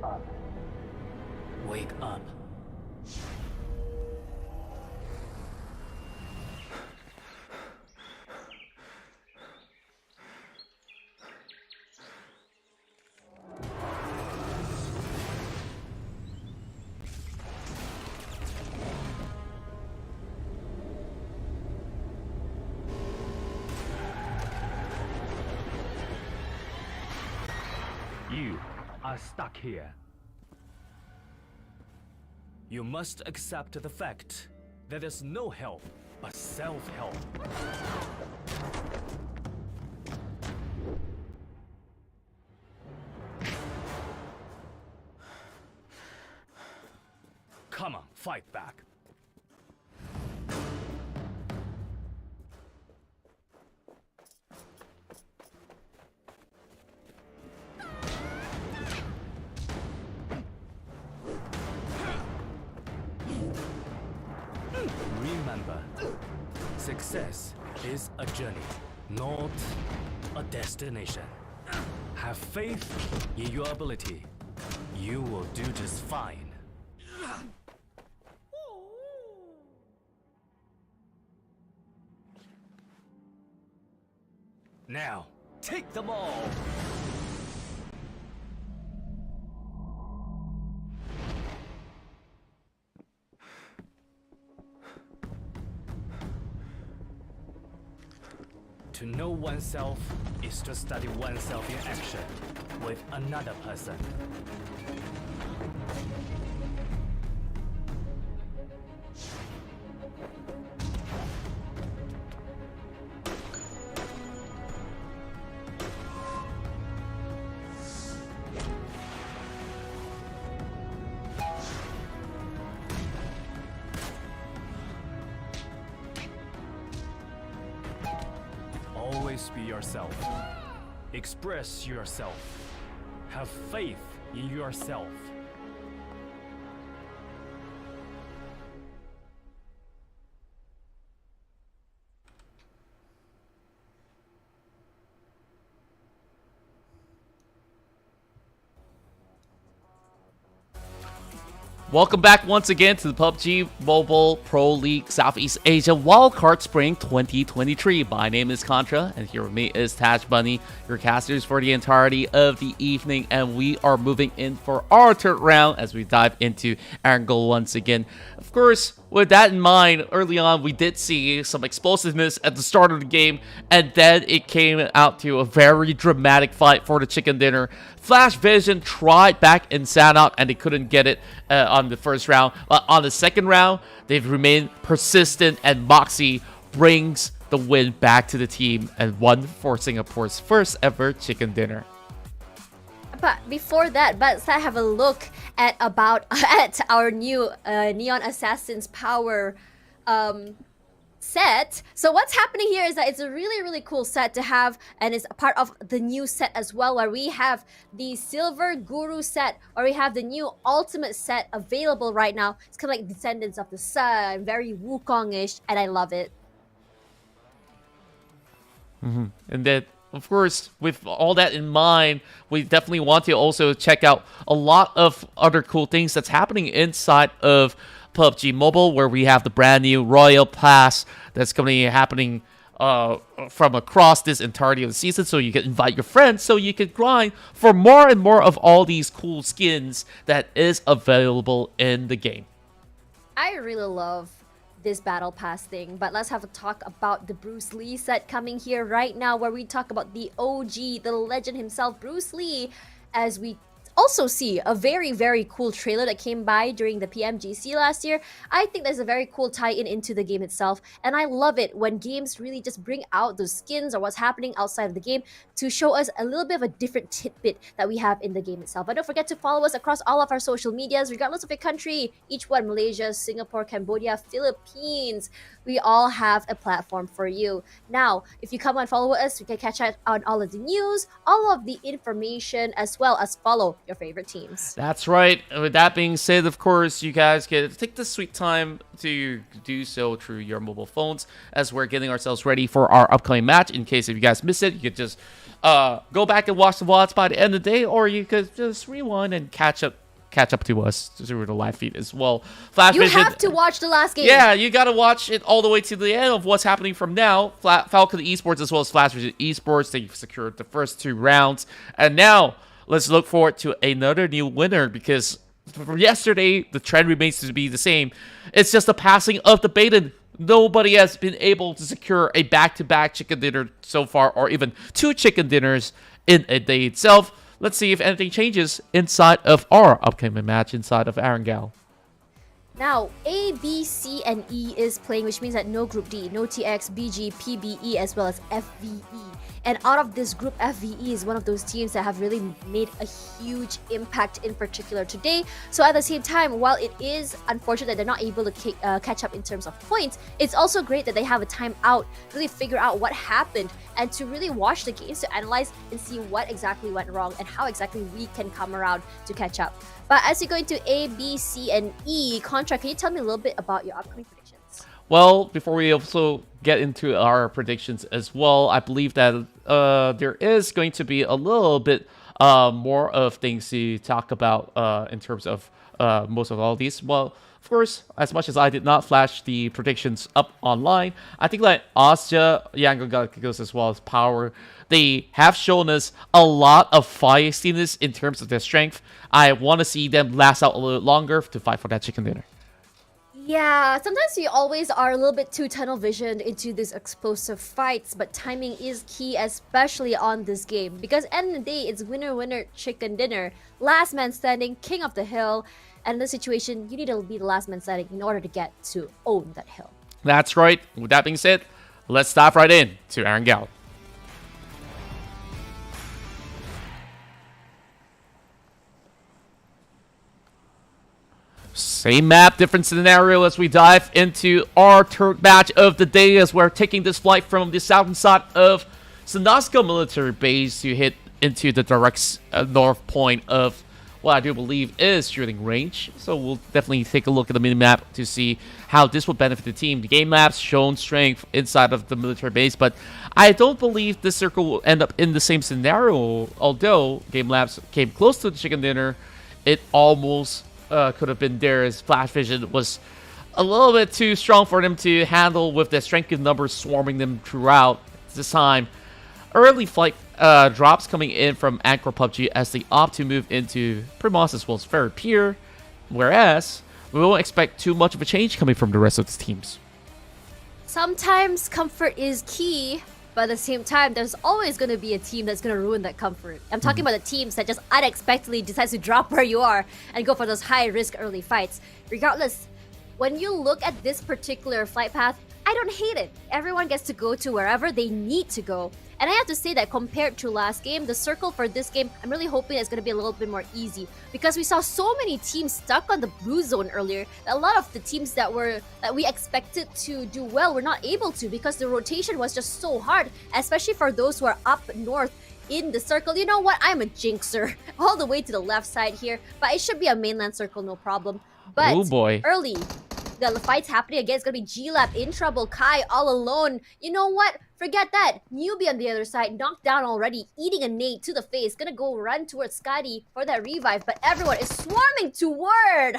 up. Wake up. You are stuck here. You must accept the fact that there's no help but self-help. Come on, fight back. Remember, success is a journey, not a destination. Have faith in your ability. You will do just fine. Now, take them all! To know oneself is to study oneself in action with another person. Always be yourself. Express yourself. Have faith in yourself. Welcome back once again to the PUBG Mobile Pro League Southeast Asia Wildcard Spring 2023. My name is Contra, and here with me is Tash Bunny, your casters for the entirety of the evening, and we are moving in for our third round as we dive into Angle once again. Of course, with that in mind, early on we did see some explosiveness at the start of the game, and then it came out to a very dramatic fight for the chicken dinner. Flash Vision tried back in Sanok and they couldn't get it on the first round. But on the second round, they've remained persistent, and Moxie brings the win back to the team and won for Singapore's first ever chicken dinner. But before that, let's have a look at our new Neon Assassin's Power set. So what's happening here is that it's a really cool set to have, and it's a part of the new set as well, where we have the Silver Guru set, where we have the new Ultimate set available right now. It's kind of like Descendants of the Sun, very Wukong-ish, and I love it. And then, of course, with all that in mind, we definitely want to also check out a lot of other cool things that's happening inside of PUBG Mobile, where we have the brand new Royal Pass that's going to be happening from across this entirety of the season, so you can invite your friends, so you can grind for more and more of all these cool skins that is available in the game. I really love this battle pass thing, but let's have a talk about the Bruce Lee set coming here right now, where we talk about the OG, the legend himself, Bruce Lee, as we also see a very cool trailer that came by during the PMGC last year. I think there's a very cool tie-in into the game itself, and I love it when games really just bring out those skins or what's happening outside of the game to show us a little bit of a different tidbit that we have in the game itself. But don't forget to follow us across all of our social medias, regardless of your country. Each one: Malaysia, Singapore, Cambodia, Philippines. We all have a platform for you. Now, if you come and follow us, you can catch up on all of the news, all of the information, as well as follow your favorite teams. That's right. And with that being said, of course, you guys can take the sweet time to do so through your mobile phones as we're getting ourselves ready for our upcoming match. In case if you guys miss it, you could just go back and watch the VODs by the end of the day, or you could just rewind and catch up to us through the live feed as well. Flash You Vision, have to watch the last game. yeah, you gotta watch it all the way to the end of what's happening from now. Falcon Esports as well as Flash Vision Esports, they've secured the first 2 rounds, and now let's look forward to another new winner, because from yesterday the trend remains to be the same. It's just the passing of the Baden. Nobody has been able to secure a back-to-back chicken dinner so far, or even 2 chicken dinners in a day itself. Let's see if anything changes inside of our upcoming match inside of Arangao. Now, A, B, C, and E is playing, which means that no Group D, no TX, BG, PBE, as well as FVE. And out of this group, FVE is one of those teams that have really made a huge impact in particular today. So at the same time, while it is unfortunate that they're not able to catch up in terms of points, it's also great that they have a time out, really figure out what happened, and to really watch the games to analyze and see what exactly went wrong and how exactly we can come around to catch up. But as you go into A, B, C, and E, Contra, can you tell me a little bit about your upcoming predictions? Well, before we also get into our predictions as well, I believe that there is going to be a little bit more of things to talk about in terms of most of all these. Well, of course, as much as I did not flash the predictions up online, I think that Austria, Yangon Galacticos, as well as Power, they have shown us a lot of feistiness in terms of their strength. I want to see them last out a little longer to fight for that chicken dinner. Yeah, sometimes you always are a little bit too tunnel visioned into these explosive fights, but timing is key, especially on this game. Because end of the day, it's winner, chicken dinner. Last man standing, king of the hill. And in this situation, you need to be the last man standing in order to get to own that hill. That's right. With that being said, let's dive right in to Arangao. Same map, different scenario as we dive into our third match of the day, as we're taking this flight from the southern side of Sanasko military base to hit into the direct north point of what I do believe is shooting range. So we'll definitely take a look at the minimap to see how this will benefit the team. The game map's shown strength inside of the military base, but I don't believe this circle will end up in the same scenario. Although Game Labs came close to the chicken dinner, it almost could have been there, as Flash Vision was a little bit too strong for them to handle with their strength in numbers swarming them throughout this time. Early flight drops coming in from Anchor PUBG as they opt to move into Primos as well as Ferry Pier, whereas we won't expect too much of a change coming from the rest of the teams. Sometimes comfort is key, but at the same time, there's always going to be a team that's going to ruin that comfort. I'm talking about the teams that just unexpectedly decides to drop where you are and go for those high-risk early fights. Regardless, when you look at this particular flight path, I don't hate it. Everyone gets to go to wherever they need to go. And I have to say that compared to last game, the circle for this game, I'm really hoping it's going to be a little bit more easy. Because we saw so many teams stuck on the blue zone earlier, that a lot of the teams that we expected to do well were not able to, because the rotation was just so hard, especially for those who are up north in the circle. You know what? I'm a jinxer all the way to the left side here, but it should be a mainland circle, no problem. But oh boy. Early, the fight's happening again. It's gonna be G-Lab in trouble. Kai all alone. You know what? Forget that. Newbie on the other side, knocked down already, eating a nade to the face. Gonna go run towards Scotty for that revive, but everyone is swarming toward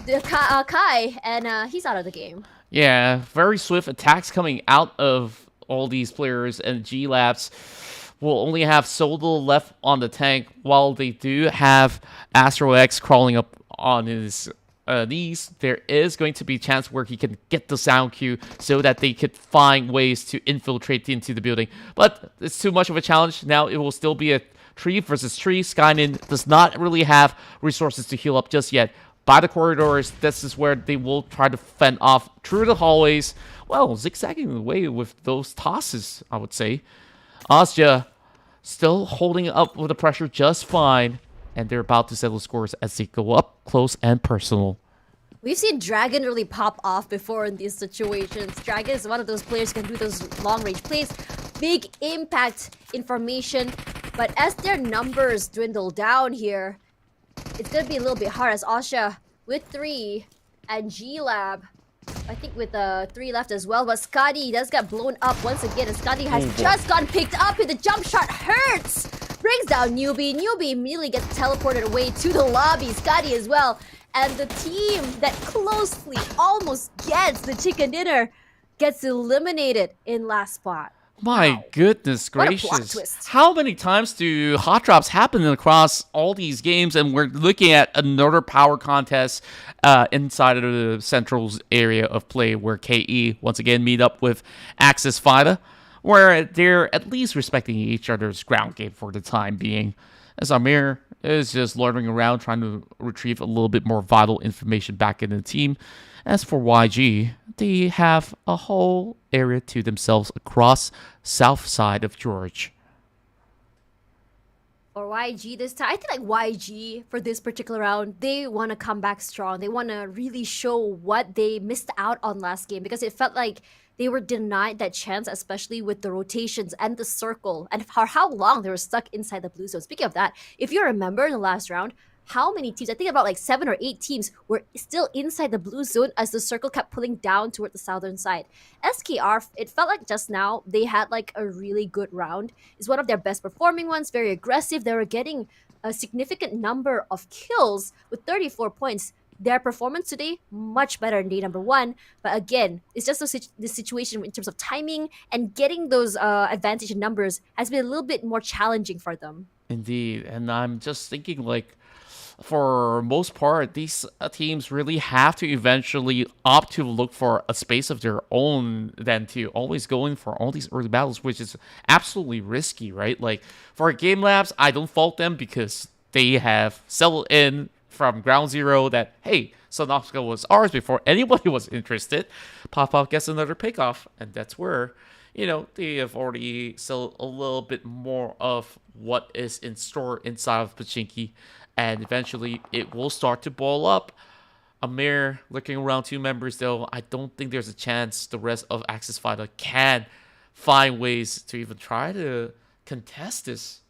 the Kai, and he's out of the game. Yeah, very swift attacks coming out of all these players, and G-Labs will only have so little left on the tank, while they do have Astro X crawling up on his knees. There is going to be a chance where he can get the sound cue so that they could find ways to infiltrate into the building. But it's too much of a challenge. Now it will still be a tree versus tree. Skynin does not really have resources to heal up just yet. By the corridors, this is where they will try to fend off through the hallways. Well, zigzagging away with those tosses, I would say. Austria still holding up with the pressure just fine. And they're about to settle scores as they go up close and personal. We've seen Dragon really pop off before in these situations. Dragon is one of those players who can do those long-range plays. Big impact information. But as their numbers dwindle down here, it's going to be a little bit hard, as Asha with 3 and G-Lab I think with 3 left as well. But Scotty does get blown up once again. And Scotty has just gotten picked up with the jump shot. Hurts! Brings down Newbie. Newbie immediately gets teleported away to the lobby. Scotty as well. And the team that closely almost gets the chicken dinner gets eliminated in last spot. My goodness What a plot gracious. twist. How many times do hot drops happen across all these games? And we're looking at another power contest inside of the Central's area of play where KE once again meet up with Axis Fida, where they're at least respecting each other's ground game for the time being. As Amir is just loitering around trying to retrieve a little bit more vital information back in the team. As for YG, they have a whole area to themselves across south side of George. For YG this time, I think like YG for this particular round, they want to come back strong. They want to really show what they missed out on last game because it felt like they were denied that chance, especially with the rotations and the circle and for how long they were stuck inside the blue zone. Speaking of that, if you remember in the last round, how many teams, I think about like 7 or 8 teams were still inside the blue zone as the circle kept pulling down toward the southern side. SKR, it felt like just now they had like a really good round. It's one of their best performing ones, very aggressive. They were getting a significant number of kills with 34 points. Their performance today, much better than day number 1. But again, it's just the situation in terms of timing and getting those advantage in numbers has been a little bit more challenging for them. Indeed, and I'm just thinking like, for most part, these teams really have to eventually opt to look for a space of their own than to always going for all these early battles, which is absolutely risky, right? Like, for Game Labs, I don't fault them because they have settled in from ground zero that, hey, Sunoptica was ours before anybody was interested. Pop-Up gets another pickoff, and that's where, you know, they have already settled a little bit more of what is in store inside of Pachinki. And eventually, it will start to ball up. Amir looking around 2 members, though. I don't think there's a chance the rest of Axis Fighter can find ways to even try to contest this.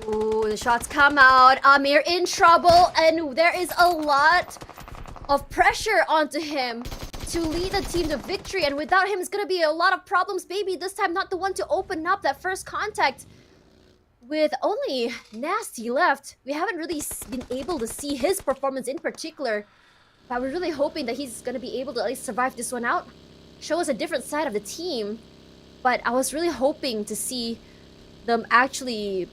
Ooh, the shots come out. Amir in trouble, and there is a lot of pressure onto him to lead the team to victory. And without him, it's going to be a lot of problems. Baby, this time not the one to open up that first contact. With only Nasty left, we haven't really been able to see his performance in particular. But we're really hoping that he's going to be able to at least survive this one out. Show us a different side of the team. But I was really hoping to see them actually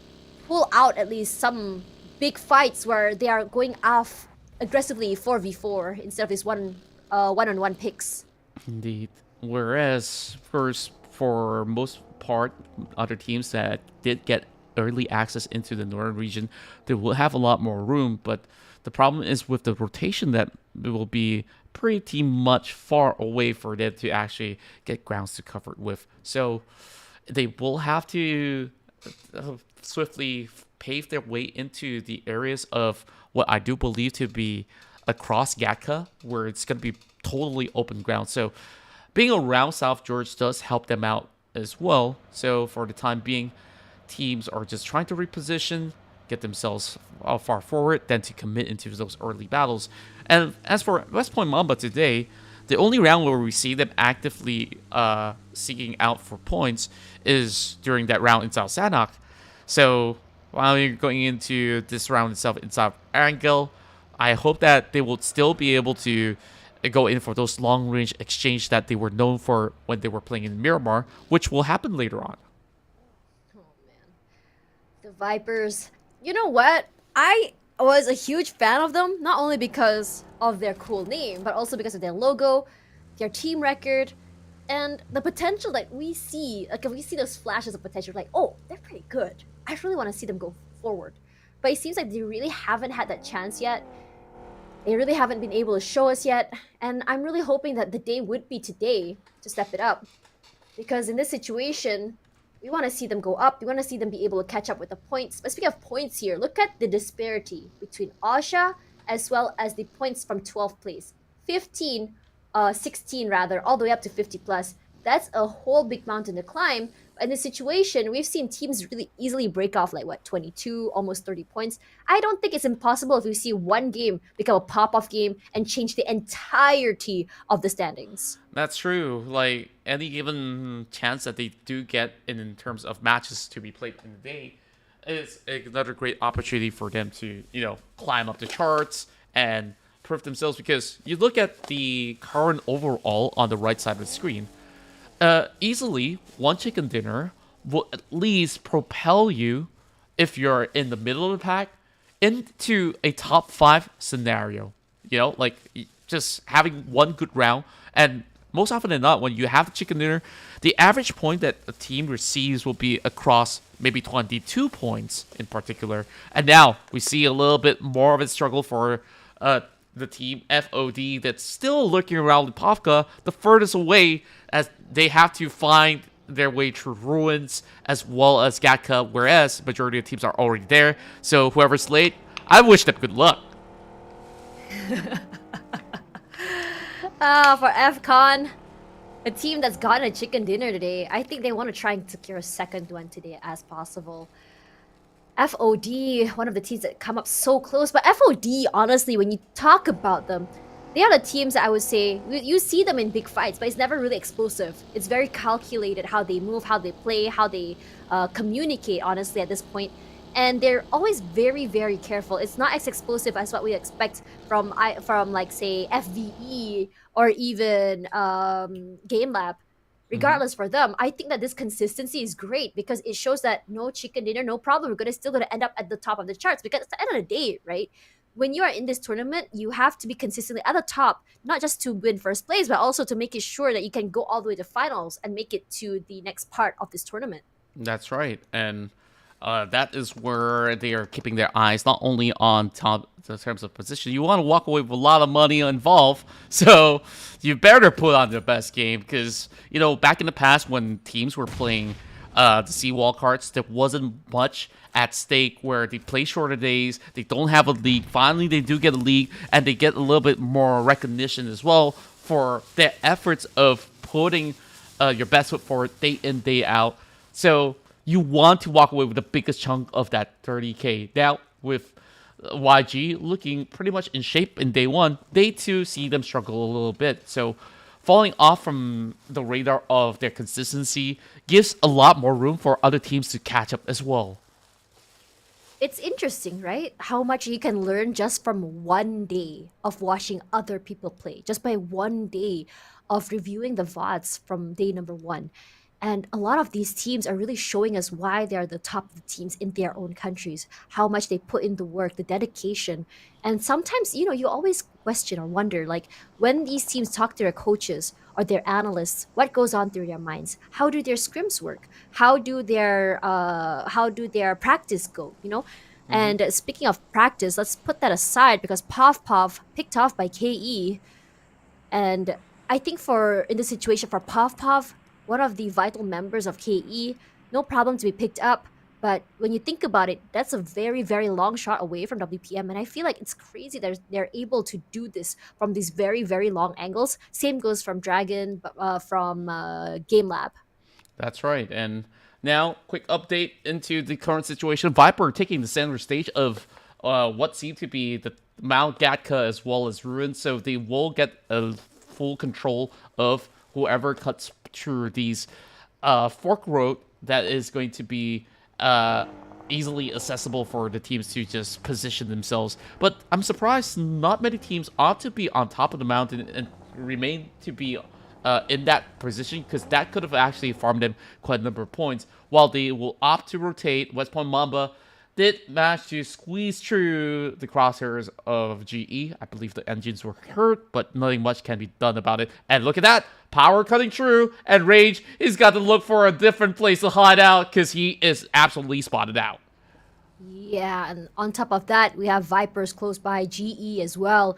pull out at least some big fights where they are going off aggressively 4v4 instead of these one-on-one picks. Indeed. Whereas, first, for most part, other teams that did get early access into the northern region, they will have a lot more room, but the problem is with the rotation that it will be pretty much far away for them to actually get grounds to cover it with. So they will have to swiftly pave their way into the areas of what I do believe to be across Gatka, where it's going to be totally open ground. So being around South George does help them out as well. So for the time being, teams are just trying to reposition, get themselves far forward, than to commit into those early battles. And as for West Point Mamba today, the only round where we see them actively seeking out for points is during that round in South Sanok. So while you're going into this round itself in South Erangel, I hope that they will still be able to go in for those long-range exchange that they were known for when they were playing in Myanmar, which will happen later on. The Vipers, you know what? I was a huge fan of them, not only because of their cool name, but also because of their logo, their team record, and the potential that we see. Like, if we see those flashes of potential, like, oh, they're pretty good. I really want to see them go forward. But it seems like they really haven't had that chance yet. They really haven't been able to show us yet. And I'm really hoping that the day would be today to step it up. Because in this situation, we want to see them go up. We want to see them be able to catch up with the points. But speaking of points here, look at the disparity between Asha as well as the points from 12th place. 16 rather, all the way up to 50 plus. That's a whole big mountain to climb. in this situation, we've seen teams really easily break off like 22, almost 30 points. I don't think it's impossible if we see one game become a pop-off game and change the entirety of the standings. That's true. Like any given chance that they do get in terms of matches to be played in the day is another great opportunity for them to, climb up the charts and prove themselves, because you look at the current overall on the right side of the screen, easily one chicken dinner will at least propel you, if you're in the middle of the pack, into a top 5 scenario. Like just having one good round. And most often than not, when you have the chicken dinner, the average point that a team receives will be across maybe 22 points in particular. And now we see a little bit more of a struggle for the team FOD that's still lurking around Lipovka, the furthest away, as they have to find their way through ruins as well as Gatka, whereas majority of teams are already there. So whoever's late, I wish them good luck. For FCon, a team that's gotten a chicken dinner today, I think they want to try and secure a second one today as possible. FOD, one of the teams that come up so close, but FOD, honestly, when you talk about them, they are the teams that I would say, you see them in big fights, but it's never really explosive. It's very calculated how they move, how they play, how they communicate, honestly, at this point. And they're always very, very careful. It's not as explosive as what we expect from like, say, FVE or even Game Lab. Regardless, for them, I think that this consistency is great because it shows that no chicken dinner, no problem. We're still going to end up at the top of the charts, because at the end of the day, right? When you are in this tournament, you have to be consistently at the top, not just to win first place, but also to make it sure that you can go all the way to finals and make it to the next part of this tournament. That's right. And that is where they are keeping their eyes not only on top in terms of position. You want to walk away with a lot of money involved, so you better put on the best game, because back in the past when teams were playing the SEA Wildcards, there wasn't much at stake, where they play shorter days, they don't have a league. Finally, they do get a league, and they get a little bit more recognition as well for their efforts of putting your best foot forward day in, day out. So you want to walk away with the biggest chunk of that 30K. Now, with YG looking pretty much in shape in day one, day two see them struggle a little bit. So falling off from the radar of their consistency gives a lot more room for other teams to catch up as well. It's interesting, right? How much you can learn just from one day of watching other people play, just by one day of reviewing the VODs from day number 1. And a lot of these teams are really showing us why they are the top of the teams in their own countries, how much they put in the work, the dedication. And sometimes, you always question or wonder, like, when these teams talk to their coaches or their analysts, what goes on through their minds? How do their scrims work? How do their practice go, And speaking of practice, let's put that aside, because Pov picked off by KE. And I think in this situation for Pov, one of the vital members of KE, no problem to be picked up. But when you think about it, that's a very, very long shot away from WPM. And I feel like it's crazy that they're able to do this from these very, very long angles. Same goes from Dragon, from Game Lab. That's right. And now, quick update into the current situation. Viper taking the center stage of what seemed to be the Mount Gatka as well as Ruin. So they will get a full control of whoever cuts through these fork road that is going to be easily accessible for the teams to just position themselves. But I'm surprised not many teams ought to be on top of the mountain and remain to be in that position, because that could have actually farmed them quite a number of points. While they will opt to rotate, West Point Mamba did manage to squeeze through the crosshairs of GE. I believe the engines were hurt, but nothing much can be done about it. And look at that! Power cutting through, and Rage, he's got to look for a different place to hide out, because he is absolutely spotted out. Yeah, and on top of that, we have Vipers close by, GE as well.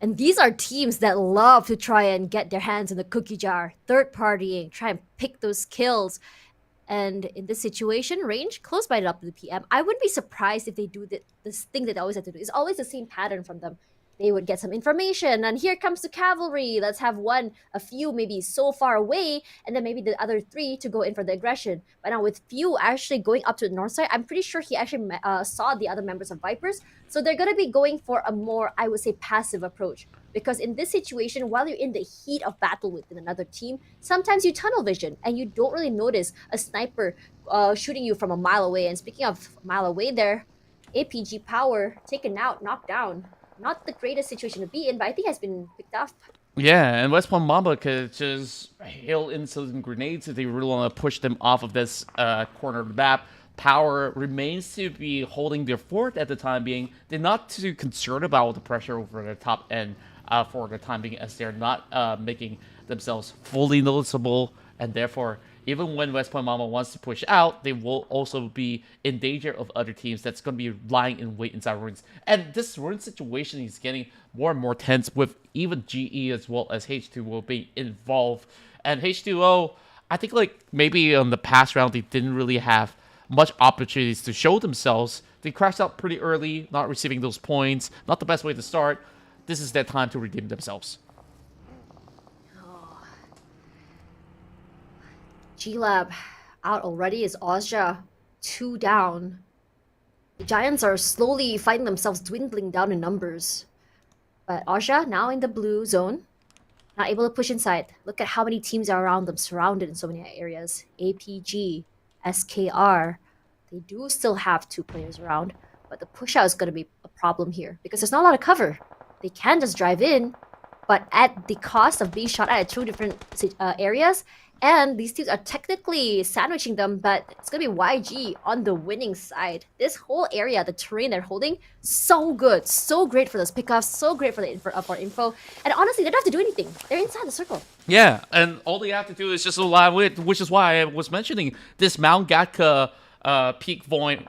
And these are teams that love to try and get their hands in the cookie jar, third-partying, try and pick those kills. And in this situation, Range close by the WPM. I wouldn't be surprised if they do this thing that they always have to do. It's always the same pattern from them. they would get some information. And here comes the cavalry. Let's have a few maybe so far away, and then maybe the other 3 to go in for the aggression. But now with few actually going up to the north side, I'm pretty sure he actually saw the other members of Vipers. So they're going to be going for a more, I would say, passive approach. Because in this situation, while you're in the heat of battle with another team, sometimes you tunnel vision and you don't really notice a sniper shooting you from a mile away. And speaking of a mile away there, APG power taken out, knocked down. Not the greatest situation to be in, but I think has been picked up. Yeah, and West Palm Mamba could just hail in some grenades if they really want to push them off of this corner of the map. Power remains to be holding their fort at the time being. They're not too concerned about the pressure over the top end for the time being, as they're not making themselves fully noticeable, and therefore, even when West Point Mama wants to push out, they will also be in danger of other teams that's going to be lying in wait inside ruins. And this ruin situation is getting more and more tense, with even GE as well as H2O being involved. And H2O, I think like maybe on the past round, they didn't really have much opportunities to show themselves. They crashed out pretty early, not receiving those points. Not the best way to start. This is their time to redeem themselves. G-Lab out already is Ozja 2 down. The Giants are slowly finding themselves dwindling down in numbers. But Ozja now in the blue zone, not able to push inside. Look at how many teams are around them, surrounded in so many areas. APG, SKR, they do still have 2 players around, but the push out is going to be a problem here because there's not a lot of cover. They can just drive in, but at the cost of being shot at 2 different areas. And these teams are technically sandwiching them, but it's going to be YG on the winning side. This whole area, the terrain they're holding, so good. So great for those pickoffs, so great for the info. And honestly, they don't have to do anything. They're inside the circle. Yeah, and all they have to do is just allow it, which is why I was mentioning this Mount Gatka peak point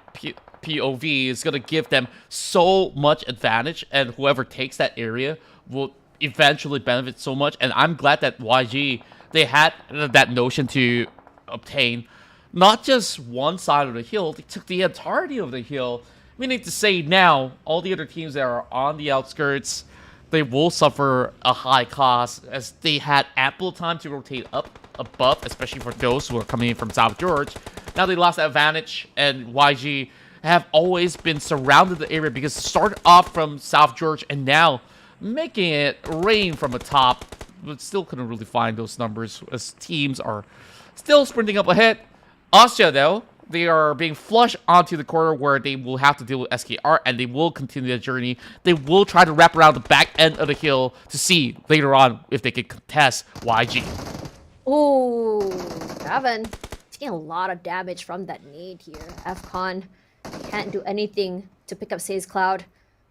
POV is going to give them so much advantage, and whoever takes that area will eventually benefit so much. And I'm glad that YG, they had that notion to obtain not just one side of the hill, they took the entirety of the hill. Meaning to say now, all the other teams that are on the outskirts, they will suffer a high cost, as they had ample time to rotate up above, especially for those who are coming in from South George. Now they lost that advantage, and YG have always been surrounded the area because it started off from South George and now making it rain from the top, but still couldn't really find those numbers as teams are still sprinting up ahead. Austria, though, they are being flushed onto the corner where they will have to deal with SKR, and they will continue their journey. They will try to wrap around the back end of the hill to see later on if they can contest YG. Ooh, Gavin taking a lot of damage from that nade here. FCon can't do anything to pick up Say's Cloud.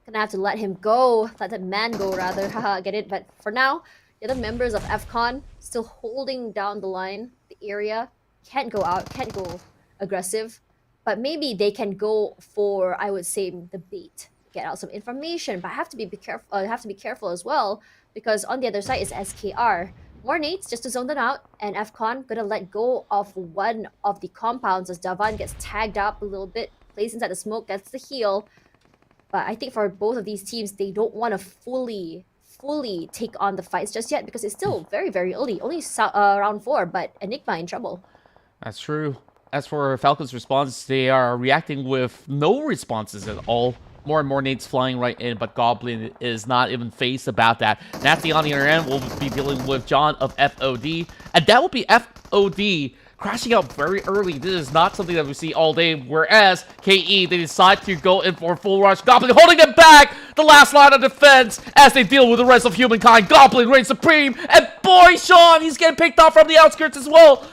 Gonna have to let him go, let that man go rather. Haha, get it? But for now, the other members of FCon still holding down the line, the area. Can't go out, can't go aggressive, but maybe they can go for, I would say, the bait, get out some information. But I have to be careful. I have to be careful as well, because on the other side is SKR. More nades just to zone them out, and FCon gonna let go of one of the compounds as Davan gets tagged up a little bit, plays inside the smoke, gets the heal. But I think for both of these teams, they don't want to fully take on the fights just yet, because it's still very, very early. Only round 4, but Enigma in trouble. That's true. As for Falcon's response, they are reacting with no responses at all. More and more nades flying right in, but Goblin is not even phased about that. Nasty on the other end will be dealing with John of FOD, and that will be FOD crashing out very early. This is not something that we see all day, whereas KE, they decide to go in for a full rush. Goblin holding them back, the last line of defense, as they deal with the rest of humankind. Goblin reigns supreme, and boy, Sean, he's getting picked off from the outskirts as well.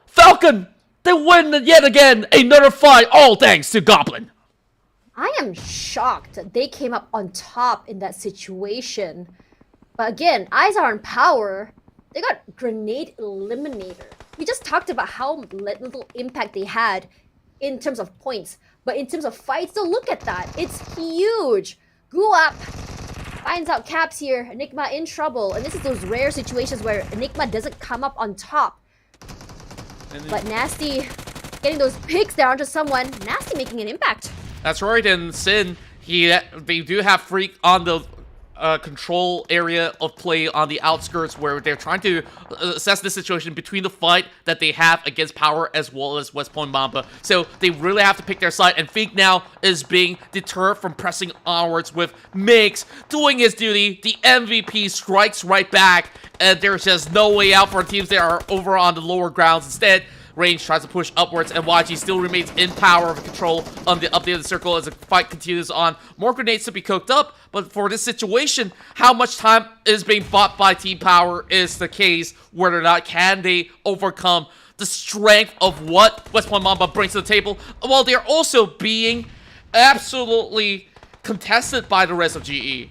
Falcon, they win yet again, another fight, all thanks to Goblin. I am shocked that they came up on top in that situation. But again, eyes are on power. They got Grenade Eliminator. We just talked about how little impact they had in terms of points. But in terms of fights, so look at that. It's huge. Guap finds out Caps here. Enigma in trouble. And this is those rare situations where Enigma doesn't come up on top. But Nasty getting those picks there onto someone. Nasty making an impact. That's right, and Sin, they do have Freak on the control area of play on the outskirts where they're trying to assess the situation between the fight that they have against Power as well as West Point Mamba. So they really have to pick their side, and Fink now is being deterred from pressing onwards with Mix doing his duty. The MVP strikes right back, and there's just no way out for teams that are over on the lower grounds. Instead, Range tries to push upwards, and YG still remains in power of control on the updated circle as the fight continues on. More grenades to be cooked up, but for this situation, how much time is being bought by Team Power is the case. Whether or not can they overcome the strength of what West Point Mamba brings to the table, while they're also being absolutely contested by the rest of GE.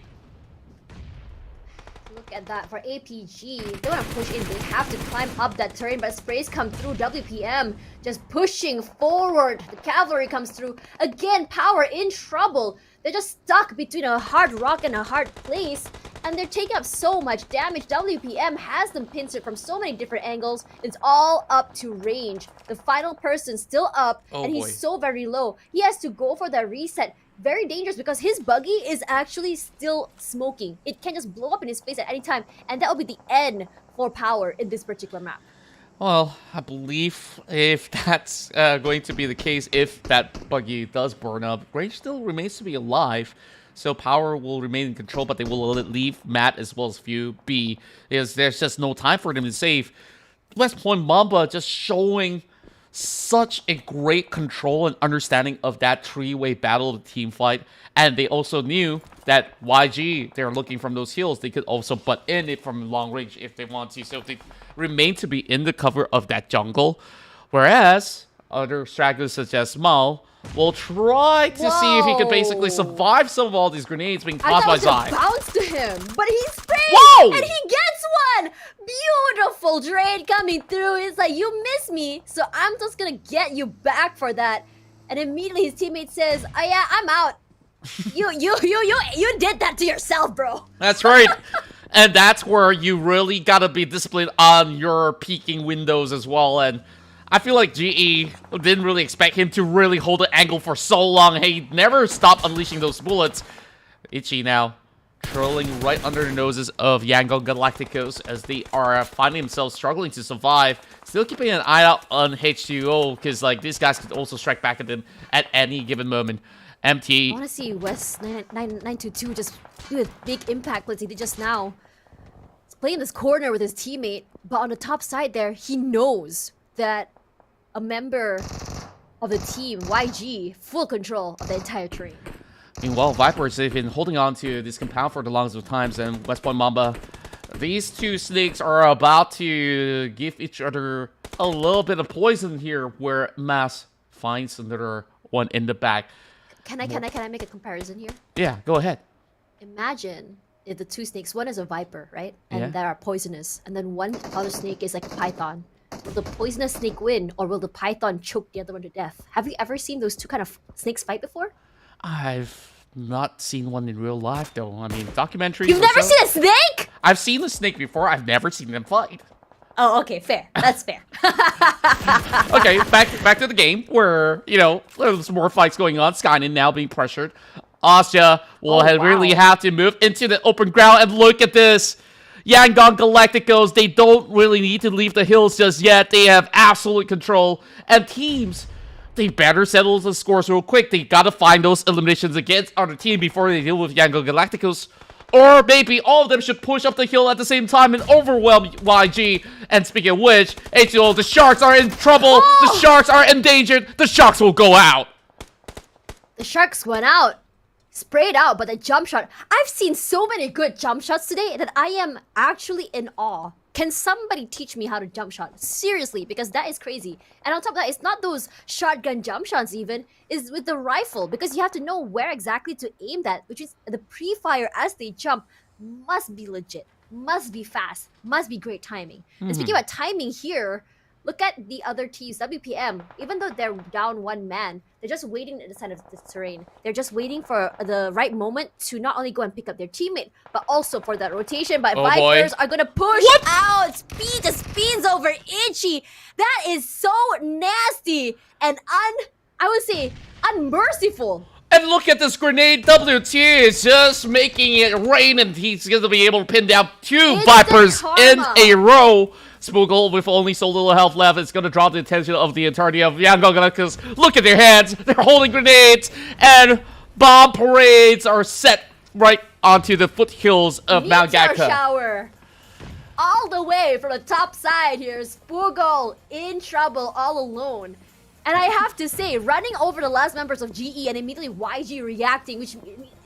At that for APG, they want to push in, they have to climb up that terrain, but sprays come through. WPM just pushing forward, the cavalry comes through again. Power in trouble, they're just stuck between a hard rock and a hard place, and they're taking up so much damage. WPM has them pincered from so many different angles. It's all up to Range, the final person still up, and he's so very low. He has to go for that reset. Very dangerous because his buggy is actually still smoking. It can just blow up in his face at any time, and that will be the end for Power in this particular map. Well, I believe if that's going to be the case, if that buggy does burn up, Range still remains to be alive. So Power will remain in control, but they will leave Matt as well as Few be. There's just no time for them to save. West Point Mamba just showing such a great control and understanding of that three-way battle of the team fight. And they also knew that YG, they're looking from those hills. They could also butt in it from long range if they want to. So they remain to be in the cover of that jungle. Whereas other stragglers such as Mal will try to see if he can basically survive some of all these grenades being tossed by Zai. I bounce to him, but he sprays and he gets one. Beautiful trade coming through. It's like, you miss me, so I'm just gonna get you back for that. And immediately his teammate says, "Oh yeah, I'm out. You did that to yourself, bro." That's right. And that's where you really gotta be disciplined on your peeking windows as well. And I feel like GE didn't really expect him to really hold the angle for so long. He never stopped unleashing those bullets. Itchy now trolling right under the noses of Yangon Galacticos as they are finding themselves struggling to survive. Still keeping an eye out on H2O because like these guys could also strike back at them at any given moment. MT. I want to see West 922 just do a big impact like he did just now. He's playing this corner with his teammate, but on the top side there, he knows that a member of the team, YG, full control of the entire terrain. Meanwhile, Vipers, they've been holding on to this compound for the longest of times, and West Point Mamba, these two snakes are about to give each other a little bit of poison here, where Mass finds another one in the back. Can I make a comparison here? Yeah, go ahead. Imagine if the two snakes, one is a viper, right? And they are poisonous, and then one other snake is like a python. Will the poisonous snake win, or will the python choke the other one to death? Have you ever seen those two kind of snakes fight before? I've not seen one in real life, though. I mean, documentaries. You've never seen a snake? I've seen the snake before. I've never seen them fight. Oh, okay, fair. That's fair. Okay, back to the game where, you know, there's more fights going on. Skynet now being pressured. Asya will really have to move into the open ground, and look at this. Yangon Galacticos, they don't really need to leave the hills just yet. They have absolute control. And teams, they better settle the scores real quick. They gotta find those eliminations against other team before they deal with Yangon Galacticos. Or maybe all of them should push up the hill at the same time and overwhelm YG. And speaking of which, H2O, the Sharks are in trouble. The Sharks are endangered. The Sharks will go out. The Sharks went out. Sprayed out, but the jump shot. I've seen so many good jump shots today that I am actually in awe. Can somebody teach me how to jump shot? Seriously, because that is crazy. And on top of that, it's not those shotgun jump shots even. It's with the rifle, because you have to know where exactly to aim that, which is the pre-fire as they jump must be legit, must be fast, must be great timing. And speaking about timing here, look at the other teams, WPM. Even though they're down one man, they're just waiting at the side of this terrain. They're just waiting for the right moment to not only go and pick up their teammate, but also for that rotation. But Vipers are going to push out. Speed just spins over Itchy. That is so nasty and I would say unmerciful. And look at this grenade. WT is just making it rain, and he's going to be able to pin down 2 Instant Vipers in karma. a row. Spoogle, with only so little health left, is going to draw the attention of the entirety of Yangon, because look at their hands. They're holding grenades, and bomb parades are set right onto the foothills of Mount Meteor Gatka. shower. All the way from the top side here, Spoogle in trouble all alone. And I have to say, running over the last members of GE and immediately YG reacting, which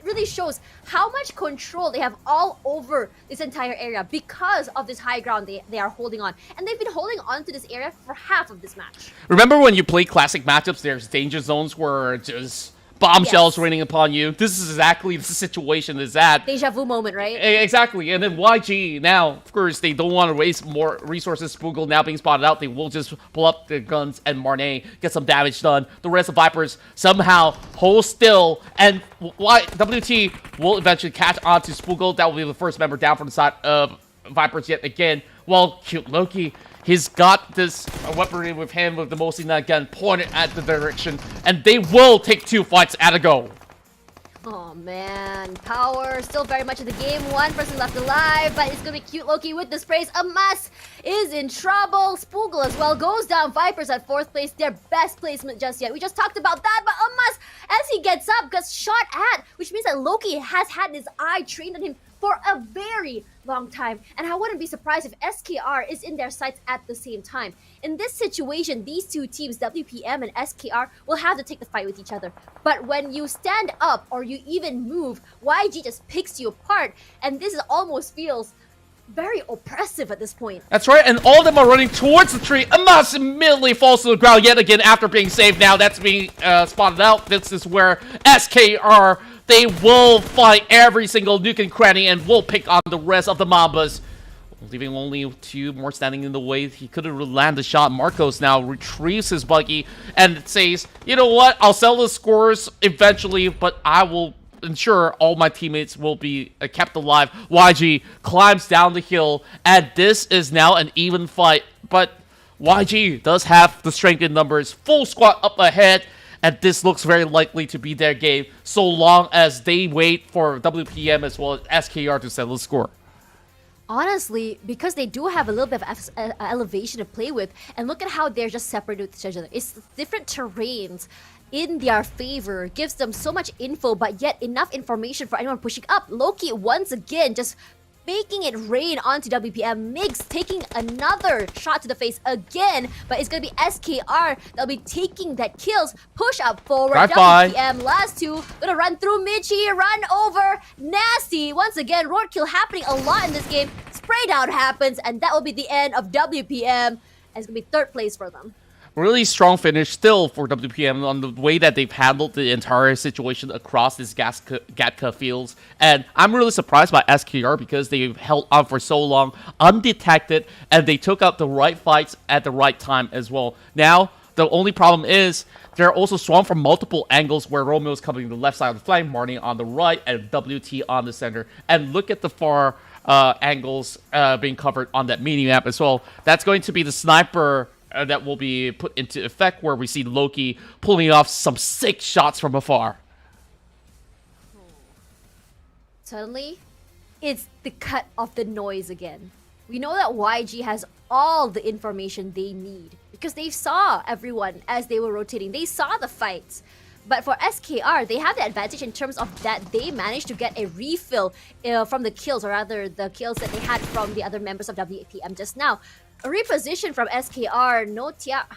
really shows how much control they have all over this entire area because of this high ground they are holding on. And they've been holding on to this area for half of this match. Remember when you play classic matchups, there's danger zones where just bombshells raining upon you? This is exactly the situation is at. Deja vu moment, right? Exactly. And then YG, now, of course, they don't want to waste more resources. Spoogle now being spotted out. They will just pull up their guns and Marne get some damage done. The rest of Vipers somehow hold still. And WT will eventually catch on to Spoogle. That will be the first member down from the side of Vipers yet again. While Cute Loki, he's got this weaponry with him with the Mosina gun pointed at the direction, and they will take 2 fights at a go. Oh man, Power still very much in the game. 1 person left alive, but it's gonna be Cute Loki with the sprays. Amas is in trouble. Spoogle as well goes down. Vipers at 4th place, their best placement just yet. We just talked about that, but Amas, as he gets up, gets shot at, which means that Loki has had his eye trained on him for a very long time, and I wouldn't be surprised if SKR is in their sights at the same time. In this situation, these 2 teams, WPM and SKR, will have to take the fight with each other. But when you stand up or you even move, YG just picks you apart, and this almost feels very oppressive at this point. That's right, and all of them are running towards the tree. Amas immediately falls to the ground yet again after being saved. Now that's being spotted out. This is where SKR, they will fight every single nook and cranny and will pick on the rest of the Mambas. Leaving only 2 more standing in the way. He couldn't land the shot. Marcos now retrieves his buggy and says, you know what, I'll sell the scores eventually, but I will ensure all my teammates will be kept alive. YG climbs down the hill, and this is now an even fight. But YG does have the strength in numbers. Full squad up ahead, and this looks very likely to be their game, so long as they wait for WPM as well as SKR to settle the score. Honestly, because they do have a little bit of elevation to play with, and look at how they're just separated with each other. It's different terrains in their favor, gives them so much info, but yet enough information for anyone pushing up. Loki once again just making it rain onto WPM. Migs taking another shot to the face again, but it's gonna be SKR that'll be taking that kills. Push up forward. WPM last 2 gonna run through Michi, run over Nasty. Once again, roadkill happening a lot in this game. Spray down happens, and that will be the end of WPM. And it's gonna be 3rd place for them. Really strong finish still for WPM on the way that they've handled the entire situation across this Gatka fields. And I'm really surprised by SKR because they've held on for so long, undetected, and they took out the right fights at the right time as well. Now, the only problem is they're also swarmed from multiple angles where Romeo's coming to the left side of the flank, Marnie on the right, and WT on the center. And look at the far angles being covered on that mini-map as well. That's going to be the sniper that will be put into effect, where we see Loki pulling off some sick shots from afar. Suddenly, it's the cut of the noise again. We know that YG has all the information they need because they saw everyone as they were rotating. They saw the fights. But for SKR, they have the advantage in terms of that they managed to get a refill from the kills, or rather the kills that they had from the other members of WPM just now. A reposition from SKR, Notia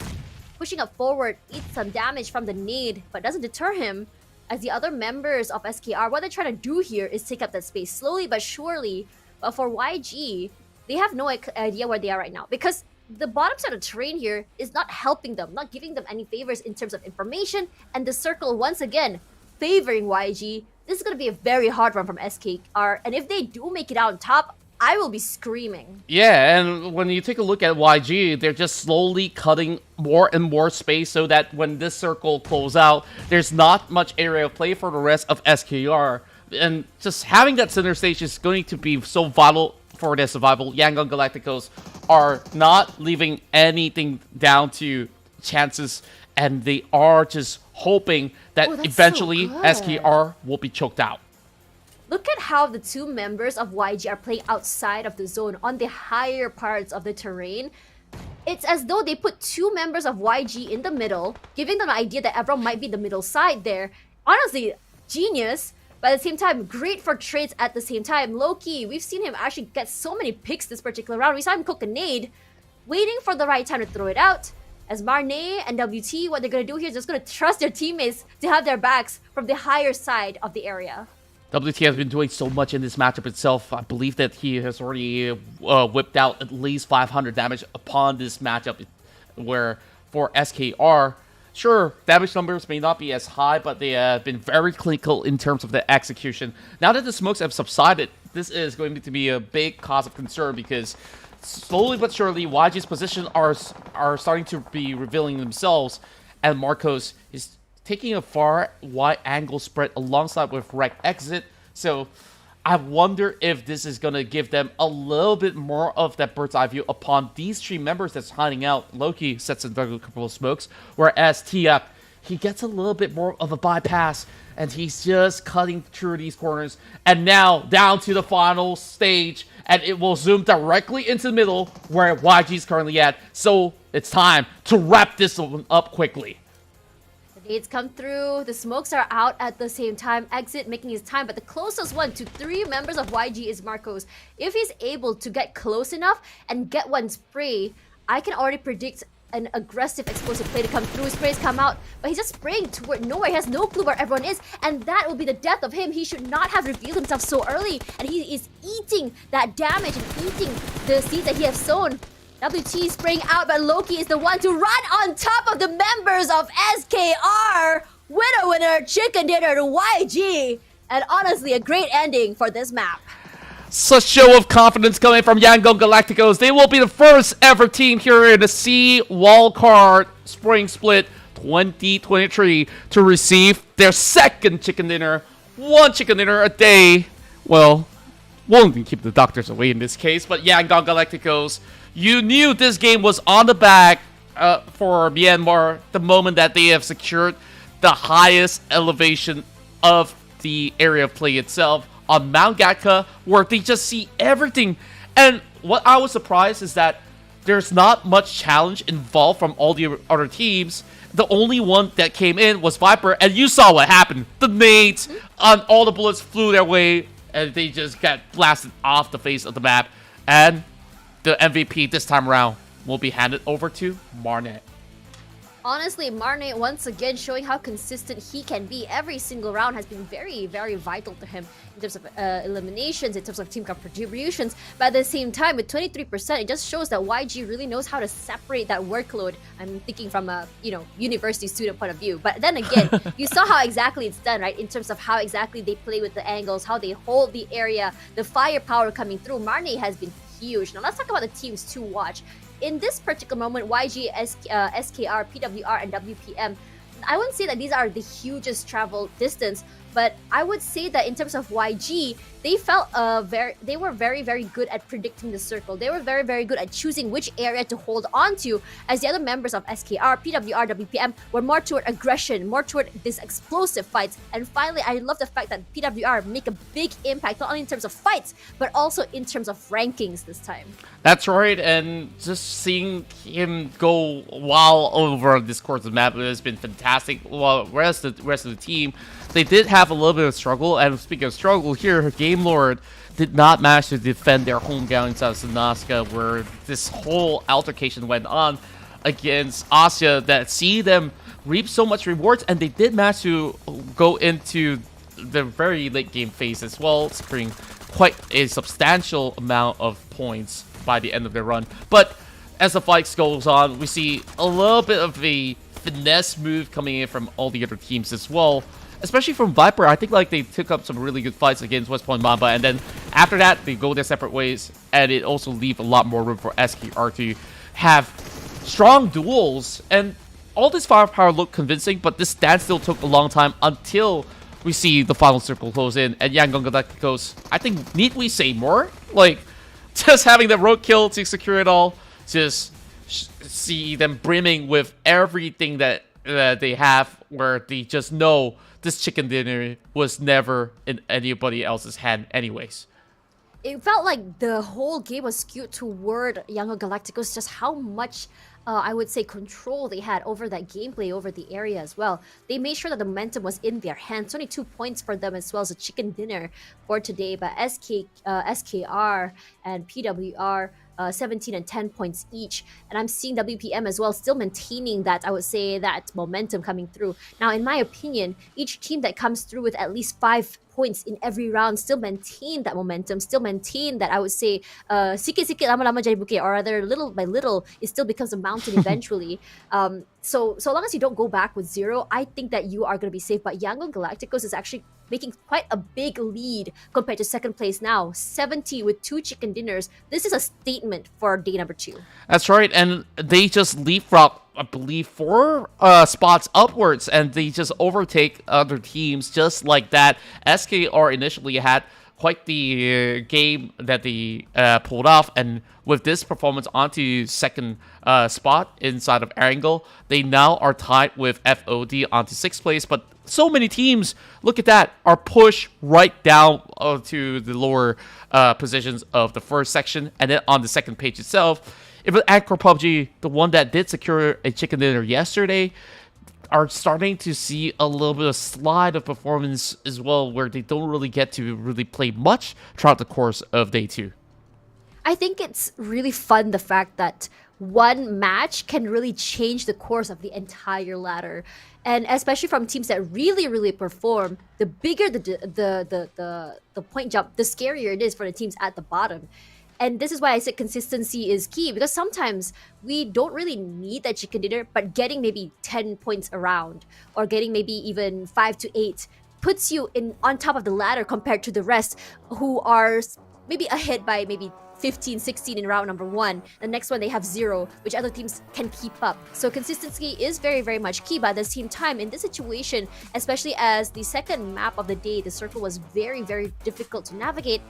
pushing up forward, eats some damage from the nade, but doesn't deter him, as the other members of SKR, what they're trying to do here is take up that space slowly but surely. But for YG, they have no idea where they are right now, because the bottom side of the terrain here is not helping them, not giving them any favors in terms of information, and the circle once again favoring YG. This is going to be a very hard run from SKR, and if they do make it out on top, I will be screaming. Yeah, and when you take a look at YG, they're just slowly cutting more and more space so that when this circle closes out, there's not much area of play for the rest of SKR. And just having that center stage is going to be so vital for their survival. Yangon Galacticos are not leaving anything down to chances and they are just hoping that Oh, that's so eventually good. SKR will be choked out. Look at how the two members of YG are playing outside of the zone on the higher parts of the terrain. It's as though they put two members of YG in the middle, giving them the idea that everyone might be the middle side there. Honestly, genius. But at the same time, great for trades at the same time. Loki, we've seen him actually get so many picks this particular round. We saw him cook a nade, waiting for the right time to throw it out. As Marne and WT, what they're going to do here is just going to trust their teammates to have their backs from the higher side of the area. WT has been doing so much in this matchup itself. I believe that he has already whipped out at least 500 damage upon this matchup, where for SKR, sure, damage numbers may not be as high, but they have been very clinical in terms of the execution. Now that the smokes have subsided, this is going to be a big cause of concern, because slowly but surely, YG's position are starting to be revealing themselves, and Marcos is taking a far wide angle spread alongside with Rec Exit. So I wonder if this is going to give them a little bit more of that bird's eye view upon these three members that's hiding out. Loki sets a couple of smokes, whereas Tiap, he gets a little bit more of a bypass, and he's just cutting through these corners. And now down to the final stage, and it will zoom directly into the middle where YG is currently at. So it's time to wrap this one up quickly. The nades come through, the smokes are out at the same time, Exit making his time, but the closest one to three members of YG is Marcos. If he's able to get close enough and get one spray, I can already predict an aggressive explosive play to come through. Sprays come out, but he's just spraying toward nowhere. He has no clue where everyone is, and that will be the death of him. He should not have revealed himself so early, and he is eating that damage and eating the seeds that he has sown. WT spraying out, but Loki is the one to run on top of the members of SKR. Winner, chicken dinner to YG. And honestly, a great ending for this map. Such show of confidence coming from Yangon Galacticos. They will be the first ever team here in the SEA Wildcard Spring Split 2023 to receive their second chicken dinner. One chicken dinner a day. Well, won't even keep the doctors away in this case, but Yangon Galacticos, you knew this game was on the back for Myanmar the moment that they have secured the highest elevation of the area of play itself on Mount Gatka, where they just see everything. And what I was surprised is that there's not much challenge involved from all the other teams. The only one that came in was Viper, and you saw what happened. The nades, all the bullets flew their way, and they just got blasted off the face of the map. And the MVP this time around will be handed over to Marnet. Honestly, Marne once again showing how consistent he can be. Every single round has been very, very vital to him in terms of eliminations, in terms of team contributions. But at the same time, with 23%, it just shows that YG really knows how to separate that workload. I'm thinking from a university student point of view. But then again, you saw how exactly it's done, right? In terms of how exactly they play with the angles, how they hold the area, the firepower coming through. Marne has been huge. Now let's talk about the teams to watch. In this particular moment, YG, SKR, PWR, and WPM, I wouldn't say that these are the hugest travel distance, but I would say that in terms of YG, they were very, very good at predicting the circle. They were very, very good at choosing which area to hold on to, as the other members of SKR, PWR, WPM were more toward aggression, more toward this explosive fights. And finally, I love the fact that PWR make a big impact, not only in terms of fights, but also in terms of rankings this time. That's right, and just seeing him go wild over this course of the map has been fantastic. While the rest of the team, they did have a little bit of struggle, and speaking of struggle here, Game Lord did not manage to defend their home ground inside of Sanaska, where this whole altercation went on against Asia that see them reap so much rewards, and they did manage to go into the very late game phase as well, securing quite a substantial amount of points by the end of their run. But as the fight goes on, we see a little bit of a finesse move coming in from all the other teams as well. Especially from Viper, I think they took up some really good fights against West Point Mamba, and then after that, they go their separate ways, and it also leaves a lot more room for SKR to have strong duels. And all this firepower looked convincing, but this standstill took a long time until we see the final circle close in, and Yangon Galacticos, I think, need we say more? Just having the roadkill to secure it all, just see them brimming with everything that they have where they just know this chicken dinner was never in anybody else's hand anyways. It felt like the whole game was skewed toward Young Galacticos, just how much I would say control they had over that gameplay, over the area as well. They made sure that the momentum was in their hands. Only 2 points for them as well as a chicken dinner for today, but SKR and PWR 17 and 10 points each, and I'm seeing WPM as well still maintaining that, I would say, that momentum coming through. Now in my opinion, each team that comes through with at least 5 points in every round still maintain that momentum, still maintain that, I would say, sikit-sikit lama-lama jadi bukit, or rather little by little it still becomes a mountain eventually. So long as you don't go back with 0, I think that you are going to be safe. But Yangon Galacticos is actually making quite a big lead compared to second place now, 70 with 2 chicken dinners. This is a statement for day number 2. That's right, and they just leapfrog, I believe, 4 spots upwards, and they just overtake other teams just like that. SKR initially had quite the game that they pulled off, and with this performance onto second spot inside of Angle, they now are tied with FOD onto 6th place. But so many teams, look at that, are pushed right down to the lower positions of the first section, and then on the second page itself, if Anchor PUBG, the one that did secure a chicken dinner yesterday, are starting to see a little bit of slide of performance as well, where they don't really get to really play much throughout the course of day 2. I think it's really fun, the fact that one match can really change the course of the entire ladder, and especially from teams that really perform, the bigger the point jump, the scarier it is for the teams at the bottom. And this is why I said consistency is key, because sometimes we don't really need that chicken dinner, but getting maybe 10 points around, or getting maybe even 5 to 8 puts you in on top of the ladder compared to the rest who are maybe ahead by maybe 15, 16 in round number 1. The next one they have 0, which other teams can keep up. So consistency is very much key, but at the same time, in this situation, especially as the second map of the day, the circle was very difficult to navigate,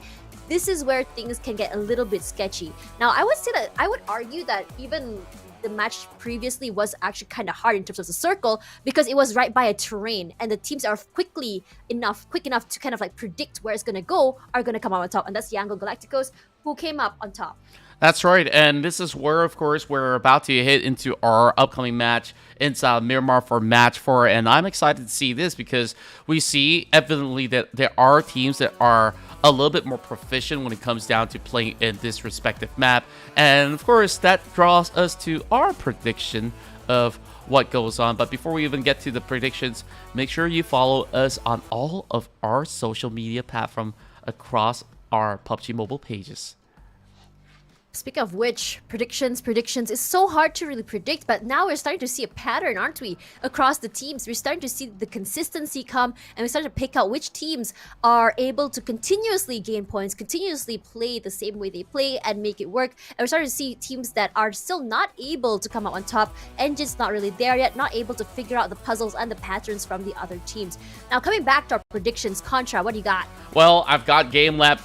this is where things can get a little bit sketchy. Now, I would argue that even the match previously was actually kind of hard in terms of the circle, because it was right by a terrain, and the teams that are quick enough to kind of like predict where it's going to go are going to come out on top, and that's Yangon Galacticos, who came up on top. That's right, and this is where, of course, we're about to hit into our upcoming match inside Myanmar for match 4, and I'm excited to see this because we see evidently that there are teams that are a little bit more proficient when it comes down to playing in this respective map, and of course that draws us to our prediction of what goes on. But before we even get to the predictions, make sure you follow us on all of our social media platforms across our PUBG Mobile pages. Speaking of which, predictions is so hard to really predict, but now we're starting to see a pattern, aren't we? Across the teams, we're starting to see the consistency come, and we're starting to pick out which teams are able to continuously gain points, continuously play the same way they play and make it work. And we're starting to see teams that are still not able to come out on top, engines not really there yet, not able to figure out the puzzles and the patterns from the other teams. Now, coming back to our predictions, Contra, what do you got? Well, I've got Game Lab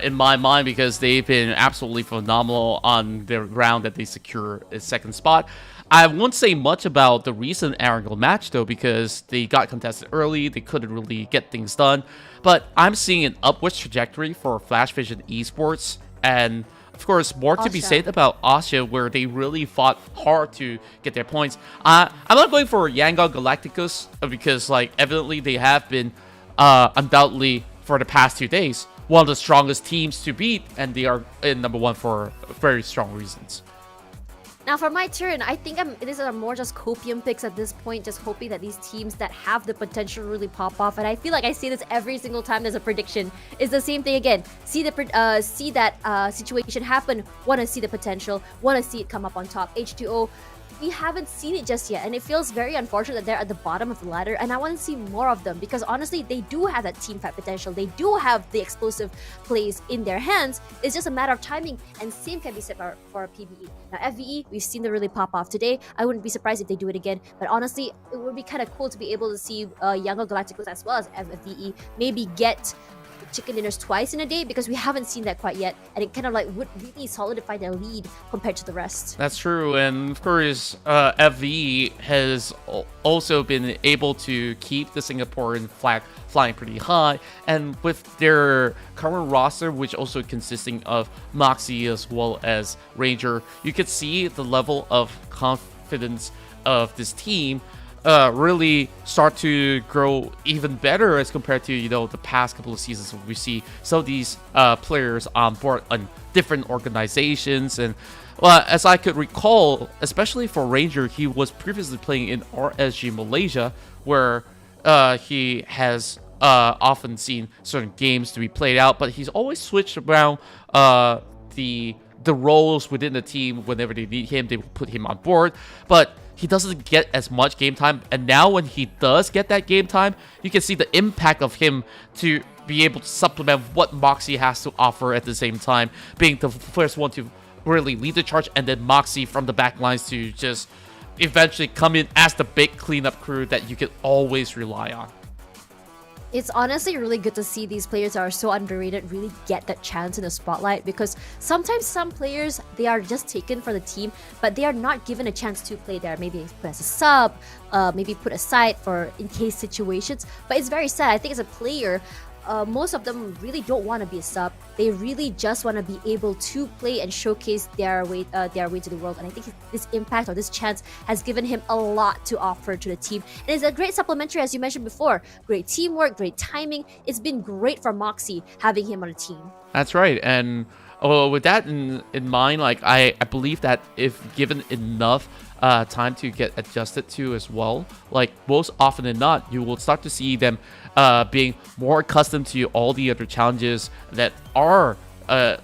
in my mind because they've been absolutely phenomenal on their round that they secure a second spot. I won't say much about the recent Arangel match though, because they got contested early, they couldn't really get things done. But I'm seeing an upwards trajectory for Flash Vision Esports, and of course more to be said about Asia, where they really fought hard to get their points. I'm not going for Yangon Galacticos because like evidently they have been undoubtedly for the past 2 days one of the strongest teams to beat, and they are in number 1 for very strong reasons. Now for my turn, I think these are more just copium picks at this point, just hoping that these teams that have the potential really pop off. And I feel like I say this every single time there's a prediction. It's the same thing again. See that situation happen, want to see the potential, want to see it come up on top. H2O, we haven't seen it just yet, and it feels very unfortunate that they're at the bottom of the ladder, and I want to see more of them, because honestly they do have that team fight potential, they do have the explosive plays in their hands. It's just a matter of timing, and same can be said for PvE. Now FVE, we've seen them really pop off today. I wouldn't be surprised if they do it again, but honestly it would be kind of cool to be able to see Yangon Galacticos as well as FVE maybe get chicken dinners twice in a day because we haven't seen that quite yet, and it kind of like would really solidify their lead compared to the rest. That's true, and of course, FV has also been able to keep the Singaporean flag flying pretty high, and with their current roster, which also consisting of Moxie as well as Ranger, you could see the level of confidence of this team really start to grow even better as compared to, you know, the past couple of seasons where we see some of these players on board on different organizations. And well, as I could recall, especially for Ranger, he was previously playing in RSG Malaysia, where he has often seen certain games to be played out, but he's always switched around the roles within the team. Whenever they need him, they will put him on board, but he doesn't get as much game time. And now when he does get that game time, you can see the impact of him to be able to supplement what Moxie has to offer at the same time, being the first one to really lead the charge, and then Moxie from the back lines to just eventually come in as the big cleanup crew that you can always rely on. It's honestly really good to see these players that are so underrated really get that chance in the spotlight, because sometimes some players, they are just taken for the team, but they are not given a chance to play there. Maybe put as a sub, maybe put aside for in case situations. But it's very sad. I think as a player, most of them really don't want to be a sub. They really just want to be able to play and showcase their way to the world. And I think this impact or this chance has given him a lot to offer to the team. And it's a great supplementary, as you mentioned before. Great teamwork, great timing. It's been great for Moxie having him on the team. That's right. And with that in mind, like I believe that if given enough time to get adjusted to as well, like most often than not, you will start to see them being more accustomed to all the other challenges that are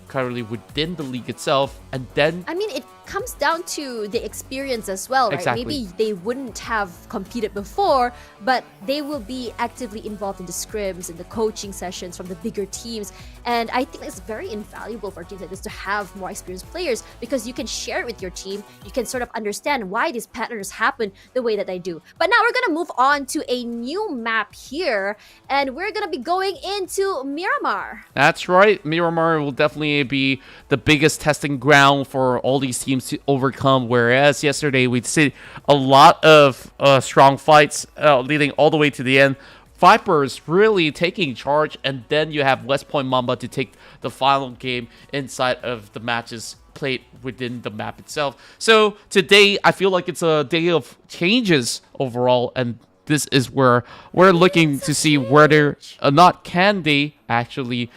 currently within the league itself. And then I mean, it comes down to the experience as well, right? Exactly. Maybe they wouldn't have competed before, but they will be actively involved in the scrims and the coaching sessions from the bigger teams. And I think it's very invaluable for teams like this to have more experienced players, because you can share it with your team. You can sort of understand why these patterns happen the way that they do. But now we're going to move on to a new map here, and we're going to be going into Myanmar. that's right, Miramar will definitely be the biggest testing ground for all these teams to overcome, whereas yesterday we'd see a lot of strong fights leading all the way to the end. Vipers really taking charge, and then you have West Point Mamba to take the final game inside of the matches played within the map itself. So today, I feel like it's a day of changes overall, and this is where we're looking to see whether or not can they actually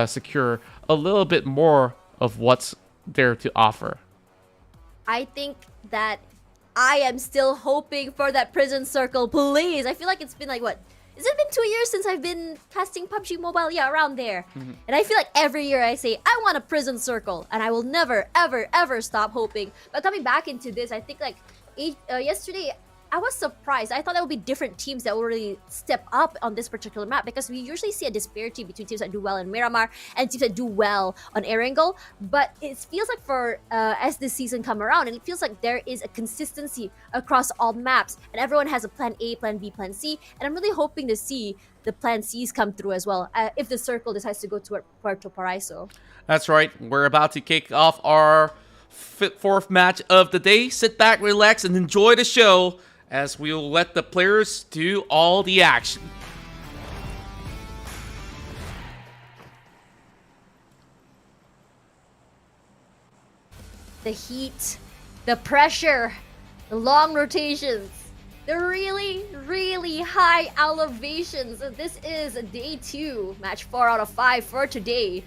secure a little bit more of what's there to offer. I think that I am still hoping for that prison circle, please. I feel like it's been like, what? Has it been 2 years since I've been casting PUBG Mobile? Yeah, around there. And I feel like every year I say, I want a prison circle. And I will never, ever, ever stop hoping. But coming back into this, I think like yesterday, I was surprised. I thought there would be different teams that will really step up on this particular map, because we usually see a disparity between teams that do well in Miramar and teams that do well on Erangel. But it feels like for as this season come around, and it feels like there is a consistency across all maps, and everyone has a plan A, plan B, plan C. And I'm really hoping to see the plan C's come through as well if the circle decides to go to Puerto Paraiso. That's right. We're about to kick off our fourth match of the day. Sit back, relax, and enjoy the show as we'll let the players do all the action. The heat, the pressure, the long rotations, the really, really high elevations. This is day 2, match 4 out of 5 for today.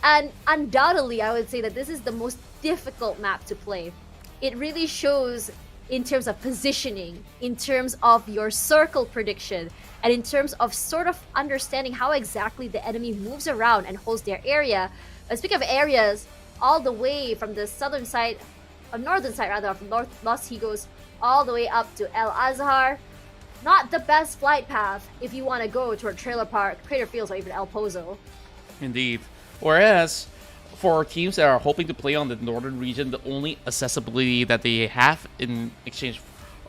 And undoubtedly, I would say that this is the most difficult map to play. It really shows in terms of positioning, in terms of your circle prediction, and in terms of sort of understanding how exactly the enemy moves around and holds their area. But speaking of areas, all the way from the southern side, or northern side rather, of Los Higos, all the way up to El Azhar. Not the best flight path if you want to go to a trailer park, Crater Fields, or even El Pozo. Indeed. Whereas, for teams that are hoping to play on the northern region, the only accessibility that they have in exchange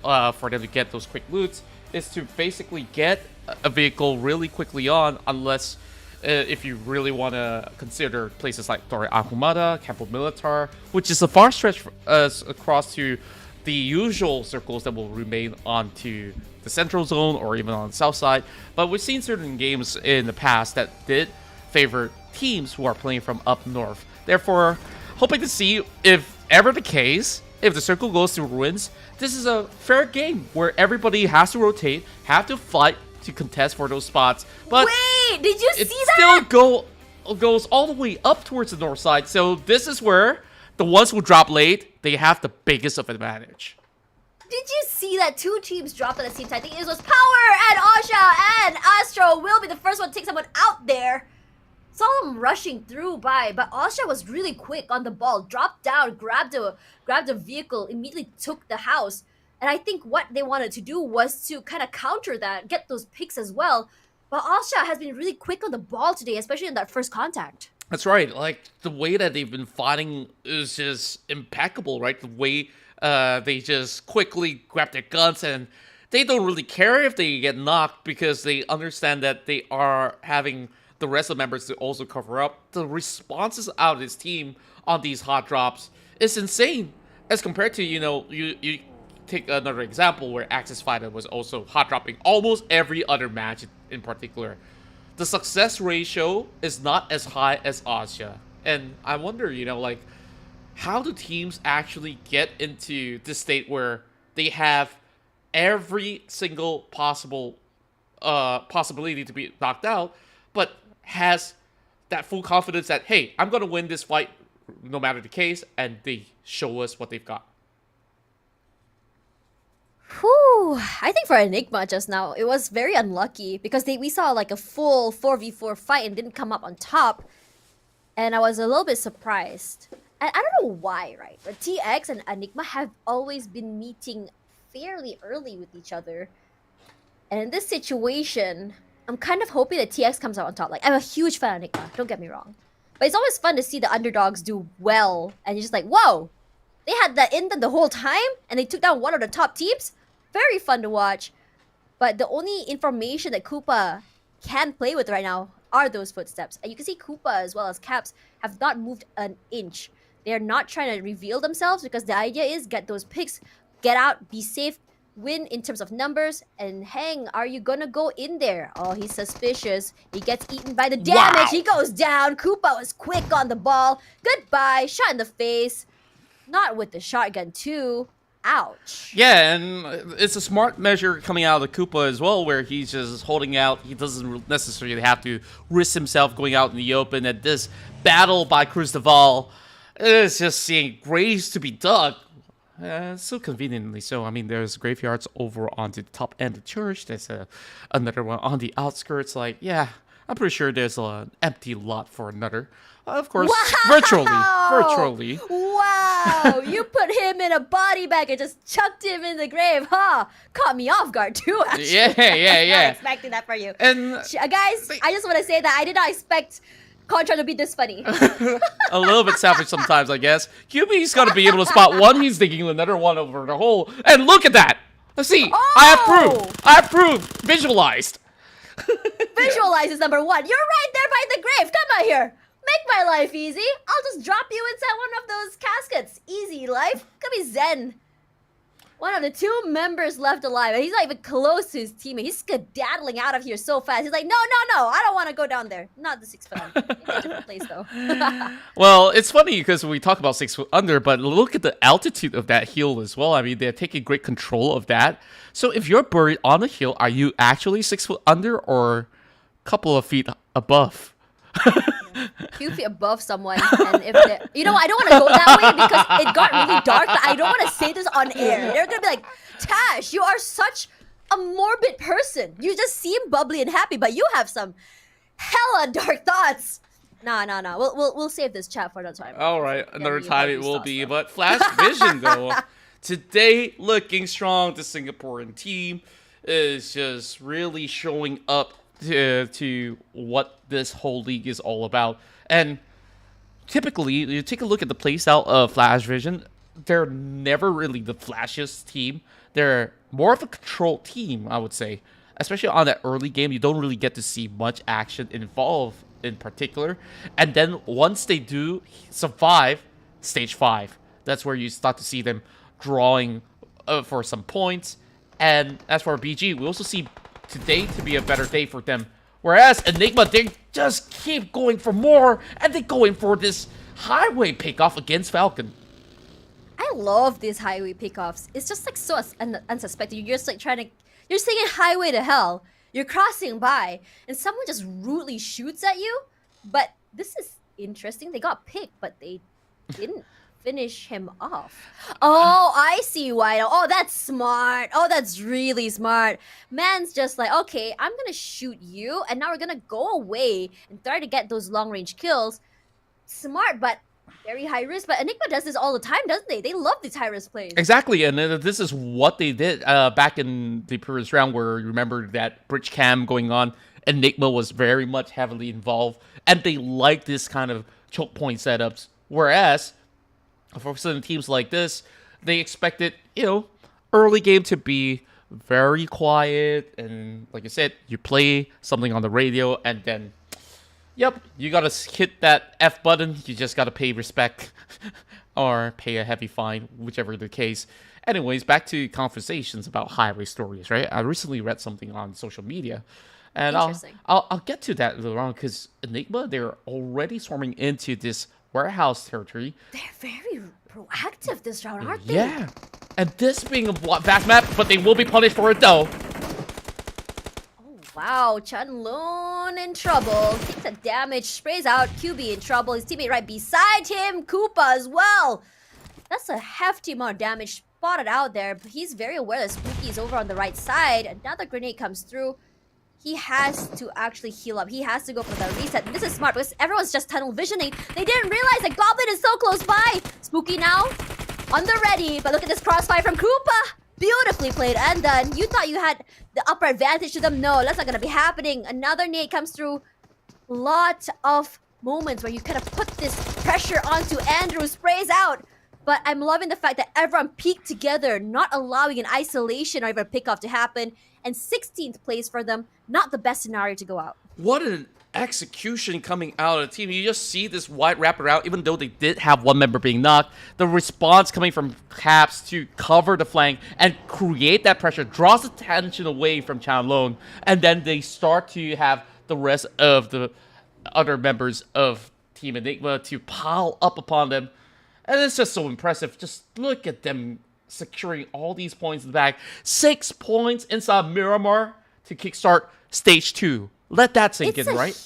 for them to get those quick loots is to basically get a vehicle really quickly on, unless if you really want to consider places like Torre Ahumada, Campo Militar, which is a far stretch across to the usual circles that will remain onto the central zone or even on the south side. But we've seen certain games in the past that did favor teams who are playing from up north. Therefore, hoping to see if ever the case, if the circle goes to ruins, this is a fair game where everybody has to rotate, have to fight to contest for those spots. But Wait, did you see it that? still goes all the way up towards the north side. So this is where the ones who drop late, they have the biggest of advantage. Did you see that 2 teams dropped at the same time? I think it was Power and Asha and Astro will be the first one to take someone out there. Saw them rushing through by, but Asha was really quick on the ball, dropped down, grabbed a vehicle, immediately took the house. And I think what they wanted to do was to kind of counter that, get those picks as well. But Asha has been really quick on the ball today, especially in that first contact. That's right. Like, the way that they've been fighting is just impeccable, right? The way they just quickly grab their guns and they don't really care if they get knocked because they understand that they are having the rest of the members to also cover up. The responses out of this team on these hot drops is insane as compared to, you take another example where Axis Fighter was also hot dropping almost every other match in particular. The success ratio is not as high as Asia. And I wonder, like, how do teams actually get into this state where they have every single possible possibility to be knocked out, but has that full confidence that, hey, I'm going to win this fight no matter the case, and they show us what they've got. Whew, I think for Enigma just now, it was very unlucky because we saw like a full 4v4 fight and didn't come up on top. And I was a little bit surprised. And I don't know why, right? But TX and Enigma have always been meeting fairly early with each other. And in this situation, I'm kind of hoping that TX comes out on top. Like, I'm a huge fan of Enigma, don't get me wrong. But it's always fun to see the underdogs do well. And you're just like, whoa! They had that in them the whole time, and they took down one of the top teams. Very fun to watch. But the only information that Koopa can play with right now are those footsteps. And you can see Koopa as well as Caps have not moved an inch. They're not trying to reveal themselves because the idea is get those picks, get out, be safe, win in terms of numbers. And Hang, are you gonna go in there? Oh, he's suspicious. He gets eaten by the damage. Wow. He goes down. Koopa was quick on the ball. Goodbye. Shot in the face. Not with the shotgun too. Ouch. Yeah, and it's a smart measure coming out of the Koopa as well, where he's just holding out. He doesn't necessarily have to risk himself going out in the open. And this battle by Cruz is just seeing graves to be dug. So conveniently so. I mean, there's graveyards over onto the top end of the church. There's another one on the outskirts. Like, yeah, I'm pretty sure there's an empty lot for another. Of course, Wow! virtually. Wow! You put him in a body bag and just chucked him in the grave, huh? Caught me off guard too, actually. Yeah. Not expecting that for you. And Guys, I just want to say that I did not expect Contra to be this funny. a little bit selfish sometimes, I guess. QB's got to be able to spot one. He's thinking another one over the hole. And look at that. Let's see. Oh! I have proof. Visualized. Visualize is number 1. You're right there by the grave. Come out here. Make my life easy. I'll just drop you inside one of those caskets. Easy life. Could be zen. One of the 2 members left alive. And he's not even close to his teammate. He's skedaddling out of here so fast. He's like, no. I don't want to go down there. Not the 6 foot under. Maybe a different place, though. Well, it's funny because we talk about 6 foot under, but look at the altitude of that hill as well. I mean, they're taking great control of that. So if you're buried on a hill, are you actually 6 foot under or a couple of feet above? Few feet above someone, and if they, I don't want to go that way because it got really dark. But I don't want to say this on air. They're gonna be like, Tash, you are such a morbid person. You just seem bubbly and happy, but you have some hella dark thoughts. Nah. We'll save this chat for another time. All right, another time it will be. Though. But Flash Vision though, today looking strong. The Singaporean team is just really showing up to what this whole league is all about. And typically, you take a look at the playstyle of Flash Vision, they're never really the flashiest team. They're more of a control team, I would say. Especially on that early game, you don't really get to see much action involved in particular. And then once they do survive stage 5, that's where you start to see them drawing for some points. And as for BG, we also see today to be a better day for them. Whereas Enigma, they just keep going for more, and they're going for this highway pickoff against Falcon. I love these highway pickoffs. It's just like so unsuspected. You're just like you're singing highway to hell. You're crossing by, and someone just rudely shoots at you. But this is interesting. They got picked, but they didn't finish him off. Oh, I see why. Oh, that's smart. Oh, that's really smart. Man's just like, okay, I'm gonna shoot you, and now we're gonna go away and try to get those long-range kills. Smart, but very high risk. But Enigma does this all the time, doesn't they? They love these high-risk plays. Exactly, and this is what they did back in the previous round, where you remember that bridge cam going on. Enigma was very much heavily involved, and they like this kind of choke point setups. Whereas for some teams like this, they expected, early game to be very quiet, and like I said, you play something on the radio, and then, yep, you gotta hit that F button. You just gotta pay respect, or pay a heavy fine, whichever the case. Anyways, back to conversations about highway stories, right? I recently read something on social media, and I'll get to that later on, because Enigma, they're already swarming into this warehouse territory. They're very proactive this round, aren't they? Yeah. And this being a fast map, but they will be punished for it though. Oh, wow. Chunloon in trouble. Takes a damage, sprays out. QB in trouble. His teammate right beside him. Koopa as well. That's a hefty amount of damage spotted out there. But he's very aware that Spooky is over on the right side. Another grenade comes through. He has to actually heal up. He has to go for the reset. And this is smart because everyone's just tunnel visioning. They didn't realize that Goblin is so close by. Spooky now on the ready. But look at this crossfire from Koopa. Beautifully played and done. You thought you had the upper advantage to them. No, that's not going to be happening. Another nade comes through. Lot of moments where you kind of put this pressure onto Andrew. Sprays out. But I'm loving the fact that everyone peaked together, not allowing an isolation or even a pickoff to happen. And 16th place for them, not the best scenario to go out. What an execution coming out of the team. You just see this wide wrapper out, even though they did have one member being knocked. The response coming from Caps to cover the flank and create that pressure, draws attention away from Chanlong, and then they start to have the rest of the other members of Team Enigma to pile up upon them. And it's just so impressive. Just look at them securing all these points in the back. 6 points inside Myanmar to kickstart stage 2. Let that sink in, right?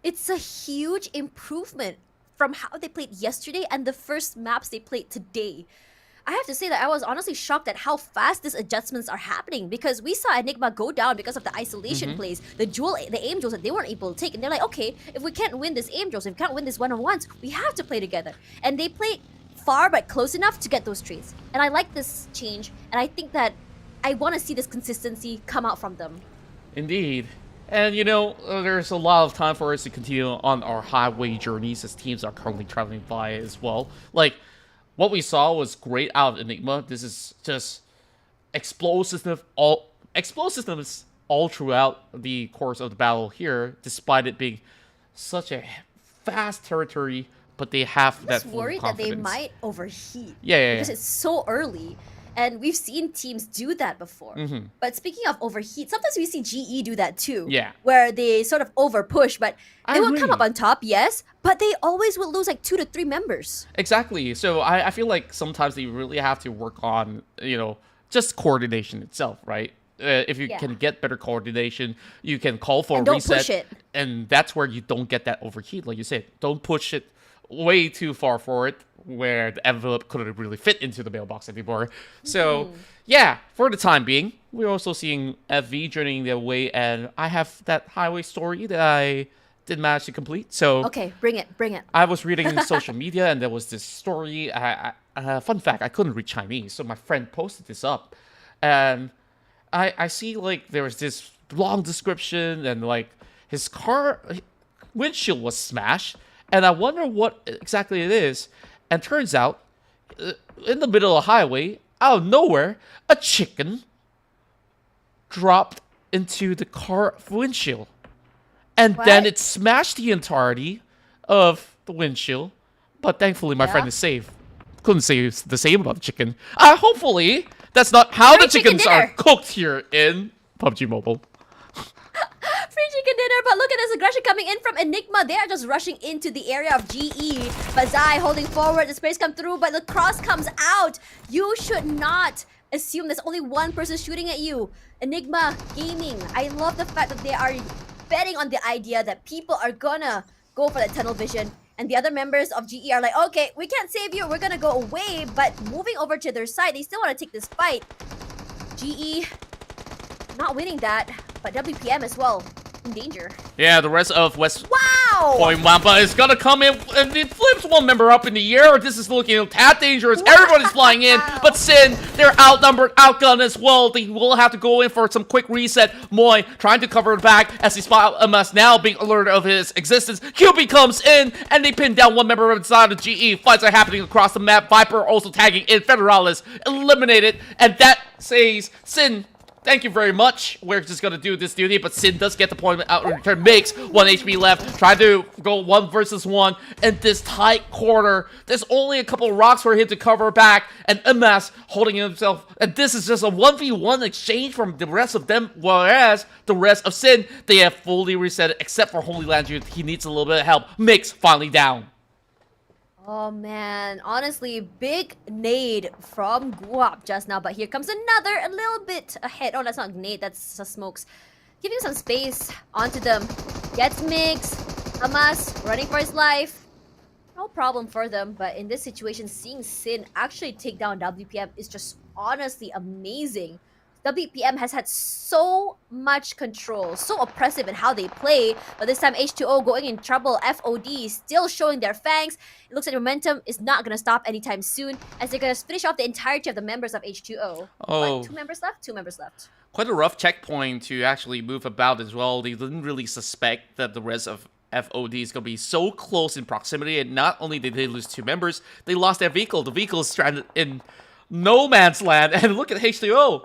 It's a huge improvement from how they played yesterday and the first maps they played today. I have to say that I was honestly shocked at how fast these adjustments are happening, because we saw Enigma go down because of the isolation plays, the aim duels that they weren't able to take, and they're like, okay, if we can't win this aim duels, if we can't win this one-on-ones, we have to play together. And they played far but close enough to get those trades. And I like this change, and I think that I want to see this consistency come out from them. Indeed. And there's a lot of time for us to continue on our highway journeys as teams are currently traveling by as well. Like, what we saw was great out of Enigma. This is just explosiveness all throughout the course of the battle here, despite it being such a vast territory. But they have that full worried confidence. That they might overheat. Yeah. Because it's so early. And we've seen teams do that before. But speaking of overheat, sometimes we see GE do that too. Yeah. Where they sort of over push, but they will come up on top, yes, but they always will lose like 2 to 3 members. Exactly. So I feel like sometimes they really have to work on, just coordination itself, right? If you can get better coordination, you can call for a reset. Don't push it. And that's where you don't get that overheat, like you said. Don't push it way too far forward where the envelope couldn't really fit into the mailbox anymore. So, yeah, for the time being, we're also seeing FV journeying their way, and I have that highway story that I did manage to complete. So, okay, bring it. I was reading social media, and there was this story. Fun fact, I couldn't read Chinese, so my friend posted this up, and I see, like, there was this long description, and, like, his car windshield was smashed, and I wonder what exactly it is. And turns out, in the middle of the highway, out of nowhere, a chicken dropped into the car windshield. and then What? it smashed the entirety of the windshield. But thankfully, my Yeah. friend is safe. Couldn't say the same about the chicken. Hopefully, that's not how Free the chicken chickens are dinner. cooked here in PUBG Mobile. Free chicken dinner, but look at this aggression coming in from Enigma. They are just rushing into the area of GE. Bazai holding forward, the sprays come through, but the cross comes out. You should not assume there's only one person shooting at you. Enigma Gaming, I love the fact that they are betting on the idea that people are gonna go for that tunnel vision. And the other members of GE are like, okay, we can't save you, we're gonna go away. But moving over to their side, they still want to take this fight. GE not winning that, but WPM as well in danger. Yeah, the rest of West Wow! Point Wampa is gonna come in and it flips one member up in the air. This is looking a tad dangerous. Everybody's flying in, but Sin, they're outnumbered, outgunned as well. They will have to go in for some quick reset. Moi trying to cover it back as he spot MS now being alerted of his existence. QB comes in and they pin down one member inside of GE. Fights are happening across the map. Viper also tagging in. Federalis eliminated, and that says Sin, thank you very much. We're just gonna do this duty, but Sin does get the point out in return. Makes 1 HP left. Try to go 1 versus 1 in this tight corner. There's only a couple of rocks for him to cover back, and MS holding himself. And this is just a 1v1 exchange from the rest of them, whereas the rest of Sin, they have fully reset it, except for Holy Land. He needs a little bit of help. Makes finally down. Oh man, honestly, big nade from Guap just now, but here comes another a little bit ahead. Oh, that's not nade, that's smokes. Giving some space onto them. Gets Mix, Amas running for his life. No problem for them, but in this situation, seeing Sin actually take down WPM is just honestly amazing. WPM has had so much control, so oppressive in how they play, but this time H2O going in trouble. FOD still showing their fangs. It looks like momentum is not going to stop anytime soon, as they're going to finish off the entirety of the members of H2O. Oh. What, 2 members left? 2 members left. Quite a rough checkpoint to actually move about as well. They didn't really suspect that the rest of FOD is going to be so close in proximity, and not only did they lose 2 members, they lost their vehicle. The vehicle is stranded in no man's land, and look at H2O.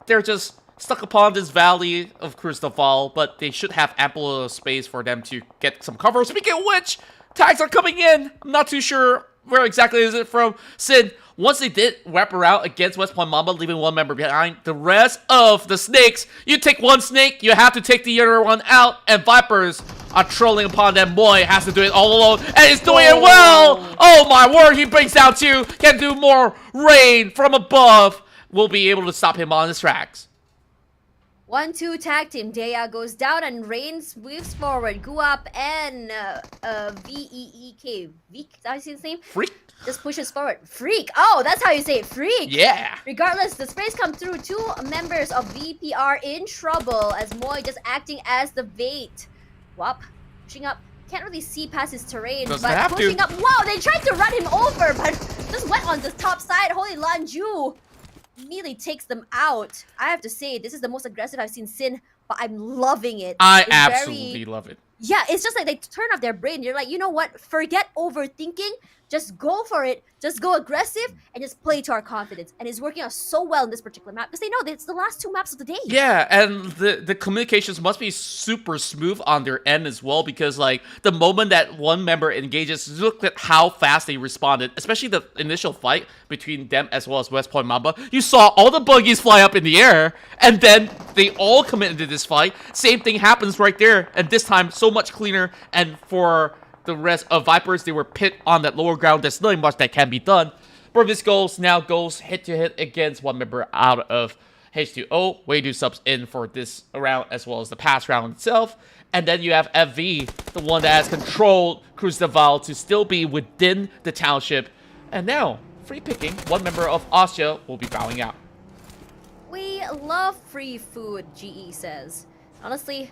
They're just stuck upon this valley of Crucival, but they should have ample space for them to get some cover. Speaking of which, tags are coming in. I'm not too sure where exactly is it from. Sin, once they did wrap around against West Point Mamba, leaving 1 member behind, the rest of the snakes, you take 1 snake, you have to take the other one out, and Vipers are trolling upon them. Moi has to do it all alone, and he's doing it well! Oh my word, he brings down 2, can do more. Rain from above will be able to stop him on his tracks. 1-2 tag team. Dea goes down and Reigns moves forward. Guap and VEEK. Veek, is that how you say his name? Freak. Just pushes forward. Freak! Oh, that's how you say it. Freak! Yeah. Regardless, the sprays come through. 2 members of VP are in trouble as Moi just acting as the bait. Wop. Pushing up. Can't really see past his terrain, Doesn't but have pushing to. up. Wow, they tried to run him over, but just went on the top side. Holy Lanju immediately takes them out. I have to say, this is the most aggressive I've seen Sin, but I'm loving it. I It's absolutely love it. Yeah, it's just like they turn off their brain. You're like, you know what? Forget overthinking. Just go for it. Just go aggressive and just play to our confidence. And it's working out so well in this particular map because they know that it's the last 2 maps of the day. Yeah, and the communications must be super smooth on their end as well, because like the moment that one member engages, look at how fast they responded, especially the initial fight between them as well as West Point Mamba. You saw all the buggies fly up in the air, and then they all committed to this fight. Same thing happens right there, and this time so much cleaner. And for the rest of Vipers, they were pit on that lower ground. There's nothing much that can be done. Purvis goes now goes head-to-head against one member out of H2O. Waydu subs in for this round as well as the past round itself. And then you have FV, the one that has controlled Crucival to still be within the township. And now, free picking, one member of Austria will be bowing out. We love free food, GE says. Honestly,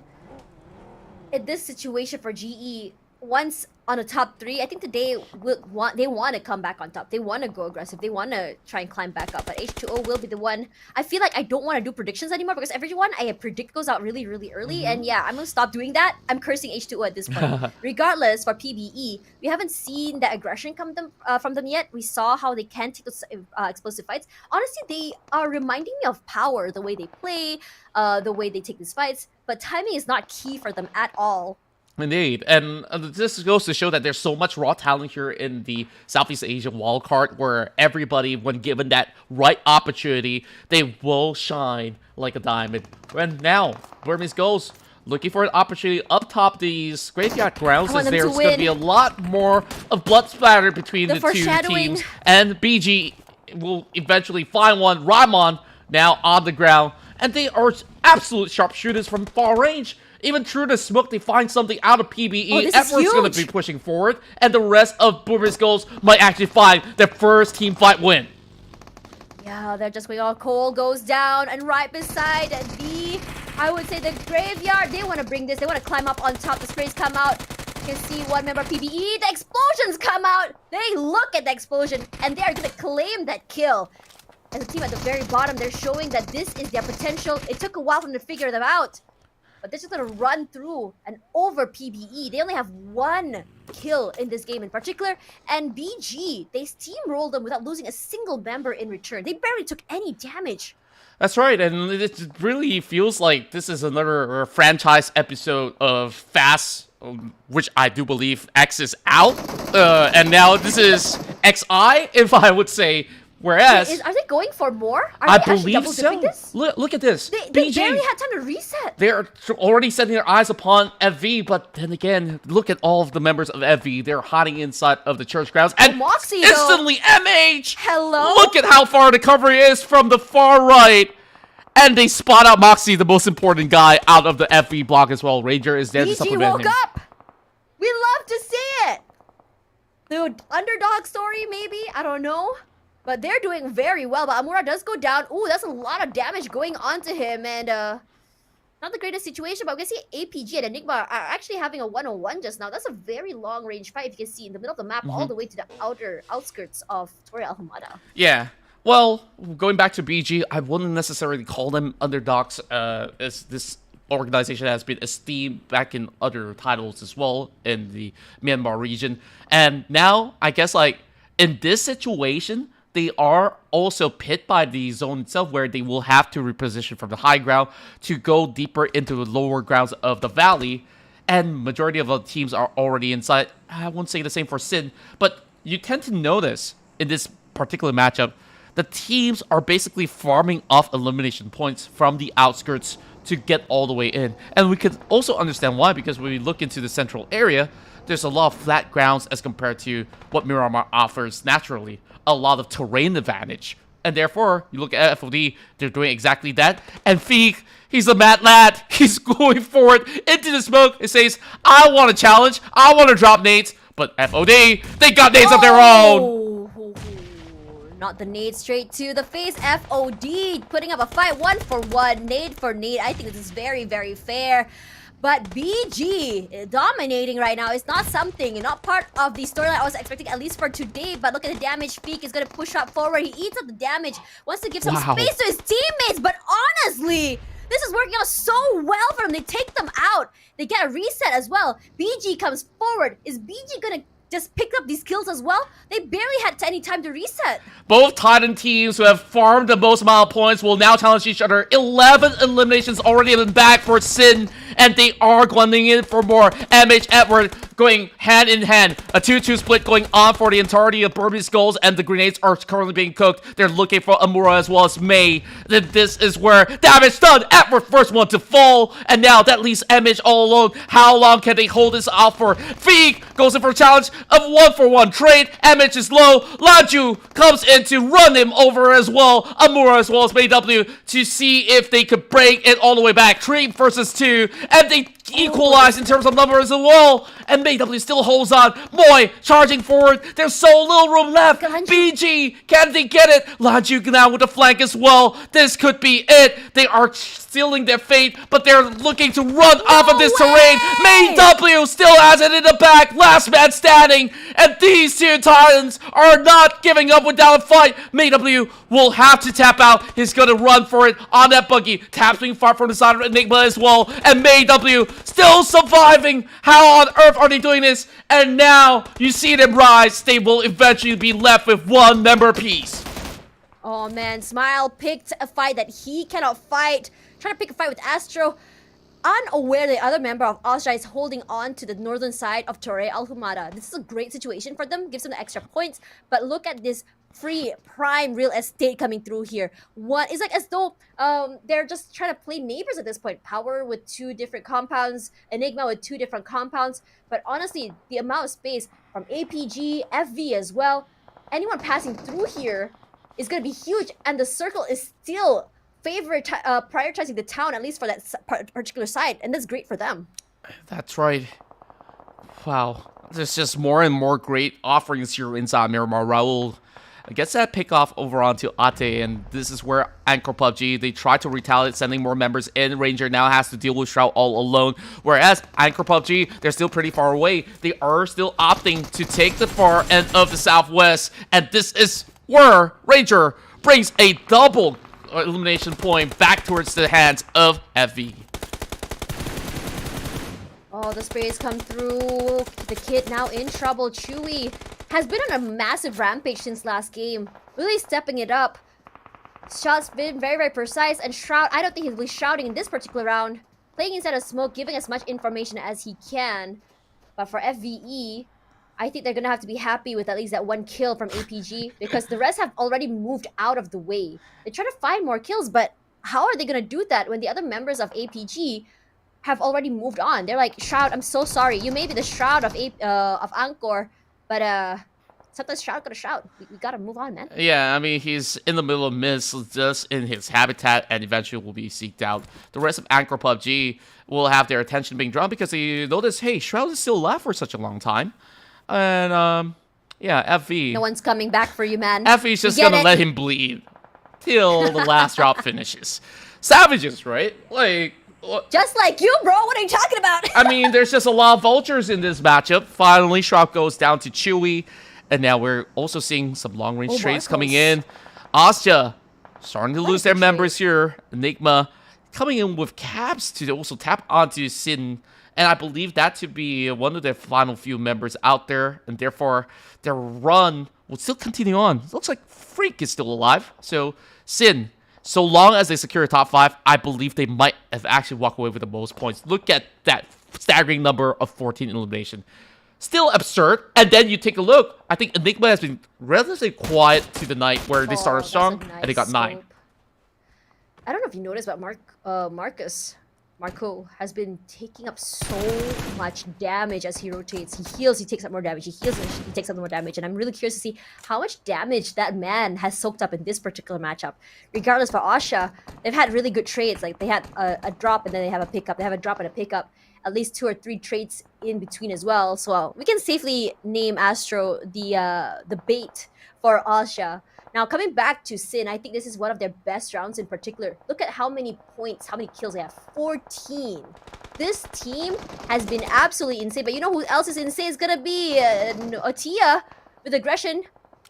in this situation for GE, once on a top 3, I think they want to come back on top. They want to go aggressive. They want to try and climb back up. But H2O will be the one. I feel like I don't want to do predictions anymore because everyone I predict goes out really, really early. And yeah, I'm going to stop doing that. I'm cursing H2O at this point. Regardless, for PBE, we haven't seen the aggression from them yet. We saw how they can take those explosive fights. Honestly, they are reminding me of Power, the way they play, the way they take these fights. But timing is not key for them at all. Indeed, and this goes to show that there's so much raw talent here in the Southeast Asia wildcard, where everybody, when given that right opportunity, they will shine like a diamond. And now, Burmese goes looking for an opportunity up top these graveyard grounds, as there's going to be a lot more of blood splatter between the two teams, and BG will eventually find one. Raimon now on the ground, and they are absolute sharpshooters from far range. Even through the smoke, they find something out of PBE. Edward's going to be pushing forward, and the rest of Boomer's goals might actually find their first team fight win. Yeah, they're just going on. Cole goes down, and right beside I would say the graveyard, they want to bring this. They want to climb up on top. The sprays come out. You can see one member of PBE. The explosions come out. They look at the explosion, and they are going to claim that kill. As a team at the very bottom, they're showing that this is their potential. It took a while for them to figure them out. But they're just going to run through and over PBE. They only have one kill in this game in particular. And BG, they steamrolled them without losing a single member in return. They barely took any damage. That's right, and it really feels like this is another franchise episode of Fast, which I do believe X is out. And now this is XI, if I would say. Whereas, are they going for more? I believe so. Look at this. They barely had time to reset. They're already setting their eyes upon FV, but then again, look at all of the members of FV. They're hiding inside of the church grounds. And Moxie, instantly, MH! Hello? Look at how far the cover is from the far right. And they spot out Moxie, the most important guy out of the FV block as well. Ranger is there to supplement him. woke up! We love to see it! The underdog story, maybe? I don't know. But they're doing very well. But Amura does go down. Ooh, that's a lot of damage going onto him. And not the greatest situation, but we can see APG and Enigma are actually having a 1-on-1 just now. That's a very long range fight, if you can see, in the middle of the map, all the way to the outskirts of Torre Alhambra. Yeah. Well, going back to BG, I wouldn't necessarily call them underdogs, as this organization has been esteemed back in other titles as well in the Myanmar region. And now, I guess, like, in this situation, they are also pit by the zone itself, where they will have to reposition from the high ground to go deeper into the lower grounds of the valley. And majority of the teams are already inside. I won't say the same for Sin, but you tend to notice in this particular matchup, the teams are basically farming off elimination points from the outskirts to get all the way in. And we could also understand why, because when we look into the central area, there's a lot of flat grounds as compared to what Myanmar offers naturally. A lot of terrain advantage. And therefore, you look at FOD, they're doing exactly that. And Feek, he's a mad lad. He's going forward into the smoke. It says, I want to challenge. I want to drop nades. But FOD, they got nades of their own. Not the nade, straight to the face. FOD putting up a fight 1-for-1, nade for nade. I think this is very, very fair. But BG dominating right now is not something, not part of the storyline I was expecting, at least for today. But look at the damage. Feek is going to push up forward. He eats up the damage, wants to give some space to his teammates. But honestly, this is working out so well for them. They take them out. They get a reset as well. BG comes forward. Is BG going to just pick up these kills as well? They barely had any time to reset. Both Titan teams who have farmed the most amount of points will now challenge each other. 11 eliminations already in the bag for Sin, and they are going in for more. MH Edward going hand in hand. A 2-2 split going on for the entirety of Burmese goals, and the grenades are currently being cooked. They're looking for Amura as well as May. Then this is where damage done. Edward first one to fall, and now that leaves MH all alone. How long can they hold this out for? Feek goes in for a challenge of 1-for-1 trade. MH is low. Laju comes in to run him over as well. Amura as well as MW to see if they could break it all the way back. 3 versus 2, and they equalize in terms of numbers as well. And MW still holds on. Moy charging forward. There's so little room left. BG, can they get it? Laju now with the flank as well. This could be it. They are sealing their fate, but they're looking to run off of this terrain. MW still has it in the back. Last man standing. And these two Titans are not giving up without a fight. MW will have to tap out. He's going to run for it on that buggy. Taps being far from the side of Enigma as well. And MW still surviving. How on earth are they doing this? And now you see them rise. They will eventually be left with one member piece. Oh man, Smile picked a fight that he cannot fight. Trying to pick a fight with Astro. unaware the other member of Austria is holding on to the northern side of Torre Al Humada. This is a great situation for them, gives them the extra points. But look at this free prime real estate coming through here. It's like as though they're just trying to play neighbors at this point. Power with 2 different compounds, Enigma with 2 different compounds. But honestly, the amount of space from APG, FV as well, anyone passing through here is going to be huge. And the circle is still prioritizing the town, at least for that particular side. And that's great for them. That's right. Wow. There's just more and more great offerings here inside Myanmar. Raul gets that pick off over onto Ate, and this is where Anchor PUBG, they try to retaliate, sending more members in. Ranger now has to deal with Shroud all alone, whereas Anchor PUBG, they're still pretty far away. They are still opting to take the far end of the southwest, and this is where Ranger brings a double elimination point back towards the hands of FV. Oh, the sprays come through. The kid now in trouble. Chewy has been on a massive rampage since last game. Really stepping it up. Shots been very, very precise. And Shroud, I don't think he'll be shouting in this particular round. Playing inside of smoke, giving as much information as he can. But for FVE, I think they're going to have to be happy with at least that 1 kill from APG. Because the rest have already moved out of the way. They try to find more kills, but how are they going to do that when the other members of APG have already moved on? They're like, Shroud, I'm so sorry. You may be the Shroud of Angkor, but sometimes Shroud gotta shout. We gotta move on, man. Yeah, I mean, he's in the middle of mist, just in his habitat, and eventually will be seeked out. The rest of Anchor PUBG will have their attention being drawn because they notice, hey, Shroud is still alive for such a long time. And, yeah, FV. No one's coming back for you, man. FV's just gonna let him bleed till the last drop finishes. Savages, right? Like... Just like you, bro. What are you talking about? I mean, there's just a lot of vultures in this matchup. Finally, Shroud goes down to Chewy. And now we're also seeing some long-range trades coming in. Astia starting to lose their members here. Enigma coming in with caps to also tap onto Sin. And I believe that to be one of their final few members out there. And therefore, their run will still continue on. It looks like Freak is still alive. So, Sin, so long as they secure a top 5, I believe they might have actually walked away with the most points. Look at that staggering number of 14 elimination. Still absurd. And then you take a look. I think Enigma has been relatively quiet to the night where they started strong and they got 9. I don't know if you noticed, but Marco has been taking up so much damage as he rotates. He heals, he takes up more damage. He heals, he takes up more damage. And I'm really curious to see how much damage that man has soaked up in this particular matchup. Regardless, for Asha, they've had really good trades. Like, they had a drop and then they have a pickup. They have a drop and a pickup. At least 2 or 3 trades in between as well. So we can safely name Astro the bait for Asha. Now, coming back to Sin, I think this is one of their best rounds in particular. Look at how many points, how many kills they have. 14. This team has been absolutely insane. But you know who else is insane? It's going to be Otia with aggression.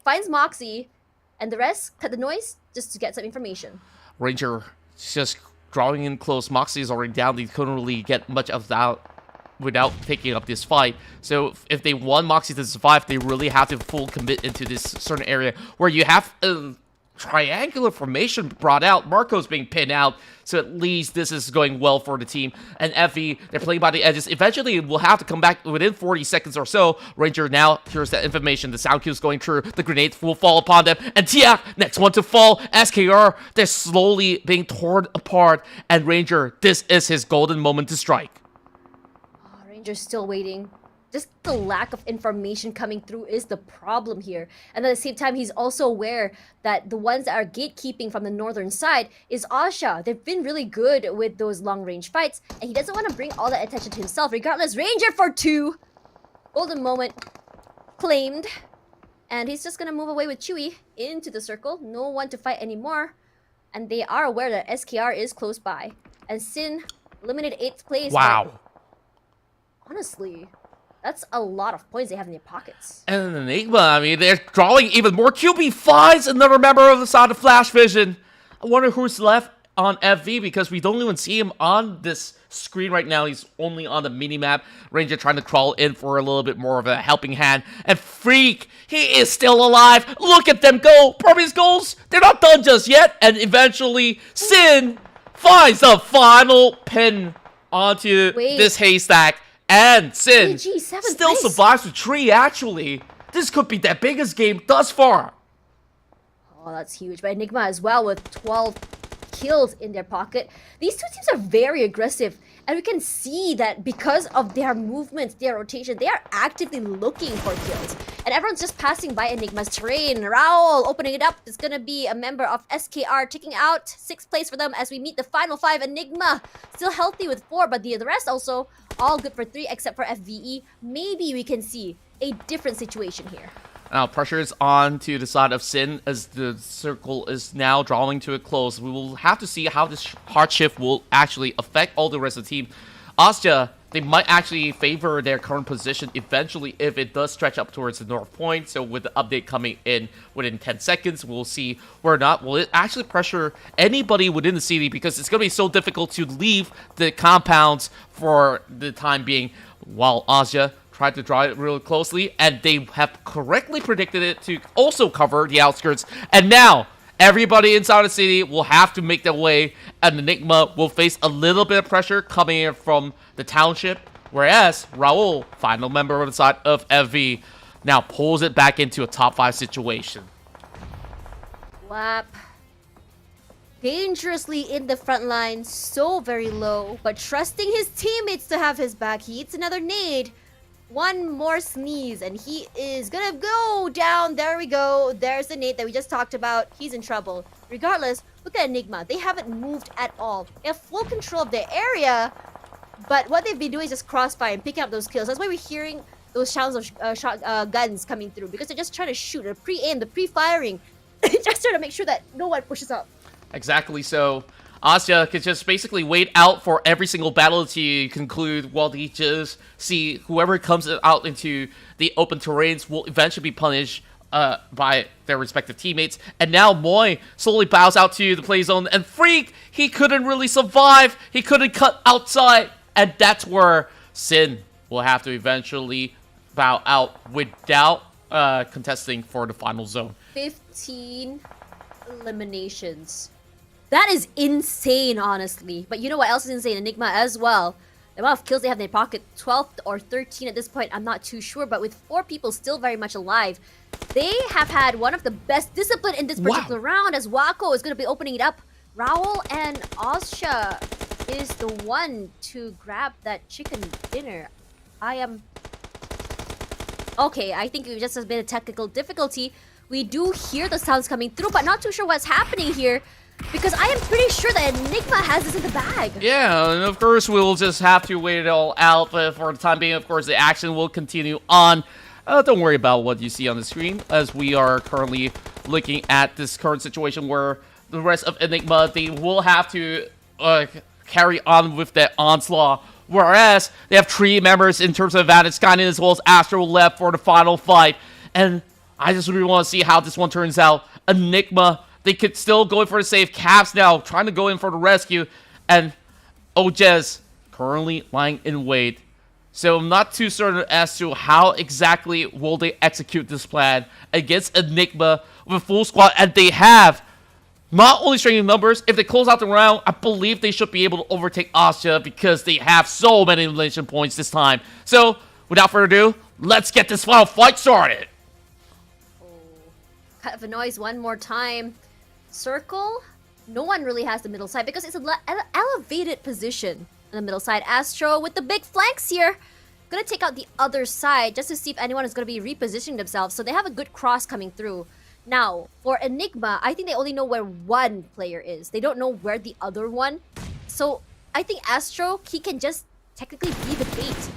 Finds Moxie. And the rest, cut the noise just to get some information. Ranger just drawing in close. Moxie is already down. They couldn't really get much of that without taking up this fight. So if they want Moxie to survive, they really have to full commit into this certain area where you have a triangular formation brought out. Marco's being pinned out, so at least this is going well for the team. And Effie, they're playing by the edges. Eventually, we'll have to come back within 40 seconds or so. Ranger now here's that information. The sound cue's going through. The grenades will fall upon them. And Tiak, next one to fall. SKR, they're slowly being torn apart. And Ranger, this is his golden moment to strike. Ranger's still waiting. Just the lack of information coming through is the problem here. And at the same time, he's also aware that the ones that are gatekeeping from the northern side is Asha. They've been really good with those long-range fights, and he doesn't want to bring all that attention to himself. Regardless, Ranger for 2. Golden moment claimed. And he's just going to move away with Chewy into the circle. No one to fight anymore. And they are aware that SKR is close by. And Sin eliminated 8th place. Wow. Honestly, that's a lot of points they have in their pockets. And Enigma, I mean, they're drawing even more. QB finds another member of the side of Flash Vision. I wonder who's left on FV because we don't even see him on this screen right now. He's only on the mini-map. Ranger trying to crawl in for a little bit more of a helping hand. And Freak, he is still alive. Look at them go. Promise goals, they're not done just yet. And eventually, Sin finds the final pin onto Wait. this haystack. And Sin PG, seventh still place. survives with 3, actually. This could be their biggest game thus far. Oh, that's huge. But Enigma as well with 12 kills in their pocket. These two teams are very aggressive. And we can see that because of their movements, their rotation, they are actively looking for kills. And everyone's just passing by Enigma's terrain. Raul opening it up. It's going to be a member of SKR taking out 6th place for them as we meet the final 5. Enigma still healthy with 4, but the rest also all good for 3 except for FVE. Maybe we can see a different situation here. Now, pressure is on to the side of Sin as the circle is now drawing to a close. We will have to see how this hard shift will actually affect all the rest of the team. Asja, they might actually favor their current position eventually if it does stretch up towards the north point. So with the update coming in within 10 seconds, we'll see where or not will it actually pressure anybody within the city, because it's going to be so difficult to leave the compounds for the time being, while Asja tried to draw it really closely, and they have correctly predicted it to also cover the outskirts. And now, everybody inside the city will have to make their way, and Enigma will face a little bit of pressure coming in from the township, whereas Raul, final member of the side of FV, now pulls it back into a top 5 situation. Wap. Dangerously in the front line, so very low, but trusting his teammates to have his back. He hits another nade. One more sneeze and he is gonna go down. There we go. There's the nade that we just talked about. He's in trouble. Regardless, look at Enigma. They haven't moved at all. They have full control of their area, but what they've been doing is just crossfire and picking up those kills. That's why we're hearing those sounds of guns coming through, because they're just trying to shoot, the pre-aim, the pre-firing, just trying to make sure that no one pushes up. Exactly so. Asya could just basically wait out for every single battle to conclude, while they just see whoever comes out into the open terrains will eventually be punished by their respective teammates. And now Moy slowly bows out to the play zone, and Freak, he couldn't really survive. He couldn't cut outside, and that's where Sin will have to eventually bow out without contesting for the final zone. 15 eliminations. That is insane, honestly. But you know what else is insane? Enigma as well. The amount of kills they have in their pocket, 12 or 13 at this point, I'm not too sure. But with 4 people still very much alive, they have had one of the best discipline in this particular round, as Wako is going to be opening it up. Raul and Osha is the one to grab that chicken dinner. Okay, I think it just has been a technical difficulty. We do hear the sounds coming through, but not too sure what's happening here, because I am pretty sure that Enigma has this in the bag. Yeah, and of course we'll just have to wait it all out, but for the time being, of course, the action will continue on. Don't worry about what you see on the screen, as we are currently looking at this current situation where the rest of Enigma, they will have to carry on with that onslaught, whereas they have 3 members in terms of advantage, Skynet as well as Astro left for the final fight. And I just really want to see how this one turns out. Enigma, they could still go in for the save. Caps now trying to go in for the rescue. And Ojez currently lying in wait. So I'm not too certain as to how exactly will they execute this plan against Enigma with a full squad. And they have not only strength in numbers, if they close out the round, I believe they should be able to overtake Asya, because they have so many elimination points this time. So without further ado, let's get this final fight started. Cut of a noise one more time. Circle, no one really has the middle side because it's an elevated position on the middle side. Astro with the big flanks here, gonna take out the other side just to see if anyone is gonna be repositioning themselves. So they have a good cross coming through. Now for Enigma, I think they only know where one player is. They don't know where the other one. So I think Astro, he can just technically be the bait.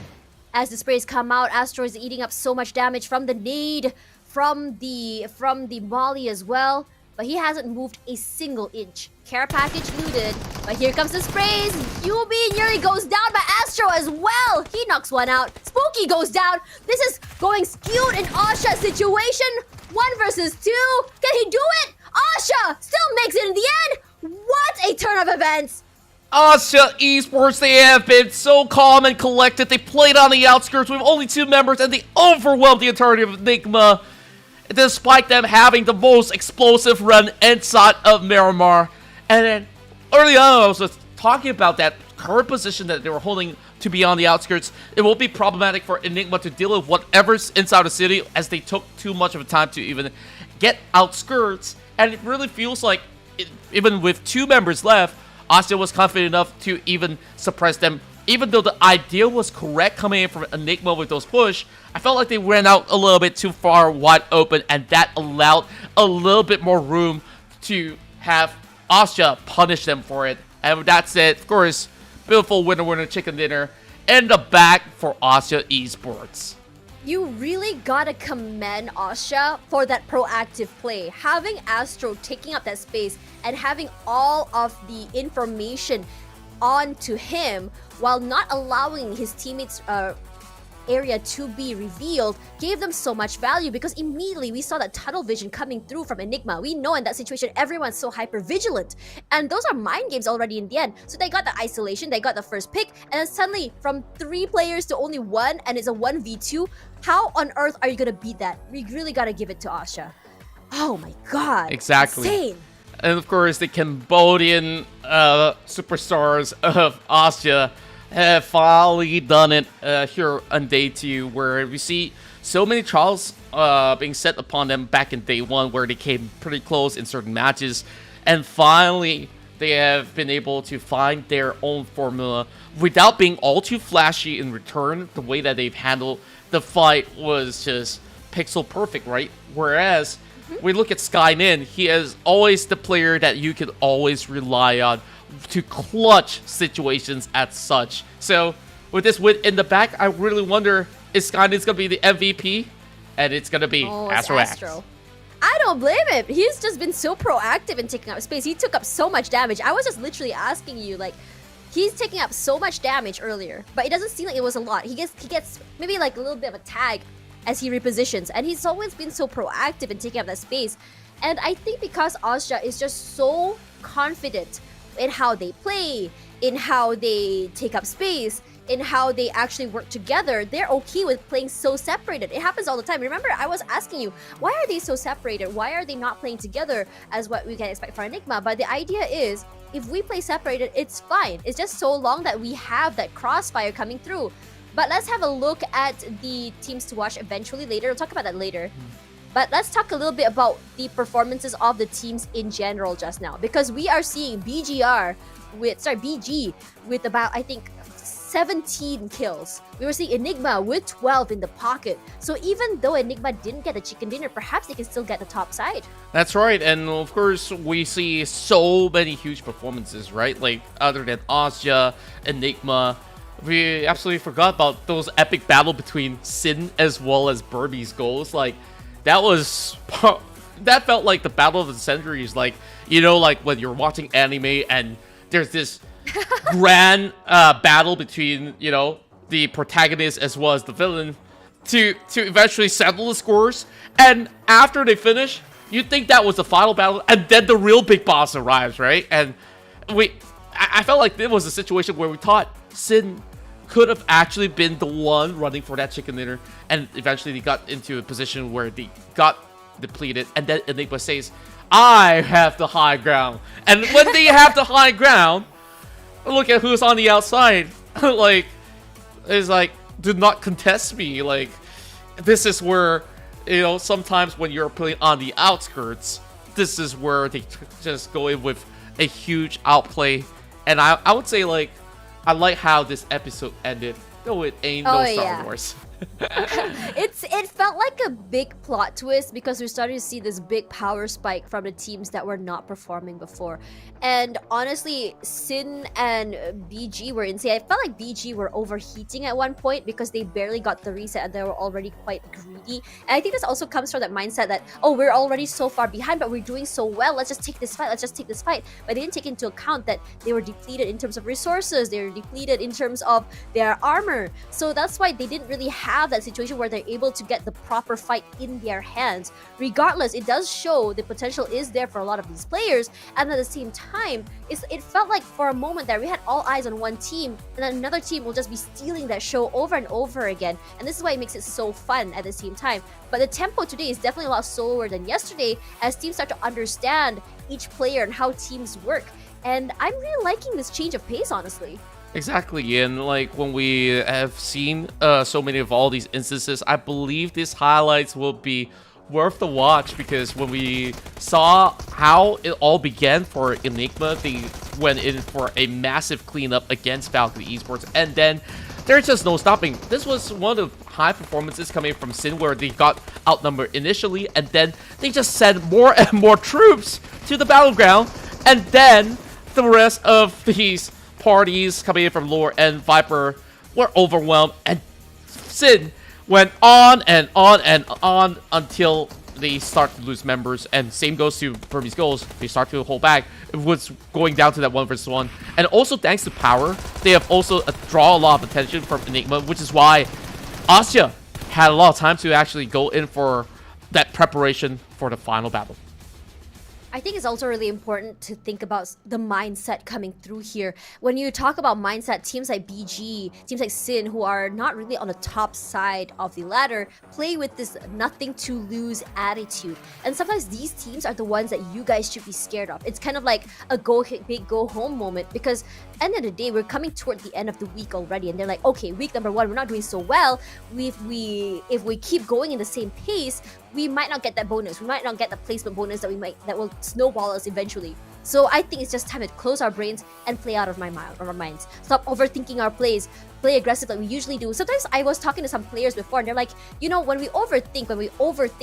As the sprays come out, Astro is eating up so much damage from the nade, from the molly as well, but he hasn't moved a single inch. Care package looted, but here comes the sprays. Yubi nearly goes down by Astro as well. He knocks one out. Spooky goes down. This is going skewed in Asha's situation. 1 versus 2. Can he do it? Asha still makes it in the end. What a turn of events. Asya Esports, they have been so calm and collected. They played on the outskirts with only 2 members, and they overwhelmed the entirety of Enigma, despite them having the most explosive run inside of Myanmar. And then early on, I was just talking about that current position that they were holding to be on the outskirts, it will be problematic for Enigma to deal with whatever's inside the city, as they took too much of a time to even get outskirts. And it really feels like, even with 2 members left, Asya was confident enough to even suppress them. Even though the idea was correct coming in from Enigma with those push, I felt like they ran out a little bit too far wide open, and that allowed a little bit more room to have Asya punish them for it. And with that said, of course, beautiful winner chicken dinner in the back for Asya Esports. You really gotta commend Asya for that proactive play. Having Astro taking up that space and having all of the information onto him while not allowing his teammates' area to be revealed gave them so much value, because immediately we saw that tunnel vision coming through from Enigma. We know in that situation everyone's so hyper vigilant, and those are mind games already in the end. So they got the isolation, they got the first pick, and then suddenly from 3 players to only 1, and it's a 1v2. How on earth are you gonna beat that? We really gotta give it to Asya. Oh my god. Exactly. Insane. And of course, the Cambodian superstars of Asya have finally done it here on day 2, where we see so many trials being set upon them back in day 1, where they came pretty close in certain matches, and finally they have been able to find their own formula without being all too flashy in return. The way that they've handled the fight was just pixel perfect, right? Whereas we look at Skynin, he is always the player that you could always rely on to clutch situations as such. So with this win in the back, I really wonder, is Skynin's gonna be the MVP? And it's gonna be Astro. I don't blame him. He's just been so proactive in taking up space. He took up so much damage. I was just literally asking you, like, he's taking up so much damage earlier, but it doesn't seem like it was a lot. He gets maybe like a little bit of a tag as he repositions, and he's always been so proactive in taking up that space. And I think because Asya is just so confident in how they play, in how they take up space, in how they actually work together, they're okay with playing so separated. It happens all the time. Remember, I was asking you, why are they so separated? Why are they not playing together as what we can expect for Enigma? But the idea is, if we play separated, it's fine. It's just so long that we have that crossfire coming through. But let's have a look at the teams to watch eventually later. We'll talk about that later. But let's talk a little bit about the performances of the teams in general just now, because we are seeing BG with about, I think, 17 kills. We were seeing Enigma with 12 in the pocket. So even though Enigma didn't get the chicken dinner, perhaps they can still get the top side. That's right, and of course we see so many huge performances, right? Like, other than Asya, Enigma, we absolutely forgot about those epic battle between Sin as well as Burby's goals. Like, that felt like the battle of the centuries. Like, you know, like when you're watching anime and there's this grand battle between, you know, the protagonist as well as the villain to eventually settle the scores, and after they finish, you think that was the final battle, and then the real big boss arrives, right? And I felt like it was a situation where we thought Sin could have actually been the one running for that chicken dinner, and eventually they got into a position where they got depleted, and then Enigma says, I have the high ground. And when they have the high ground, look at who's on the outside. Like, it's like, do not contest me. Like, this is where, you know, sometimes when you're playing on the outskirts, this is where they just go in with a huge outplay. And I would say, like, I like how this episode ended, though it ain't no Star Wars. It felt like a big plot twist, because we're starting to see this big power spike from the teams that were not performing before. And honestly, Sin and BG were insane. I felt like BG were overheating at one point because they barely got the reset and they were already quite greedy. And I think this also comes from that mindset that, oh, we're already so far behind, but we're doing so well. Let's just take this fight. But they didn't take into account that they were depleted in terms of resources. They were depleted in terms of their armor. So that's why they didn't really have that situation where they're able to get the proper fight in their hands. Regardless, it does show the potential is there for a lot of these players, and at the same time, it felt like for a moment that we had all eyes on one team, and then another team will just be stealing that show over and over again, and this is why it makes it so fun at the same time. But the tempo today is definitely a lot slower than yesterday, as teams start to understand each player and how teams work, and I'm really liking this change of pace, honestly. Exactly, and like when we have seen so many of all these instances, I believe these highlights will be worth the watch, because when we saw how it all began for Enigma, they went in for a massive cleanup against Falcon Esports, and then there's just no stopping. This was one of the high performances coming from Sin, where they got outnumbered initially, and then they just sent more and more troops to the battleground, and then the rest of these parties coming in from Lore and Viper were overwhelmed, and Sin went on and on and on until they start to lose members. And same goes to Burmese Goals. They start to hold back. It was going down to that 1 versus 1. And also thanks to Power, they have also draw a lot of attention from Enigma, which is why Asya had a lot of time to actually go in for that preparation for the final battle. I think it's also really important to think about the mindset coming through here. When you talk about mindset, teams like BG, teams like Sin, who are not really on the top side of the ladder, play with this nothing to lose attitude. And sometimes these teams are the ones that you guys should be scared of. It's kind of like a go big, go home moment, because end of the day, we're coming toward the end of the week already, and they're like, okay, week number 1, we're not doing so well. If we keep going in the same pace, we might not get that bonus. We might not get the placement bonus that will snowball us eventually. So I think it's just time to close our brains and play out of our minds. Stop overthinking our plays. Play aggressive like we usually do. Sometimes I was talking to some players before, and they're like, when we overthink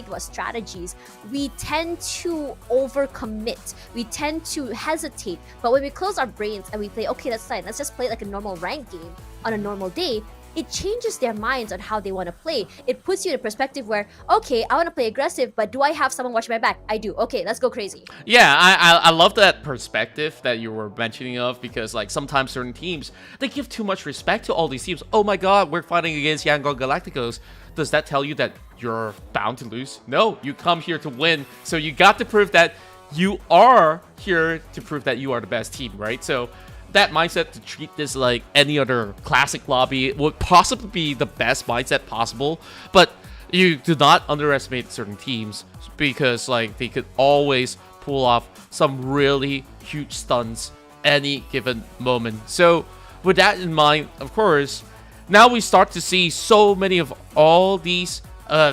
about strategies, we tend to overcommit. We tend to hesitate. But when we close our brains and we play, okay, that's fine. Let's just play like a normal ranked game on a normal day. It changes their minds on how they want to play. It puts you in a perspective where, okay, I want to play aggressive, but do I have someone watching my back? I do. Okay, let's go crazy. Yeah, I love that perspective that you were mentioning of, because like sometimes certain teams, they give too much respect to all these teams. Oh my god, we're fighting against Yangon Galacticos. Does that tell you that you're bound to lose? No, you come here to win. So you got to prove that you are here to prove that you are the best team, right? So that mindset to treat this like any other classic lobby would possibly be the best mindset possible, but you do not underestimate certain teams, because like they could always pull off some really huge stunts any given moment. So with that in mind, of course, now we start to see so many of all these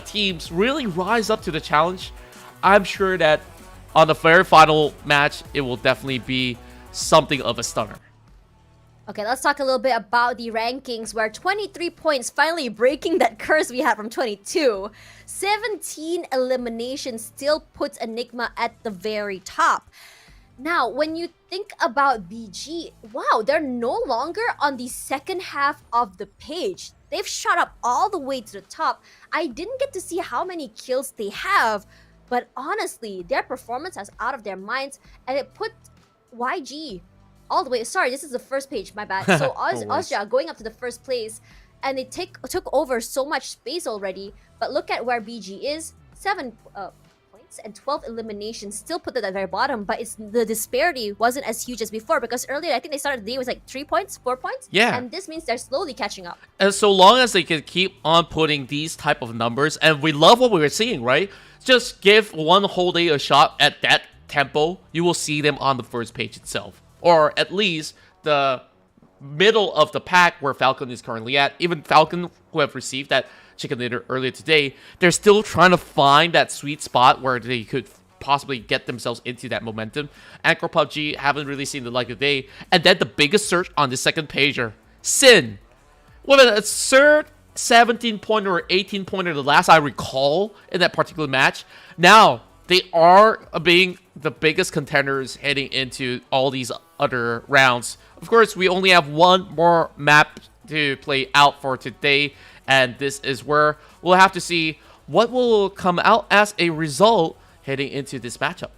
teams really rise up to the challenge. I'm sure that on the very final match, it will definitely be something of a stunner. Okay, let's talk a little bit about the rankings, where 23 points finally breaking that curse we had from 22. 17 eliminations still puts Enigma at the very top. Now, when you think about BG, wow, they're no longer on the second half of the page. They've shot up all the way to the top. I didn't get to see how many kills they have, but honestly, their performance has out of their minds, and it put YG all the way. Sorry, this is the first page, my bad. So Austria going up to the first place, and they took over so much space already. But look at where BG is. 7 points and 12 eliminations still put at the very bottom, but the disparity wasn't as huge as before, because earlier I think they started the day with like 3 points, 4 points. Yeah. And this means they're slowly catching up. And so long as they can keep on putting these type of numbers, and we love what we were seeing, right? Just give one whole day a shot at that tempo, you will see them on the first page itself. Or at least the middle of the pack where Falcon is currently at. Even Falcon, who have received that chicken dinner earlier today, they're still trying to find that sweet spot where they could possibly get themselves into that momentum. Anchor PUBG haven't really seen the light of day. And then the biggest search on the second pager, Sin, with an absurd 17-pointer or 18-pointer, the last I recall in that particular match. Now, they are being the biggest contenders heading into all these other rounds. Of course, we only have one more map to play out for today, and this is where we'll have to see what will come out as a result heading into this matchup.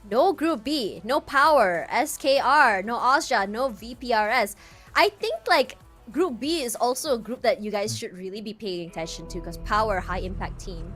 No Group B, no Power, SKR, no Austria, no VPRS. I think like Group B is also a group that you guys should really be paying attention to, because Power, high impact team.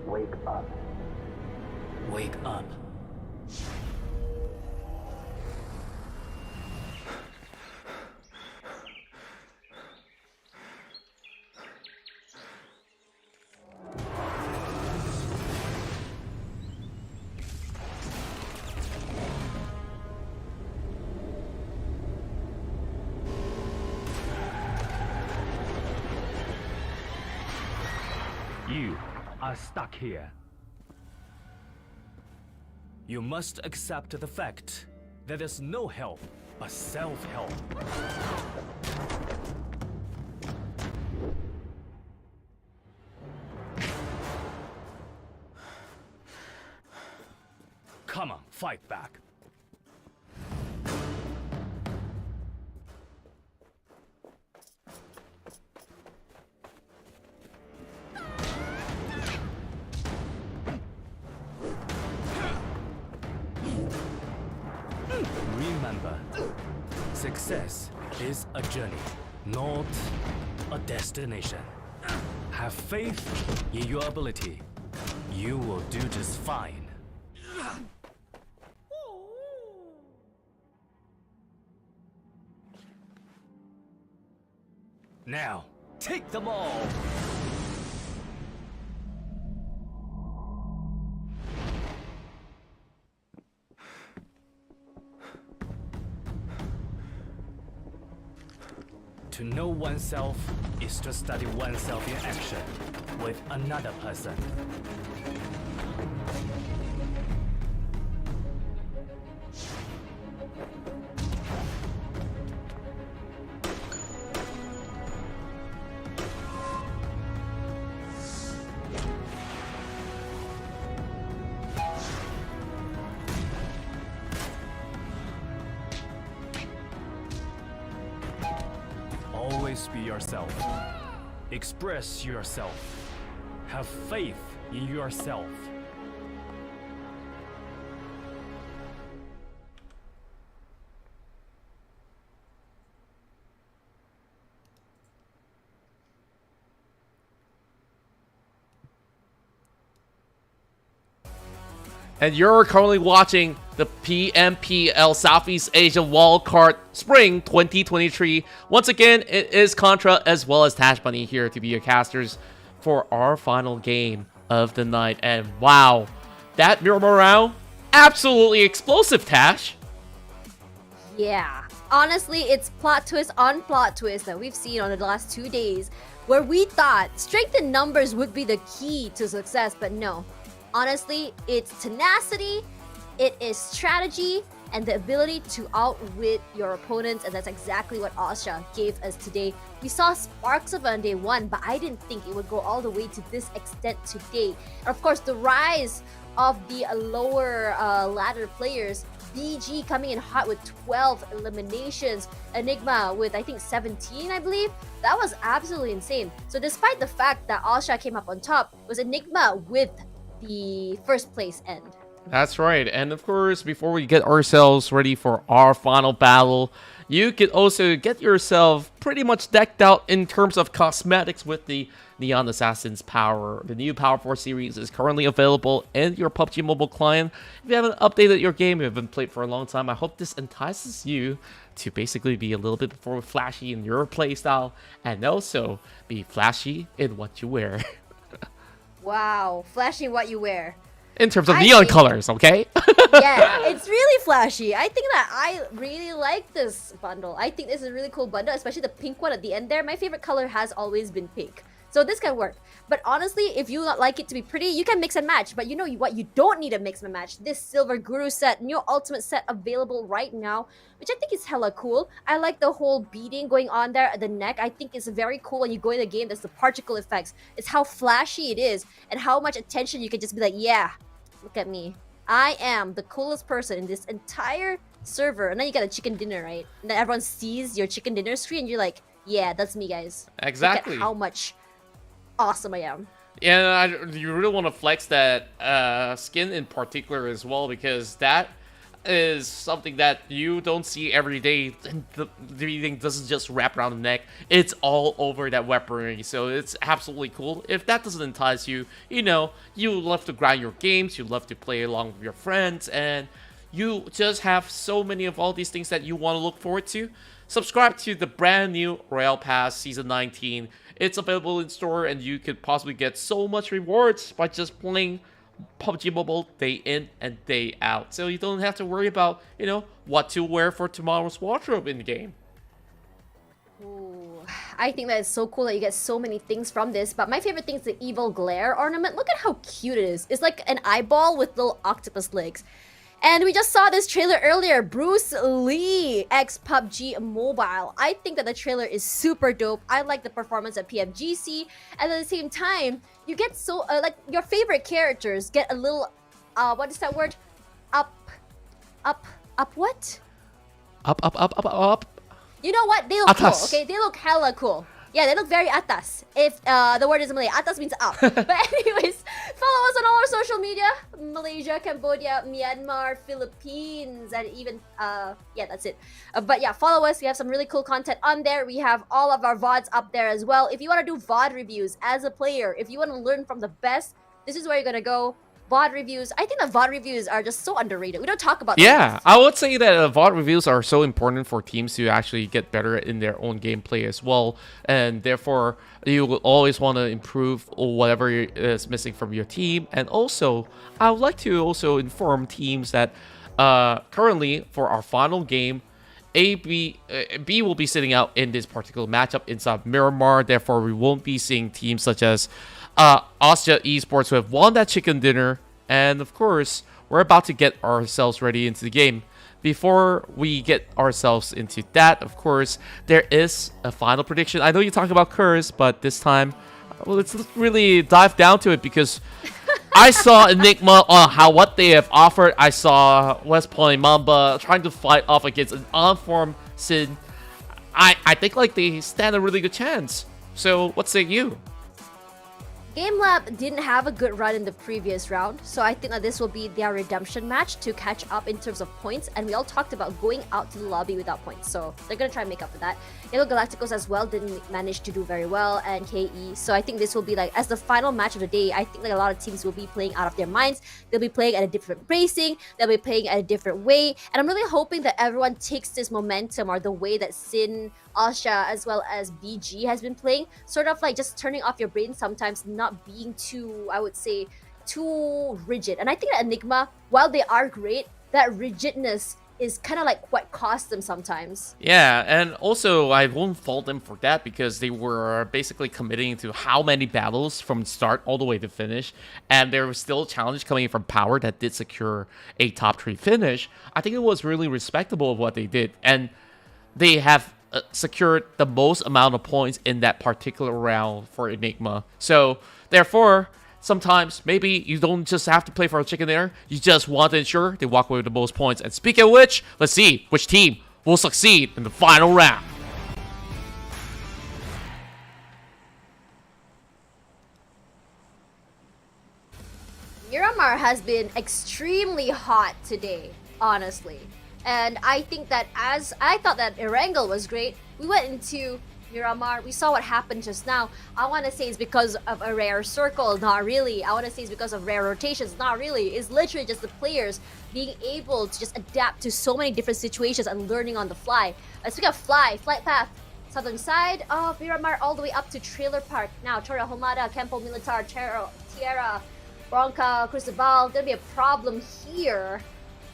Wake up. Wake up. You are stuck here. You must accept the fact that there's no help but self-help. Come on, fight back. Remember, success is a journey, not a destination. Have faith in your ability. You will do just fine. Now, take them all! To know oneself is to study oneself in action with another person. Always be yourself. Express yourself. Have faith in yourself. And you're currently watching the PMPL Southeast Asia Wildcard Spring 2023. Once again, it is Contra as well as Tash Bunny here to be your casters for our final game of the night. And wow, that morale, absolutely explosive, Tash. Yeah, honestly, it's plot twist on plot twist that we've seen on the last 2 days, where we thought strength in numbers would be the key to success, but no. Honestly, it's tenacity, it is strategy, and the ability to outwit your opponents, and that's exactly what Asha gave us today. We saw sparks of it on day one, but I didn't think it would go all the way to this extent today. And of course, the rise of the lower ladder players, BG coming in hot with 12 eliminations, Enigma with I think 17, I believe. That was absolutely insane. So despite the fact that Asha came up on top, it was Enigma with the first place end. That's right. And of course, before we get ourselves ready for our final battle, you could also get yourself pretty much decked out in terms of cosmetics with the Neon Assassin's Power. The new Power 4 series is currently available in your PUBG mobile client. If you haven't updated your game, you haven't played for a long time, I hope this entices you to basically be a little bit more flashy in your playstyle and also be flashy in what you wear. Wow, flashy what you wear. In terms of neon colors, okay? Yeah, it's really flashy. I think that I really like this bundle. I think this is a really cool bundle, especially the pink one at the end there. My favorite color has always been pink. So this can work. But honestly, if you not like it to be pretty, you can mix and match. But you know what? You don't need a mix and match. This Silver Guru set, new ultimate set available right now, which I think is hella cool. I like the whole beading going on there at the neck. I think it's very cool when you go in the game. There's the particle effects. It's how flashy it is and how much attention you can just be like, yeah, look at me. I am the coolest person in this entire server. And then you get a chicken dinner, right? And then everyone sees your chicken dinner screen and you're like, yeah, that's me, guys. Exactly. Look at how much awesome I am. Yeah, you really want to flex that skin in particular as well, because that is something that you don't see every day. The thing doesn't just wrap around the neck, it's all over that weaponry, so it's absolutely cool. If that doesn't entice you, you know, you love to grind your games, you love to play along with your friends, and you just have so many of all these things that you want to look forward to. Subscribe to the brand new Royale Pass Season 19. It's available in store, and you could possibly get so much rewards by just playing PUBG Mobile day in and day out. So you don't have to worry about, you know, what to wear for tomorrow's wardrobe in the game. Ooh, I think that is so cool that you get so many things from this. But my favorite thing is the Evil Glare ornament. Look at how cute it is. It's like an eyeball with little octopus legs. And we just saw this trailer earlier, Bruce Lee x PUBG Mobile. I think that the trailer is super dope. I like the performance at PMGC, and at the same time, you get so like your favorite characters get a little what is that word? Up what? Up. You know what? They look cool. Atas. Okay, they look hella cool. Yeah, they look very atas. If the word is Malay, atas means up. But anyways, follow us on all our social media: Malaysia, Cambodia, Myanmar, Philippines, and even yeah, that's it. But yeah, follow us. We have some really cool content on there. We have all of our VODs up there as well. If you want to do VOD reviews as a player, if you want to learn from the best, this is where you're gonna go. VOD reviews. I think the VOD reviews are just so underrated. We don't talk about them. Yeah, I would say that VOD reviews are so important for teams to actually get better in their own gameplay as well, and therefore you will always want to improve whatever is missing from your team. And also, I would like to also inform teams that currently for our final game, B will be sitting out in this particular matchup inside Myanmar. Therefore, we won't be seeing teams such as Austria Esports who have won that chicken dinner. And of course, we're about to get ourselves ready into the game. Before we get ourselves into that, of course, there is a final prediction. I know you talk about Curse, but this time, well, let's really dive down to it, because I saw Enigma on what they have offered. I saw West Point Mamba trying to fight off against an on-form Sin. I think like they stand a really good chance. So what say you? GameLab didn't have a good run in the previous round, so I think that this will be their redemption match to catch up in terms of points, and we all talked about going out to the lobby without points, so they're gonna try and make up for that. Yellow Galacticos as well didn't manage to do very well, and KE, so I think this will be like, as the final match of the day, I think like a lot of teams will be playing out of their minds. They'll be playing at a different bracing, they'll be playing at a different way, and I'm really hoping that everyone takes this momentum or the way that Sin, Asha, as well as BG has been playing, sort of like just turning off your brain sometimes, not being too, I would say, too rigid. And I think that Enigma, while they are great, that rigidness is kind of like what cost them sometimes. Yeah, and also I won't fault them for that, because they were basically committing to how many battles from start all the way to finish, and there was still a challenge coming from Power that did secure a top 3 finish. I think it was really respectable of what they did, and they have secured the most amount of points in that particular round for Enigma. So therefore, sometimes maybe you don't just have to play for a chicken dinner, you just want to ensure they walk away with the most points. And speaking of which, let's see which team will succeed in the final round. Myanmar has been extremely hot today, honestly. And I think that, as I thought that Erangel was great, we went into Myanmar, we saw what happened just now. I want to say it's because of a rare circle, not really. I want to say it's because of rare rotations, not really. It's literally just the players being able to just adapt to so many different situations and learning on the fly. Speaking of flight path, southern side of Myanmar all the way up to Trailer Park. Now, Torre Homada, Campo Militar, Tierra, Bronca, Cristobal, there'll be a problem here.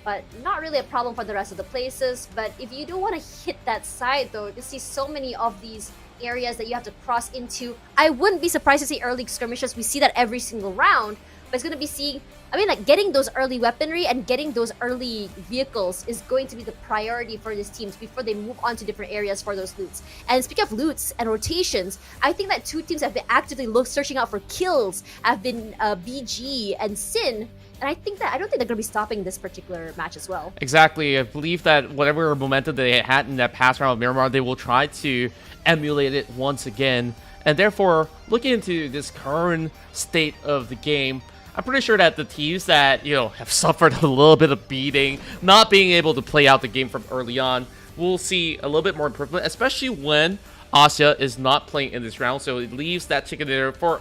but not really a problem for the rest of the places. But if you do want to hit that side, though, you see so many of these areas that you have to cross into. I wouldn't be surprised to see early skirmishes. We see that every single round, but it's going to be seeing, I mean, like, getting those early weaponry and getting those early vehicles is going to be the priority for these teams before they move on to different areas for those loots. And speaking of loots and rotations, I think that two teams have been actively searching out for kills, have been BG and Sin. And I don't think they're going to be stopping this particular match as well. Exactly. I believe that whatever momentum they had in that past round of Myanmar, they will try to emulate it once again. And therefore, looking into this current state of the game, I'm pretty sure that the teams that, have suffered a little bit of beating, not being able to play out the game from early on, will see a little bit more improvement, especially when Asia is not playing in this round. So it leaves that chicken dinner for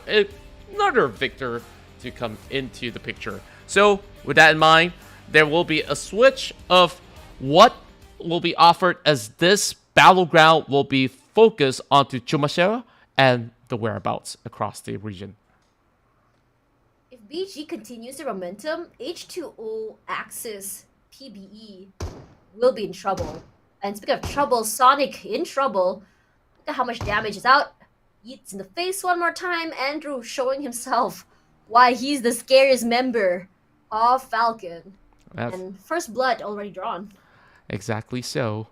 another victor to come into the picture. So, with that in mind, there will be a switch of what will be offered, as this battleground will be focused onto Chumashera and the whereabouts across the region. If BG continues the momentum, H2O, Axis, PBE will be in trouble. And speaking of trouble, Sonic in trouble. Look at how much damage is out. Yeets in the face one more time. Andrew showing himself why he's the scariest member of Falcon. And first blood already drawn. Exactly so.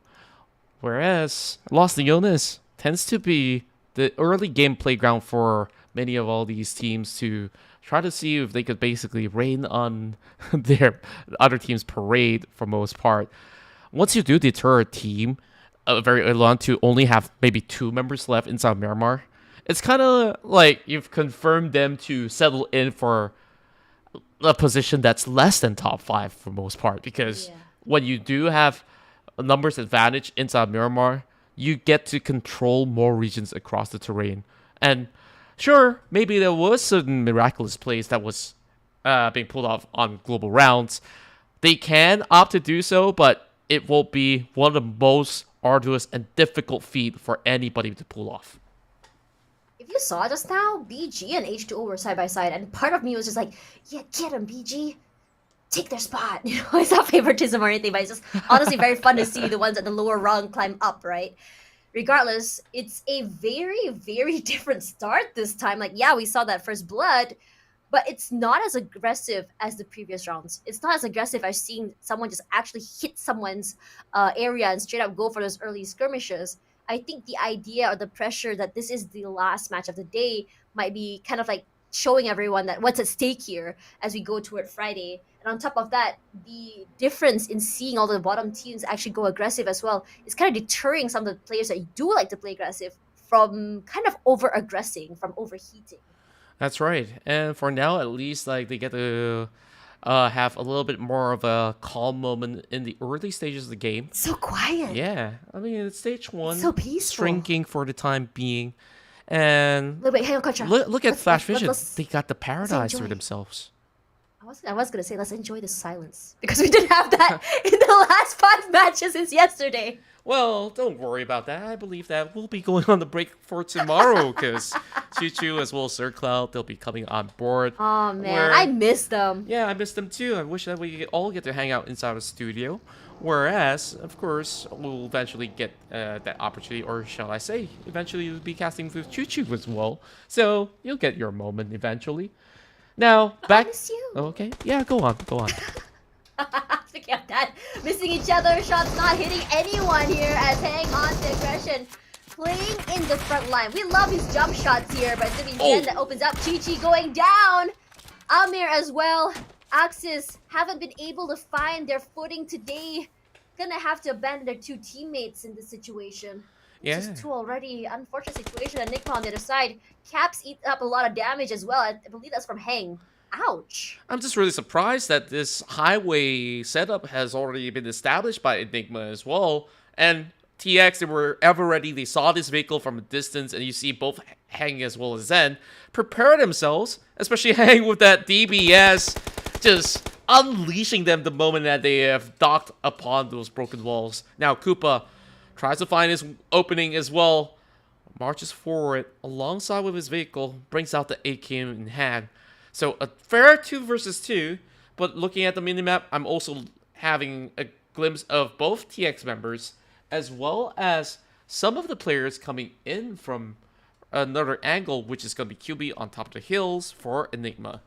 Whereas Los Leones tends to be the early game playground for many of all these teams to try to see if they could basically rain on their other team's parade for most part. Once you do deter a team very early on to only have maybe 2 members left inside Myanmar, it's kind of like you've confirmed them to settle in for a position that's less than top 5 for most part, because when you do have a numbers advantage inside Myanmar, you get to control more regions across the terrain. And sure, maybe there was certain miraculous plays that was being pulled off on global rounds. They can opt to do so, but it will be one of the most arduous and difficult feat for anybody to pull off. If you saw just now, BG and H2O were side by side, and part of me was just like, yeah, get them, BG. Take their spot. It's not favoritism or anything, but it's just honestly very fun to see the ones at the lower rung climb up, right? Regardless, it's a very, very different start this time. Like, yeah, we saw that first blood, but it's not as aggressive as the previous rounds. It's not as aggressive as seeing someone just actually hit someone's area and straight up go for those early skirmishes. I think the idea or the pressure that this is the last match of the day might be kind of like showing everyone that what's at stake here as we go toward Friday. And on top of that, the difference in seeing all the bottom teams actually go aggressive as well is kind of deterring some of the players that do like to play aggressive from kind of over-aggressing, from overheating. That's right. And for now, at least, like, they get to have a little bit more of a calm moment in the early stages of the game. So quiet. Yeah. I mean, it's stage 1. So peaceful. Shrinking for the time being. And wait, hang on, Contra. Look at Flash Vision. Let's They got the paradise for themselves. I was gonna say, let's enjoy the silence, because we didn't have that in the last 5 matches since yesterday. Well, don't worry about that. I believe that we'll be going on the break for tomorrow, because Choo Choo as well as Sir Cloud, they'll be coming on board. Oh man, I miss them. Yeah, I miss them too. I wish that we all get to hang out inside the studio. Whereas, of course, we'll eventually get that opportunity, or shall I say, eventually we'll be casting with Choo Choo as well. So you'll get your moment eventually. Now, back... I miss you. Okay, yeah, go on. Speaking of that, missing each other, shots not hitting anyone here as hang on to aggression. Playing in the front line. We love his jump shots here, but it's going to be Jen that opens up. Chi-Chi going down. Amir as well. Axis haven't been able to find their footing today. Gonna have to abandon their 2 teammates in this situation. Yeah. It's just 2 already. Unfortunate situation. And Nick on the other side. Caps eat up a lot of damage as well. I believe that's from Hang. Ouch. I'm just really surprised that this highway setup has already been established by Enigma as well. And TX, they were ever ready. They saw this vehicle from a distance, and you see both Hang as well as Zen prepare themselves, especially Hang with that DBS, just unleashing them the moment that they have docked upon those broken walls. Now Koopa tries to find his opening as well, marches forward alongside with his vehicle, brings out the AK in hand. So a fair 2 versus 2, but looking at the minimap, I'm also having a glimpse of both TX members as well as some of the players coming in from another angle, which is going to be QB on top of the hills for Enigma.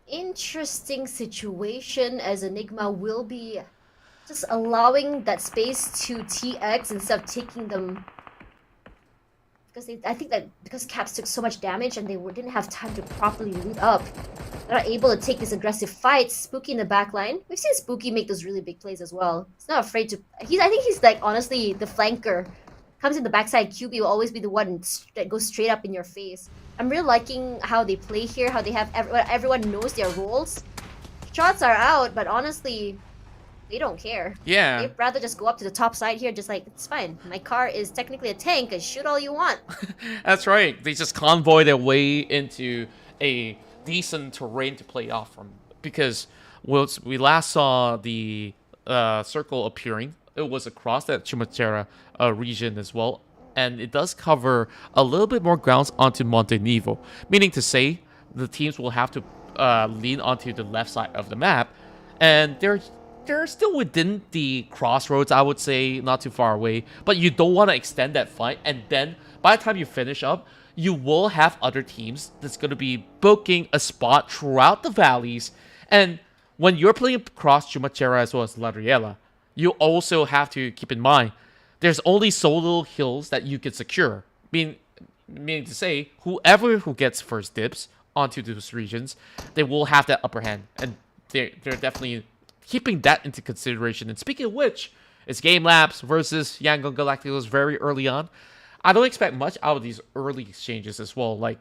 Interesting situation, as Enigma will be just allowing that space to TX instead of taking them, because I think that because Caps took so much damage and they didn't have time to properly loot up, they're not able to take this aggressive fight. Spooky in the back line. We've seen Spooky make those really big plays as well. He's not afraid to. I think he's like honestly the flanker. Comes in the backside, QB will always be the one that goes straight up in your face. I'm really liking how they play here, how they have everyone knows their roles. Shots are out, but honestly, they don't care. Yeah. They'd rather just go up to the top side here, just like, it's fine. My car is technically a tank, and shoot all you want. That's right. They just convoy their way into a decent terrain to play off from. Because whilst we last saw the circle appearing, it was across that Chumachera region as well. And it does cover a little bit more grounds onto Montenegro. Meaning to say, the teams will have to lean onto the left side of the map. And they're still within the crossroads, I would say, not too far away. But you don't want to extend that fight. And then, by the time you finish up, you will have other teams that's going to be booking a spot throughout the valleys. And when you're playing across Chumachera as well as Ladriela, you also have to keep in mind, there's only so little hills that you can secure. Meaning to say, whoever who gets first dibs onto those regions, they will have that upper hand. And they're definitely keeping that into consideration. And speaking of which, it's Game Labs versus Yangon Galacticos very early on. I don't expect much out of these early exchanges as well. Like,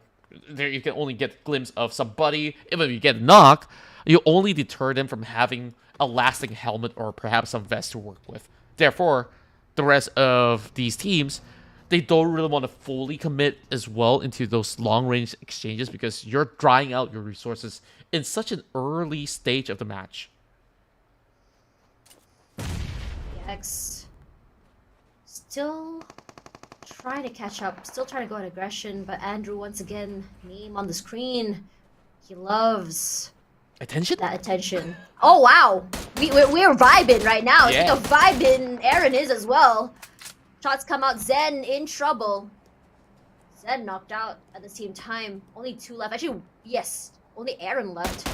there you can only get a glimpse of somebody. Even if you get a knock, you only deter them from having a lasting helmet or perhaps some vest to work with. Therefore, the rest of these teams, they don't really want to fully commit as well into those long-range exchanges because you're drying out your resources in such an early stage of the match. X still trying to catch up, still trying to go on aggression, but Andrew once again, name on the screen. He loves attention. That attention. Oh wow, we're vibing right now. Yeah. Speaking of vibing, Aaron is as well. Shots come out. Zen in trouble. Zen knocked out at the same time. Only 2 left. Actually, yes, only Aaron left.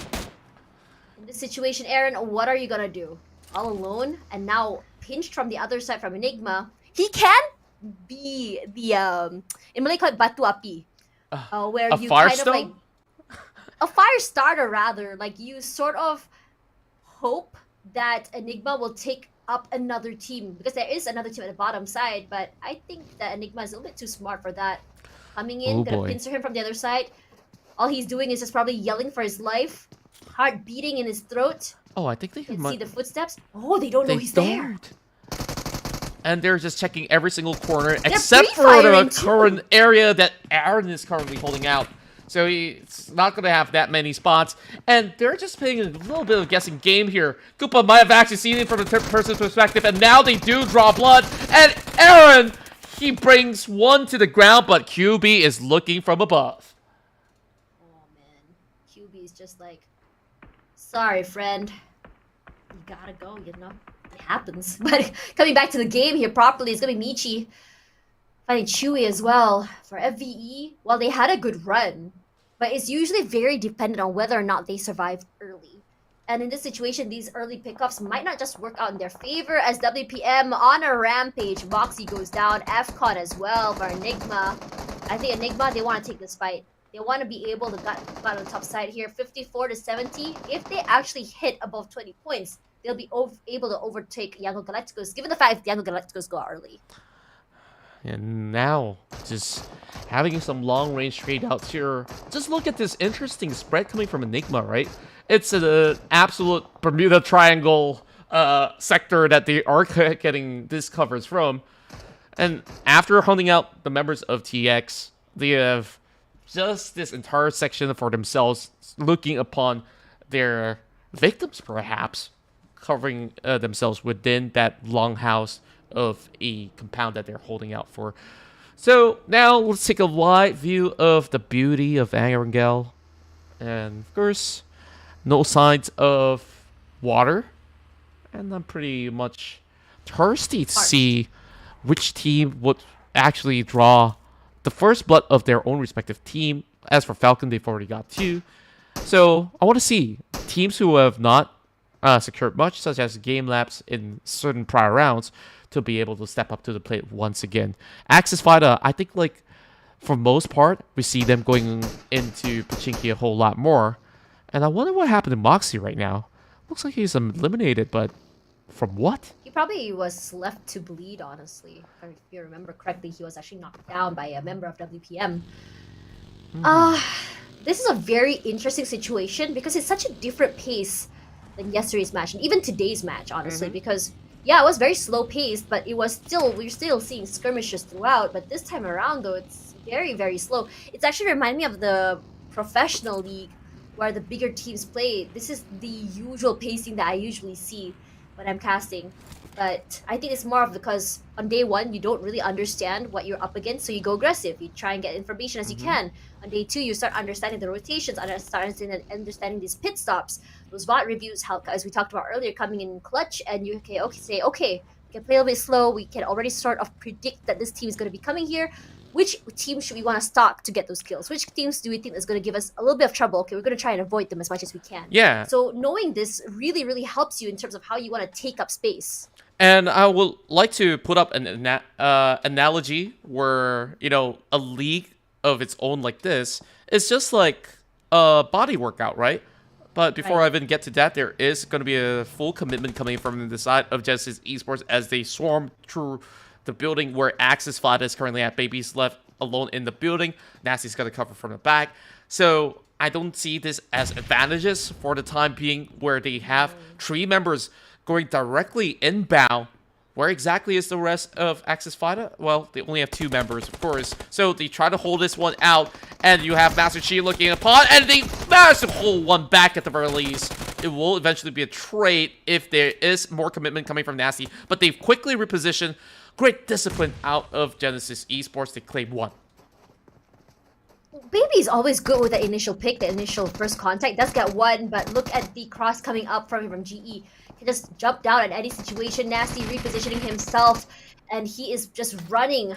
In this situation, Aaron, what are you gonna do? All alone, and now pinched from the other side from Enigma. He can be the in Malay called batu api, where you kind of like a fire starter rather. Like you sort of hope that Enigma will take up another team because there is another team at the bottom side. But I think that Enigma is a little bit too smart for that. Coming in, gonna pincer him from the other side. All he's doing is just probably yelling for his life, heart beating in his throat. Oh, I think they can see the footsteps. Oh, they don't know he's there. And they're just checking every single corner except for the current area that Aaron is currently holding out. So he's not going to have that many spots. And they're just playing a little bit of a guessing game here. Koopa might have actually seen it from the third person's perspective. And now they do draw blood. And Aaron, he brings one to the ground, but QB is looking from above. Oh, man. QB is just like, sorry, friend. You gotta go, you know? It happens. But coming back to the game here properly, it's gonna be Michi fighting Chewy as well. For FVE, well, they had a good run, but it's usually very dependent on whether or not they survived early. And in this situation, these early pickups might not just work out in their favor as WPM on a rampage. Moxie goes down, FCON as well for Enigma. I think Enigma, they want to take this fight. They want to be able to get on the top side here, 54-70. If they actually hit above 20 points, they'll be able to overtake Yangon Galacticos, given the fact that Yangon Galacticos go early. And now, just having some long-range trade-outs here. Just look at this interesting spread coming from Enigma, right? It's an absolute Bermuda Triangle sector that they are getting this coverage from. And after hunting out the members of TX, they have just this entire section for themselves, looking upon their victims, perhaps, covering themselves within that longhouse of a compound that they're holding out for. So now let's take a wide view of the beauty of Arangel. And of course, no signs of water. And I'm pretty much thirsty to see which team would actually draw the first blood of their own respective team. As for Falcon, they've already got 2. So I want to see teams who have not secured much, such as game laps in certain prior rounds, to be able to step up to the plate once again. Axis Fighter, I think, like, for most part, we see them going into Pachinki a whole lot more. And I wonder what happened to Moxie right now. Looks like he's eliminated, but from what? He probably was left to bleed, honestly. If you remember correctly, he was actually knocked down by a member of WPM. This is a very interesting situation because it's such a different pace than yesterday's match and even today's match, honestly, because yeah, it was very slow paced, but we're still seeing skirmishes throughout. But this time around, though, it's very, very slow. It's actually reminding me of the professional league where the bigger teams play. This is the usual pacing that I usually see when I'm casting. But I think it's more of because on day 1, you don't really understand what you're up against, so you go aggressive. You try and get information as you can. On day 2, you start understanding the rotations, understanding these pit stops. Those VOD reviews help, as we talked about earlier, coming in clutch, and you say, okay, we can play a little bit slow. We can already sort of predict that this team is going to be coming here. Which team should we want to stock to get those kills? Which teams do we think is going to give us a little bit of trouble? Okay, we're going to try and avoid them as much as we can. Yeah. So knowing this really, really helps you in terms of how you want to take up space. And I would like to put up an analogy where, you know, a league of its own like this is just like a body workout, right? But before I even get to that, there is going to be a full commitment coming from the side of Genesis Esports as they swarm through the building where Axis Fighter is currently at. Baby's left alone in the building. Nasty's got to cover from the back. So I don't see this as advantageous for the time being, where they have 3 members going directly inbound. Where exactly is the rest of Axis Fighter? Well, they only have 2 members, of course. So they try to hold this one out, and you have Master Chi looking upon, and they manage to hold one back at the very least. It will eventually be a trade if there is more commitment coming from Nasty, but they've quickly repositioned. Great discipline out of Genesis Esports to claim 1. Baby's always good with the initial pick, the initial first contact. Does get 1, but look at the cross coming up from GE. He just jumped down at any situation. Nasty repositioning himself, and he is just running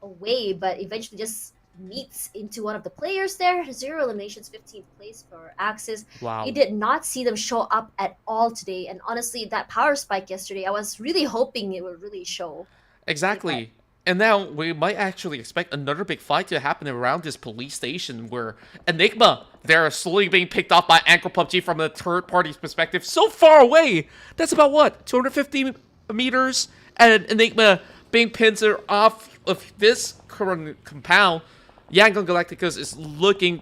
away, but eventually just meets into one of the players there. 0 eliminations, 15th place for Axis. Wow. You did not see them show up at all today, and honestly, that power spike yesterday, I was really hoping it would really show. Exactly. And now we might actually expect another big fight to happen around this police station where Enigma, they're slowly being picked off by Anchor PUBG from a third party's perspective. So far away! That's about what? 250 meters? And Enigma being pinned off of this current compound. Yangon Galacticus is looking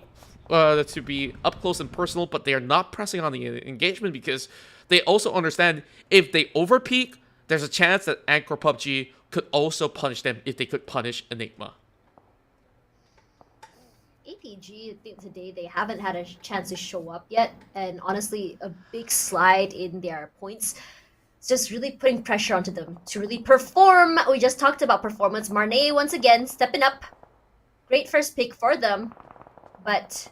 to be up close and personal, but they are not pressing on the engagement because they also understand if they overpeak, there's a chance that Anchor PUBG could also punish them if they could punish Enigma. APG, I think today they haven't had a chance to show up yet, and honestly, a big slide in their points. It's just really putting pressure onto them to really perform. We just talked about performance. Marnay, once again, stepping up. Great first pick for them, but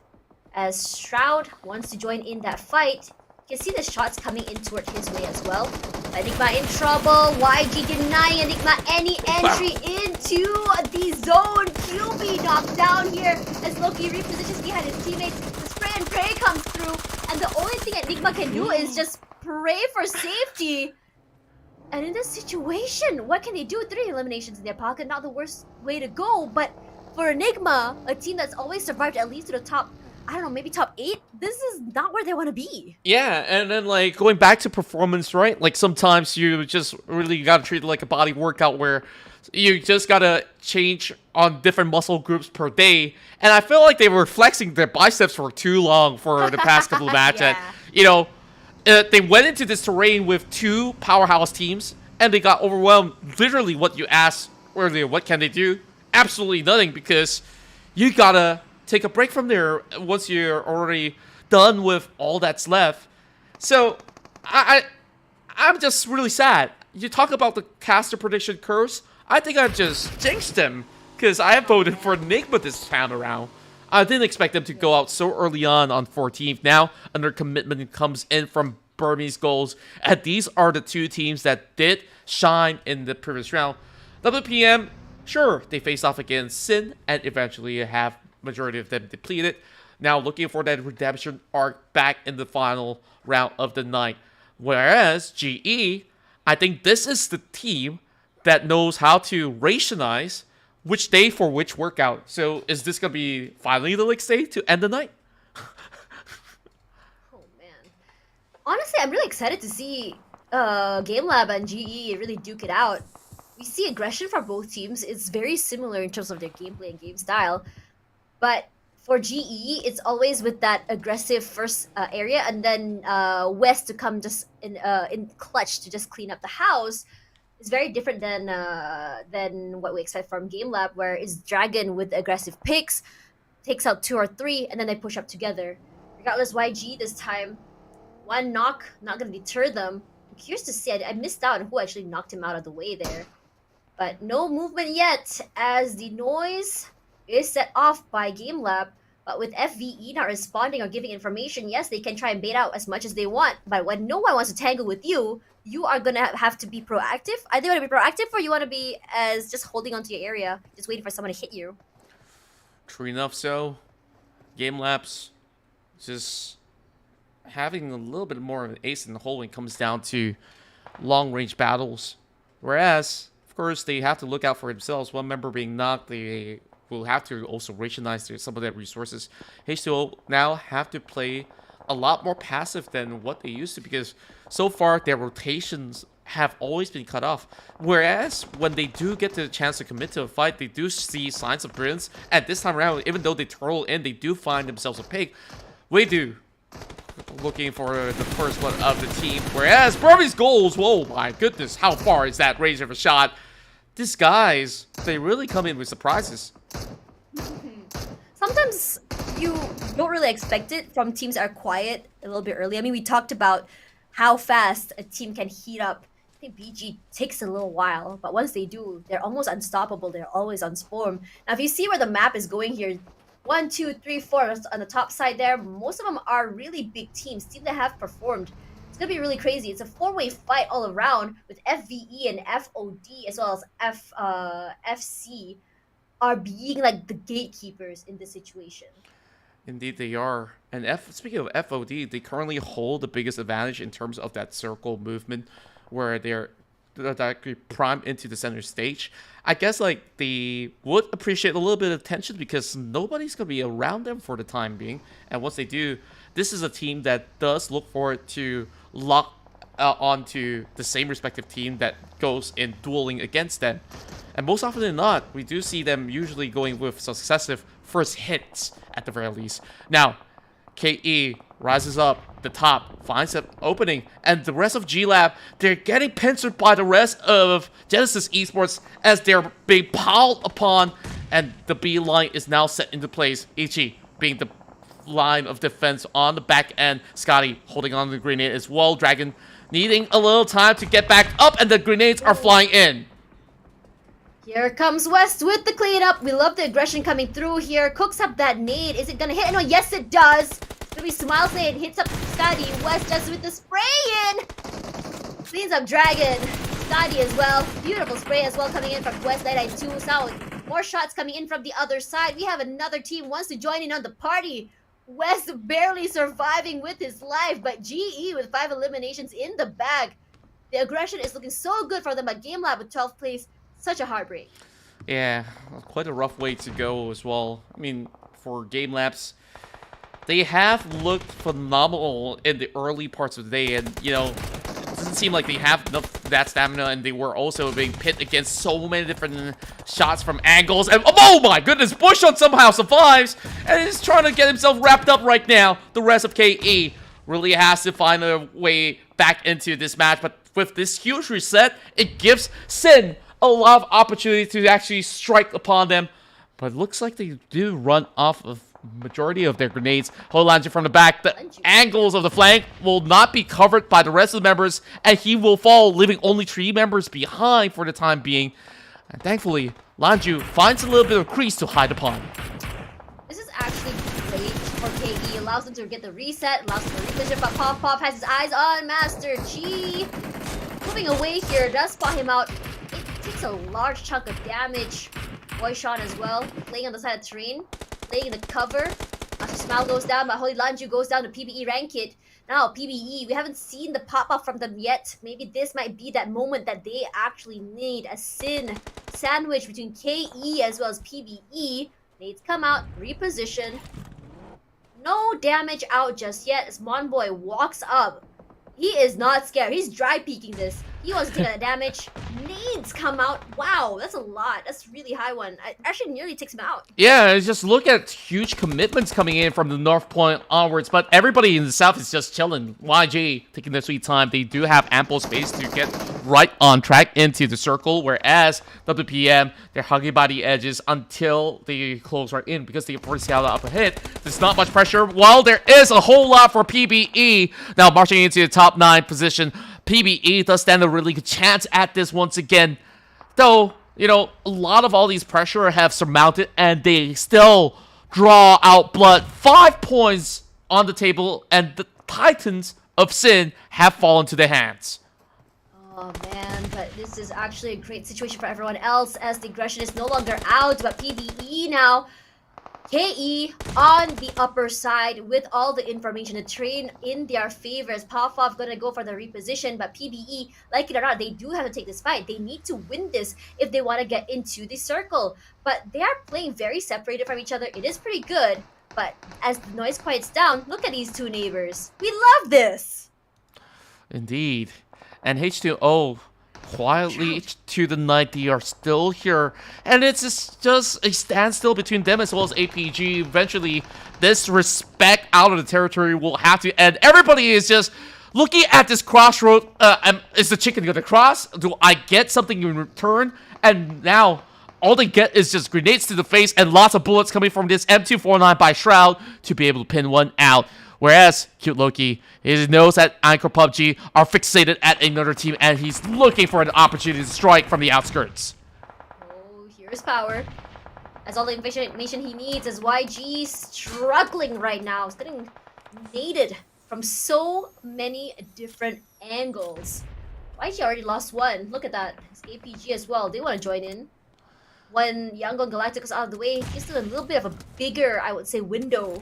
as Shroud wants to join in that fight, you can see the shots coming in toward his way as well. Enigma in trouble. YG denying Enigma any entry into the zone. QB knocked down here as Loki repositions behind his teammates. The spray and pray comes through, and the only thing Enigma can do is just pray for safety. And in this situation, what can they do? 3 eliminations in their pocket, not the worst way to go, but for Enigma, a team that's always survived at least to the top, I don't know, maybe top 8, this is not where they want to be. Yeah, and then, like, going back to performance, right? Like, sometimes you just really got to treat it like a body workout where you just got to change on different muscle groups per day. And I feel like they were flexing their biceps for too long for the past couple of matches. Yeah. And, you know, they went into this terrain with 2 powerhouse teams, and they got overwhelmed. Literally what you asked earlier, what can they do? Absolutely nothing, because you got to take a break from there once you're already done with all that's left. So, I'm just really sad. You talk about the caster prediction curse. I think I just jinxed them because I voted for Enigma this time around. I didn't expect them to go out so early on 14th. Now, another commitment comes in from Burmese goals. And these are the two teams that did shine in the previous round. WPM, sure, they faced off against Sin and eventually have majority of them depleted. Now looking for that redemption arc back in the final round of the night. Whereas GE, I think this is the team that knows how to rationalize which day for which workout. So is this going to be finally the next day to end the night? Oh man. Honestly, I'm really excited to see GameLab and GE really duke it out. We see aggression from both teams. It's very similar in terms of their gameplay and game style. But for GE, it's always with that aggressive first area, and then West to come just in clutch to just clean up the house. It's very different than what we expect from GameLab, where it's Dragon with aggressive picks, takes out 2 or 3, and then they push up together. Regardless, YG this time, one knock not going to deter them. I'm curious to see. I missed out on who actually knocked him out of the way there. But no movement yet, as the noise is set off by GameLab. But with FVE not responding or giving information, yes, they can try and bait out as much as they want. But when no one wants to tangle with you, you are going to have to be proactive. Either you want to be proactive or you want to be as just holding onto your area, just waiting for someone to hit you. True enough, so GameLab's just having a little bit more of an ace in the hole when it comes down to long-range battles. Whereas, of course, they have to look out for themselves. One member being knocked, they will have to also rationalize some of their resources. H2O now have to play a lot more passive than what they used to, because so far their rotations have always been cut off. Whereas when they do get the chance to commit to a fight, they do see signs of brilliance. And this time around, even though they turtle in, they do find themselves a pick. Wei-Do looking for the first one of the team. Whereas Burmese goals, whoa, my goodness, how far is that range of a shot? These guys, they really come in with surprises. Sometimes you don't really expect it from teams that are quiet a little bit early. I mean, we talked about how fast a team can heat up. I think BG takes a little while, but once they do, they're almost unstoppable. They're always on Swarm. Now, if you see where the map is going here, 1, 2, 3, 4 on the top side there, most of them are really big teams that have performed. It's going to be really crazy. It's a 4-way fight all around with FVE and FOD as well as FC are being like the gatekeepers in this situation. Indeed, they are. And speaking of FOD, they currently hold the biggest advantage in terms of that circle movement, where they're directly primed into the center stage. I guess like they would appreciate a little bit of attention because nobody's gonna be around them for the time being. And once they do, this is a team that does look forward to lock onto the same respective team that goes in dueling against them. And most often than not, we do see them usually going with successive first hits at the very least. Now, KE rises up the top, finds an opening, and the rest of G-Lab, they're getting pincered by the rest of Genesis Esports as they're being piled upon, and the B line is now set into place. Ichi being the line of defense on the back end. Scotty holding on to the grenade as well. Dragon needing a little time to get back up, and the grenades are flying in. Here comes West with the cleanup. We love the aggression coming through here. Cooks up that nade. Is it gonna hit? No, yes it does. It's gonna be Smiles nade. Hits up Scotty. West just with the spray in. Cleans up Dragon. Scotty as well. Beautiful spray as well coming in from West 992 South. More shots coming in from the other side. We have another team wants to join in on the party. West barely surviving with his life, but GE with 5 eliminations in the bag. The aggression is looking so good for them, but GameLab with 12th place. Such a heartbreak. Yeah, quite a rough way to go as well. I mean, for GameLabs, they have looked phenomenal in the early parts of the day, and you know, it doesn't seem like they have enough of that stamina, and they were also being pit against so many different shots from angles. And oh my goodness, Bushon somehow survives and is trying to get himself wrapped up right now. The rest of KE really has to find a way back into this match, but with this huge reset, it gives Sin a lot of opportunity to actually strike upon them, but it looks like they do run off of majority of their grenades. Holanji from the back. The angles of the flank will not be covered by the rest of the members, and he will fall, leaving only 3 members behind for the time being. And thankfully, Lanju finds a little bit of crease to hide upon. This is actually for KE. Allows them to get the reset, allows them to revision, but Pop has his eyes on Master G. Moving away here, does spot him out. It takes a large chunk of damage. Boyshawn as well, playing on the side of the terrain, playing in the cover. Master Smile goes down, but Holy Lanju goes down to PBE rank it. Now, PBE, we haven't seen the pop-up from them yet. Maybe this might be that moment that they actually need a Sin sandwich between KE as well as PBE. Nades come out, reposition. No damage out just yet as Monboy walks up. He is not scared. He's dry peeking this. He wants to take that damage. Nades come out. Wow, that's a lot. That's a really high one. I actually nearly takes him out. Yeah, just look at huge commitments coming in from the North Point onwards, but everybody in the South is just chilling. YG taking their sweet time. They do have ample space to get right on track into the circle, whereas WPM, they're hugging by the edges until they close right in because they force out up ahead. There's not much pressure, while there is a whole lot for PBE. Now marching into the top 9 position. PBE does stand a really good chance at this once again. Though, you know, a lot of all these pressure have surmounted and they still draw out blood. 5 points on the table and the Titans of Sin have fallen to their hands. Oh man, but this is actually a great situation for everyone else as the aggression is no longer out, but PBE now. KE on the upper side with all the information, the train in their favor as Pavlov gonna go for the reposition, but PBE, like it or not, they do have to take this fight. They need to win this if they want to get into the circle. But they are playing very separated from each other. It is pretty good, but as the noise quiets down, look at these two neighbors. We love this! Indeed. And H2O quietly to the night, they are still here, and it's just a standstill between them as well as APG. Eventually this respect out of the territory will have to end. Everybody is just looking at this crossroad. Is the chicken gonna cross? Do I get something in return? And now all they get is just grenades to the face and lots of bullets coming from this M249 by Shroud to be able to pin one out. Whereas Cute Loki, he knows that Anchor PUBG are fixated at another team and he's looking for an opportunity to strike from the outskirts. Oh, here's power. As all the information he needs is YG struggling right now. He's getting naded from so many different angles. YG already lost one. Look at that. It's APG as well. They want to join in. When Yangon Galactic is out of the way, he's still a little bit of a bigger, I would say, window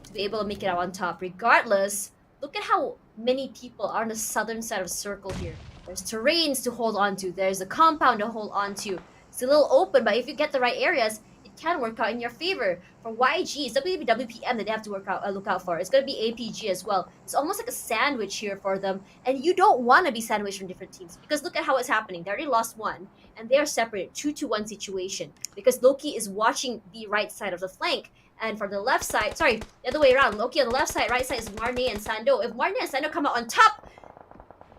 to be able to make it out on top. Regardless, look at how many people are on the southern side of the circle here. There's terrains to hold on to. There's a compound to hold on to. It's a little open, but if you get the right areas, it can work out in your favor. For YG, it's WPM that they have to look out for. It's going to be APG as well. It's almost like a sandwich here for them, and you don't want to be sandwiched from different teams because look at how it's happening. They already lost one, and they are separated 2-1 situation because Loki is watching the right side of the flank. And for the left side, sorry, the other way around. Loki on the left side, right side is Marne and Sando. If Marne and Sando come out on top,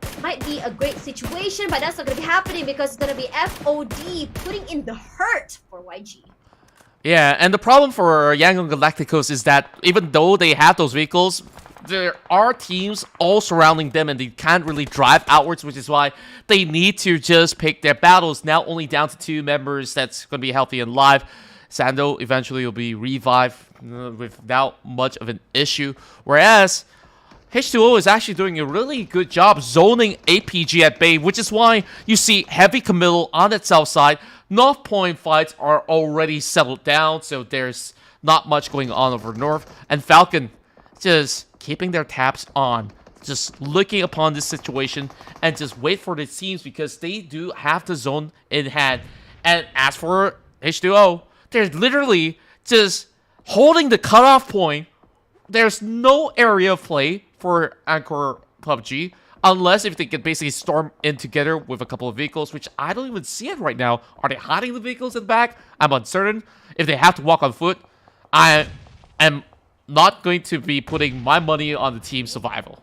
it might be a great situation, but that's not going to be happening because it's going to be FOD putting in the hurt for YG. Yeah, and the problem for Yangon Galacticos is that even though they have those vehicles, there are teams all surrounding them and they can't really drive outwards, which is why they need to just pick their battles. Now only down to 2 members that's going to be healthy and live. Sando eventually will be revived without much of an issue. Whereas H2O is actually doing a really good job zoning APG at bay, which is why you see heavy committal on that south side. North Point fights are already settled down, so there's not much going on over north. And Falcon just keeping their taps on, just looking upon this situation and just wait for the teams because they do have the zone in hand. And as for H2O, they're literally just holding the cutoff point. There's no area of play for Anchor PUBG unless if they can basically storm in together with a couple of vehicles, which I don't even see it right now. Are they hiding the vehicles in the back? I'm uncertain. If they have to walk on foot, I am not going to be putting my money on the team's survival.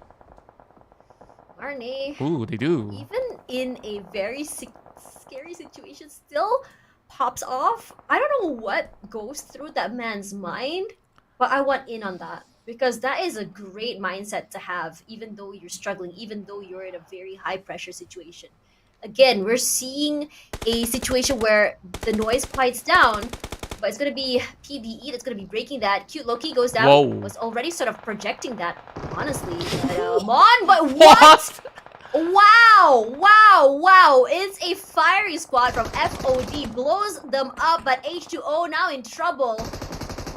Marnie. Ooh, they do. Even in a very scary situation, still pops off. I don't know what goes through that man's mind, but I want in on that because that is a great mindset to have, even though you're struggling, even though you're in a very high pressure situation. Again, we're seeing a situation where the noise quiets down, But it's gonna be PBE that's gonna be breaking that. Cute Loki goes down. Whoa. Was already sort of projecting that, honestly. Come on, but what? Wow. It's a fiery squad from FOD. Blows them up, but H2O now in trouble.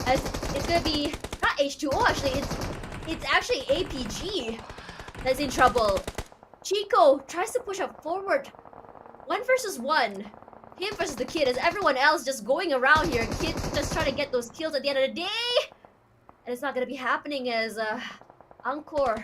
As it's gonna be, not H2O actually, it's actually APG that's in trouble. Chico tries to push up forward. 1 versus 1. Him versus the kid, as everyone else just going around here. Kids just trying to get those kills at the end of the day. And it's not gonna be happening as Encore,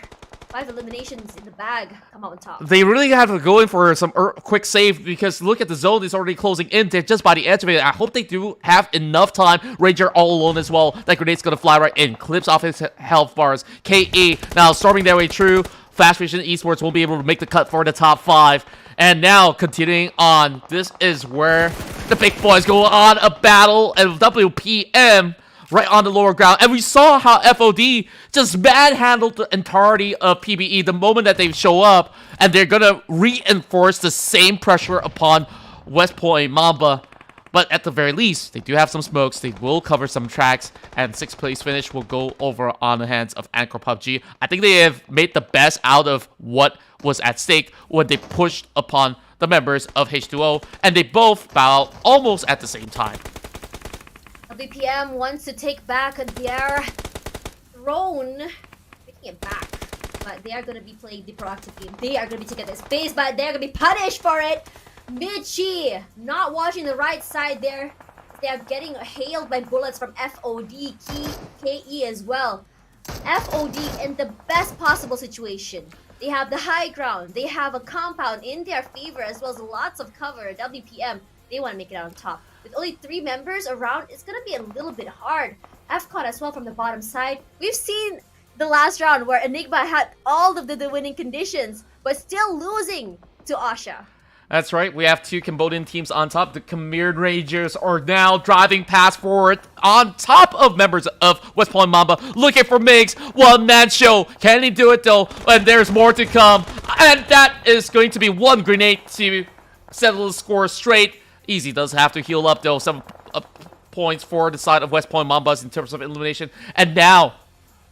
5 eliminations in the bag, come out on top. They really have to go in for some quick save because look at the zone is already closing in. They're just by the edge of it. I hope they do have enough time. Ranger all alone as well. That grenade's gonna fly right in. Clips off his health bars. KE now storming their way through. Fast Vision Esports won't be able to make the cut for the top 5. And now, continuing on, this is where the big boys go on a battle of WPM right on the lower ground. And we saw how FOD just manhandled the entirety of PBE the moment that they show up. And they're going to reinforce the same pressure upon West Point Mamba. But at the very least, they do have some smokes. They will cover some tracks. And 6th place finish will go over on the hands of Anchor PUBG. I think they have made the best out of what was at stake when they pushed upon the members of H2O. And they both bow out almost at the same time. WPM wants to take back their throne. Taking it back. But they are going to be playing the proactive game. They are going to be taking their space, but they're going to be punished for it. Michi not watching the right side there. They are getting hailed by bullets from FOD, KE as well. FOD in the best possible situation. They have the high ground. They have a compound in their favor as well as lots of cover. WPM, they want to make it out on top. With only 3 members around, it's going to be a little bit hard. FCOT as well from the bottom side. We've seen the last round where Enigma had all of the winning conditions, but still losing to Asha. That's right, we have 2 Cambodian teams on top. The Khmer Rangers are now driving past forward on top of members of West Point Mamba, looking for Migs. One-man show. Can he do it though? And there's more to come. And that is going to be 1 grenade to settle the score straight. Easy does have to heal up though. 7 points for the side of West Point Mambas in terms of elimination. And now,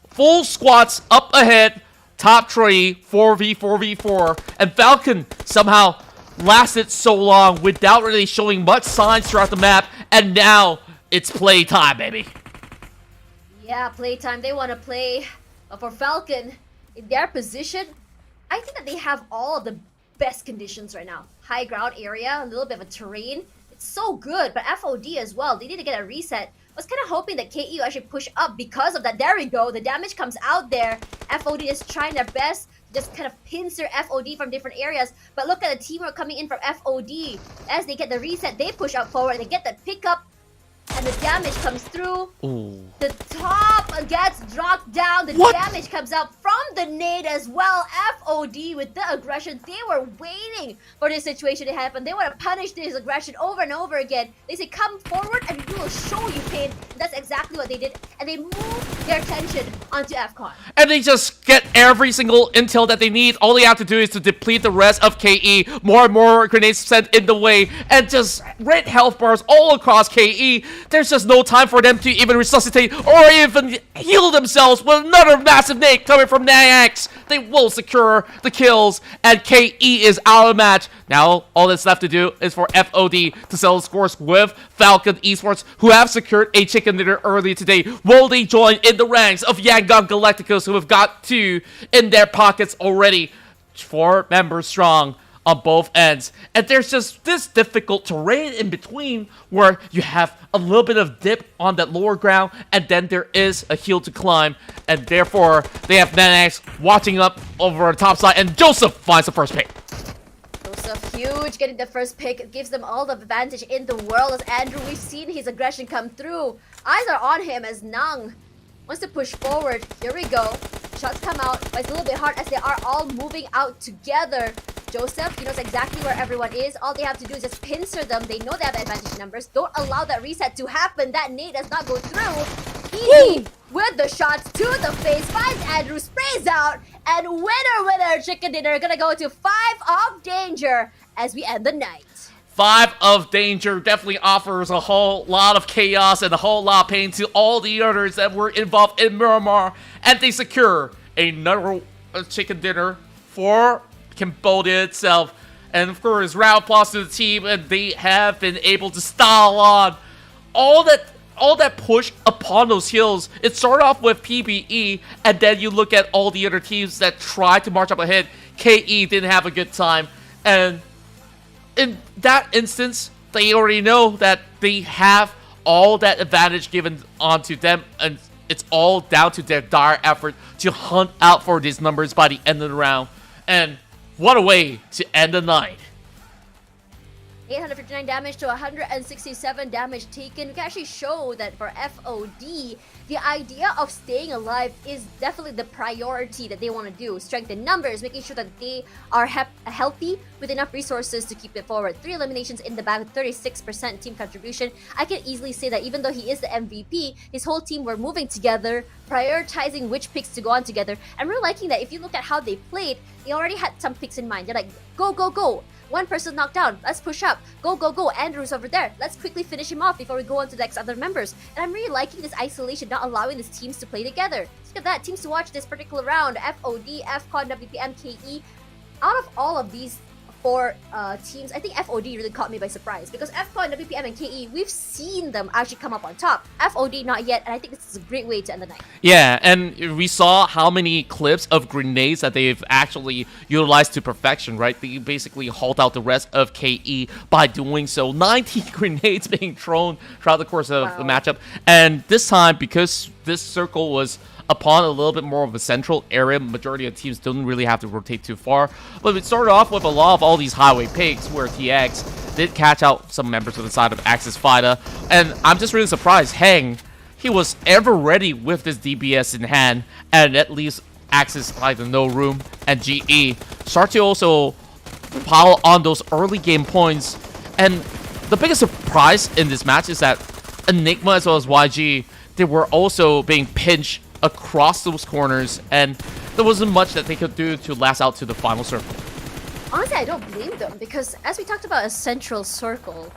full squats up ahead. Top 3, 4v4v4. And Falcon somehow lasted so long without really showing much signs throughout the map, and now it's playtime, baby. Yeah, playtime. They want to play. But for Falcon, in their position, I think that they have all of the best conditions right now. High ground area, a little bit of a terrain. It's so good, but FOD as well. They need to get a reset. I was kind of hoping that KE will actually push up because of that. There we go. The damage comes out there. FOD is trying their best. Just kind of pincer FOD from different areas. But look at the teamwork coming in from FOD. As they get the reset, they push up forward. They get that pickup. And the damage comes through. Ooh. The top gets dropped down. The damage comes out from the nade as well. FOD with the aggression. They were waiting for this situation to happen. They want to punish this aggression over and over again. They say, come forward and we will show you pain. And that's exactly what they did. And they moved their attention onto FCON. And they just get every single intel that they need. All they have to do is to deplete the rest of KE. More and more grenades sent in the way. And just red health bars all across KE. There's just no time for them to even resuscitate or even heal themselves with another massive nade coming from Nayax. They will secure the kills, and KE is out of match. Now, all that's left to do is for FOD to settle scores with Falcon Esports, who have secured a chicken dinner earlier today. Will they join in the ranks of Yangon Galacticos, who have got 2 in their pockets already? 4 members strong on both ends, and there's just this difficult terrain in between where you have a little bit of dip on that lower ground, and then there is a hill to climb, and therefore they have Nanax watching up over the top side, and Joseph finds the first pick. Joseph, huge, getting the first pick. It gives them all the advantage in the world. As Andrew, we've seen his aggression come through. Eyes are on him as Nang wants to push forward. Here we go. Shots come out, but it's a little bit hard as they are all moving out together. Joseph, he knows exactly where everyone is. All they have to do is just pincer them. They know they have the advantage numbers. Don't allow that reset to happen. That nade does not go through. Easy with the shots to the face. Finds Andrew, sprays out. And winner, chicken dinner. Gonna go to 5 of danger as we end the night. Vibe of Danger definitely offers a whole lot of chaos and a whole lot of pain to all the others that were involved in Myanmar, and they secure another chicken dinner for Cambodia itself. And of course, round of applause to the team, and they have been able to style on all that push upon those hills. It started off with PBE, and then you look at all the other teams that tried to march up ahead. KE didn't have a good time, and in that instance, they already know that they have all that advantage given onto them, and it's all down to their dire effort to hunt out for these numbers by the end of the round. And what a way to end the night. 859 damage to 167 damage taken. We can actually show that for FOD, the idea of staying alive is definitely the priority that they want to do. Strengthen numbers, making sure that they are healthy with enough resources to keep it forward. 3 eliminations in the bag, 36% team contribution. I can easily say that even though he is the MVP, his whole team were moving together, prioritizing which picks to go on together. And we're liking that. If you look at how they played, they already had some picks in mind. They're like, go, go, go. One person knocked down. Let's push up. Go, go, go. Andrew's over there. Let's quickly finish him off before we go on to the next other members. And I'm really liking this isolation, not allowing these teams to play together. Look at that. Teams to watch this particular round. FOD, FCON, WPM, KE. Out of all of these 4 teams, I think FOD really caught me by surprise, because FCON, WPM, and KE, we've seen them actually come up on top. FOD not yet, and I think this is a great way to end the night. Yeah, and we saw how many clips of grenades that they've actually utilized to perfection, right? They basically halt out the rest of KE by doing so. 19 grenades being thrown throughout the course of the matchup, and this time, because this circle was upon a little bit more of a central area, majority of teams don't really have to rotate too far. But it started off with a lot of all these highway picks where TX did catch out some members of the side of Axis Fida. And I'm just really surprised Heng, he was ever ready with this DBS in hand, and at least Axis Fida no room, and GE start to also pile on those early game points. And the biggest surprise in this match is that Enigma as well as YG, they were also being pinched across those corners, and there wasn't much that they could do to last out to the final circle. Honestly, I don't blame them, because as we talked about a central circle,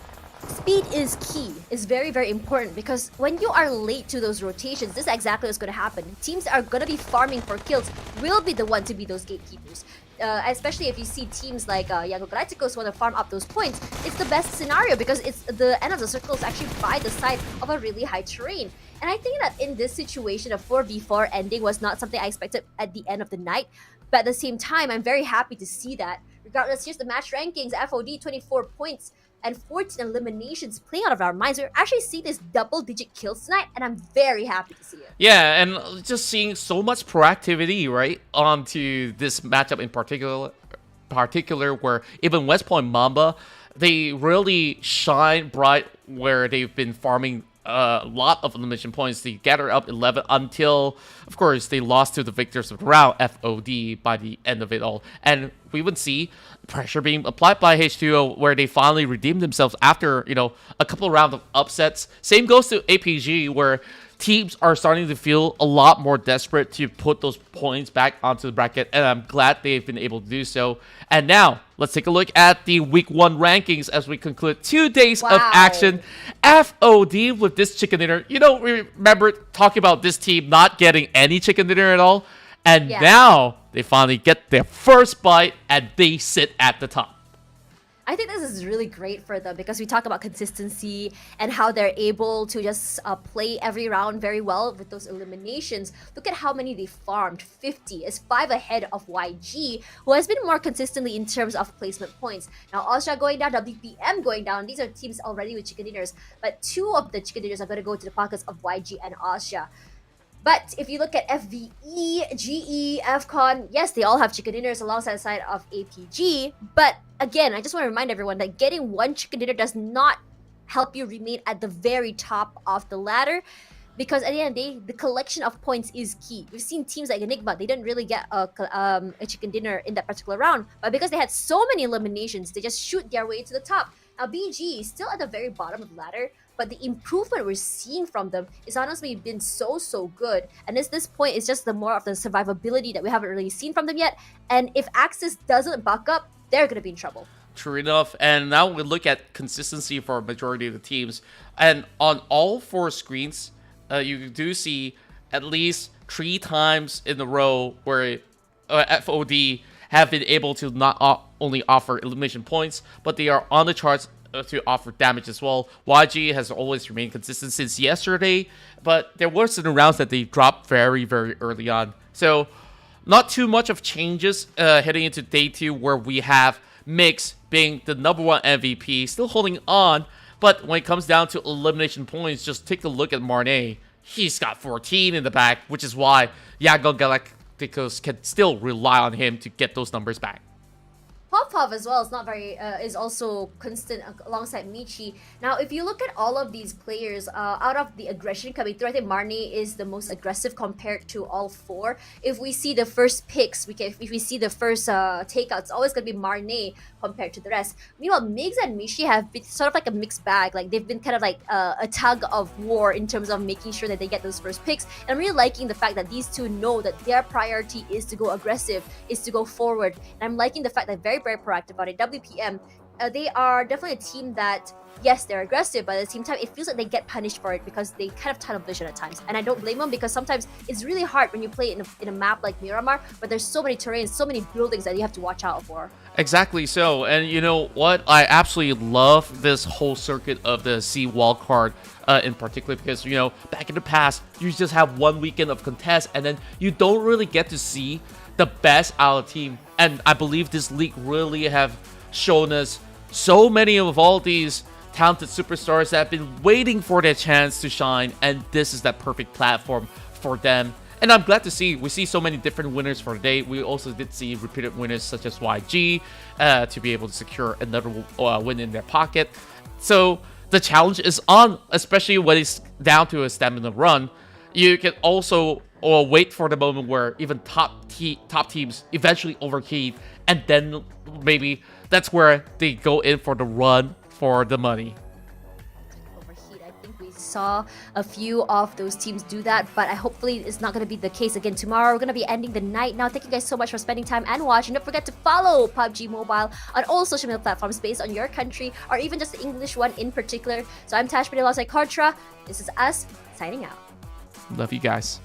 speed is key, is very, very important, because when you are late to those rotations, this is exactly what's going to happen. Teams that are going to be farming for kills will be the one to be those gatekeepers. Especially if you see teams like Young Galacticos want to farm up those points, it's the best scenario because it's the end of the circle is actually by the side of a really high terrain. And I think that in this situation, a 4v4 ending was not something I expected at the end of the night. But at the same time, I'm very happy to see that. Regardless, here's the match rankings. FOD 24 points and 14 eliminations playing out of our minds. We're actually seeing this double-digit kills tonight, and I'm very happy to see it. Yeah, and just seeing so much proactivity, right, onto this matchup in particular, where even West Point Mamba, they really shine bright where they've been farming a lot of elimination points to gather up 11 until, of course, they lost to the victors of the round, FOD, by the end of it all. And we would see pressure being applied by H2O, where they finally redeemed themselves after, you know, a couple of rounds of upsets. Same goes to APG, where teams are starting to feel a lot more desperate to put those points back onto the bracket, and I'm glad they've been able to do so. And now, let's take a look at the Week 1 rankings as we conclude 2 days of action. FOD with this chicken dinner. You know, we remember talking about this team not getting any chicken dinner at all, and now they finally get their first bite, and they sit at the top. I think this is really great for them because we talk about consistency and how they're able to just play every round very well with those eliminations. Look at how many they farmed. 50 is 5 ahead of YG, who has been more consistently in terms of placement points. Now, Austria going down, WPM going down. These are teams already with chicken dinners, but 2 of the chicken dinners are going to go to the pockets of YG and Austria. But if you look at FVE, GE, FCON, yes, they all have chicken dinners alongside the side of APG. But again, I just want to remind everyone that getting 1 chicken dinner does not help you remain at the very top of the ladder. Because at the end of the day, the collection of points is key. We've seen teams like Enigma, they didn't really get a chicken dinner in that particular round. But because they had so many eliminations, they just shoot their way to the top. Now, BG is still at the very bottom of the ladder, but the improvement we're seeing from them is honestly been so good. And at this point, it's just the more of the survivability that we haven't really seen from them yet. And if Axis doesn't buck up, they're going to be in trouble. true enough. And now we look at consistency for a majority of the teams. And on all 4 screens, you do see at least 3 times in a row where FOD have been able to not only offer elimination points, but they are on the charts to offer damage as well. YG has always remained consistent since yesterday, but there were certain rounds that they dropped very, very early on. So not too much of changes heading into day 2, where we have Mix being the #1 MVP, still holding on. But when it comes down to elimination points, just take a look at Marnay. He's got 14 in the bag, which is why Yago Galacticos can still rely on him to get those numbers back. Popov as well is also constant alongside Michi. Now, if you look at all of these players, out of the aggression coming through, I think Marnie is the most aggressive compared to all 4. If we see the first picks, if we see the first takeouts, it's always gonna be Marnie compared to the rest. Meanwhile, Migs and Michi have been sort of like a mixed bag. Like they've been kind of like a tug of war in terms of making sure that they get those first picks. And I'm really liking the fact that these two know that their priority is to go aggressive, is to go forward. And I'm liking the fact that very proactive about it. WPM, they are definitely a team that, yes, they're aggressive, but at the same time, it feels like they get punished for it because they kind of tunnel vision at times. And I don't blame them, because sometimes it's really hard when you play in a map like Myanmar, but there's so many terrains, so many buildings that you have to watch out for. Exactly so. And you know what? I absolutely love this whole circuit of the SEA Wildcard in particular, because, you know, back in the past, you just have one weekend of contests and then you don't really get to see the best out of the team. And I believe this league really have shown us so many of all these talented superstars that have been waiting for their chance to shine, and this is that perfect platform for them. And I'm glad to see we see so many different winners for the day. We also did see repeated winners such as YG to be able to secure another win in their pocket. So the challenge is on, especially when it's down to a stamina run. You can also wait for the moment where even top teams eventually overheat, and then maybe that's where they go in for the run for the money. Overheat. I think we saw a few of those teams do that, but hopefully it's not going to be the case again tomorrow. We're going to be ending the night now. Thank you guys so much for spending time and watching. Don't forget to follow PUBG Mobile on all social media platforms based on your country, or even just the English one in particular. So I'm Tash alongside Contra. This is us signing out. Love you guys.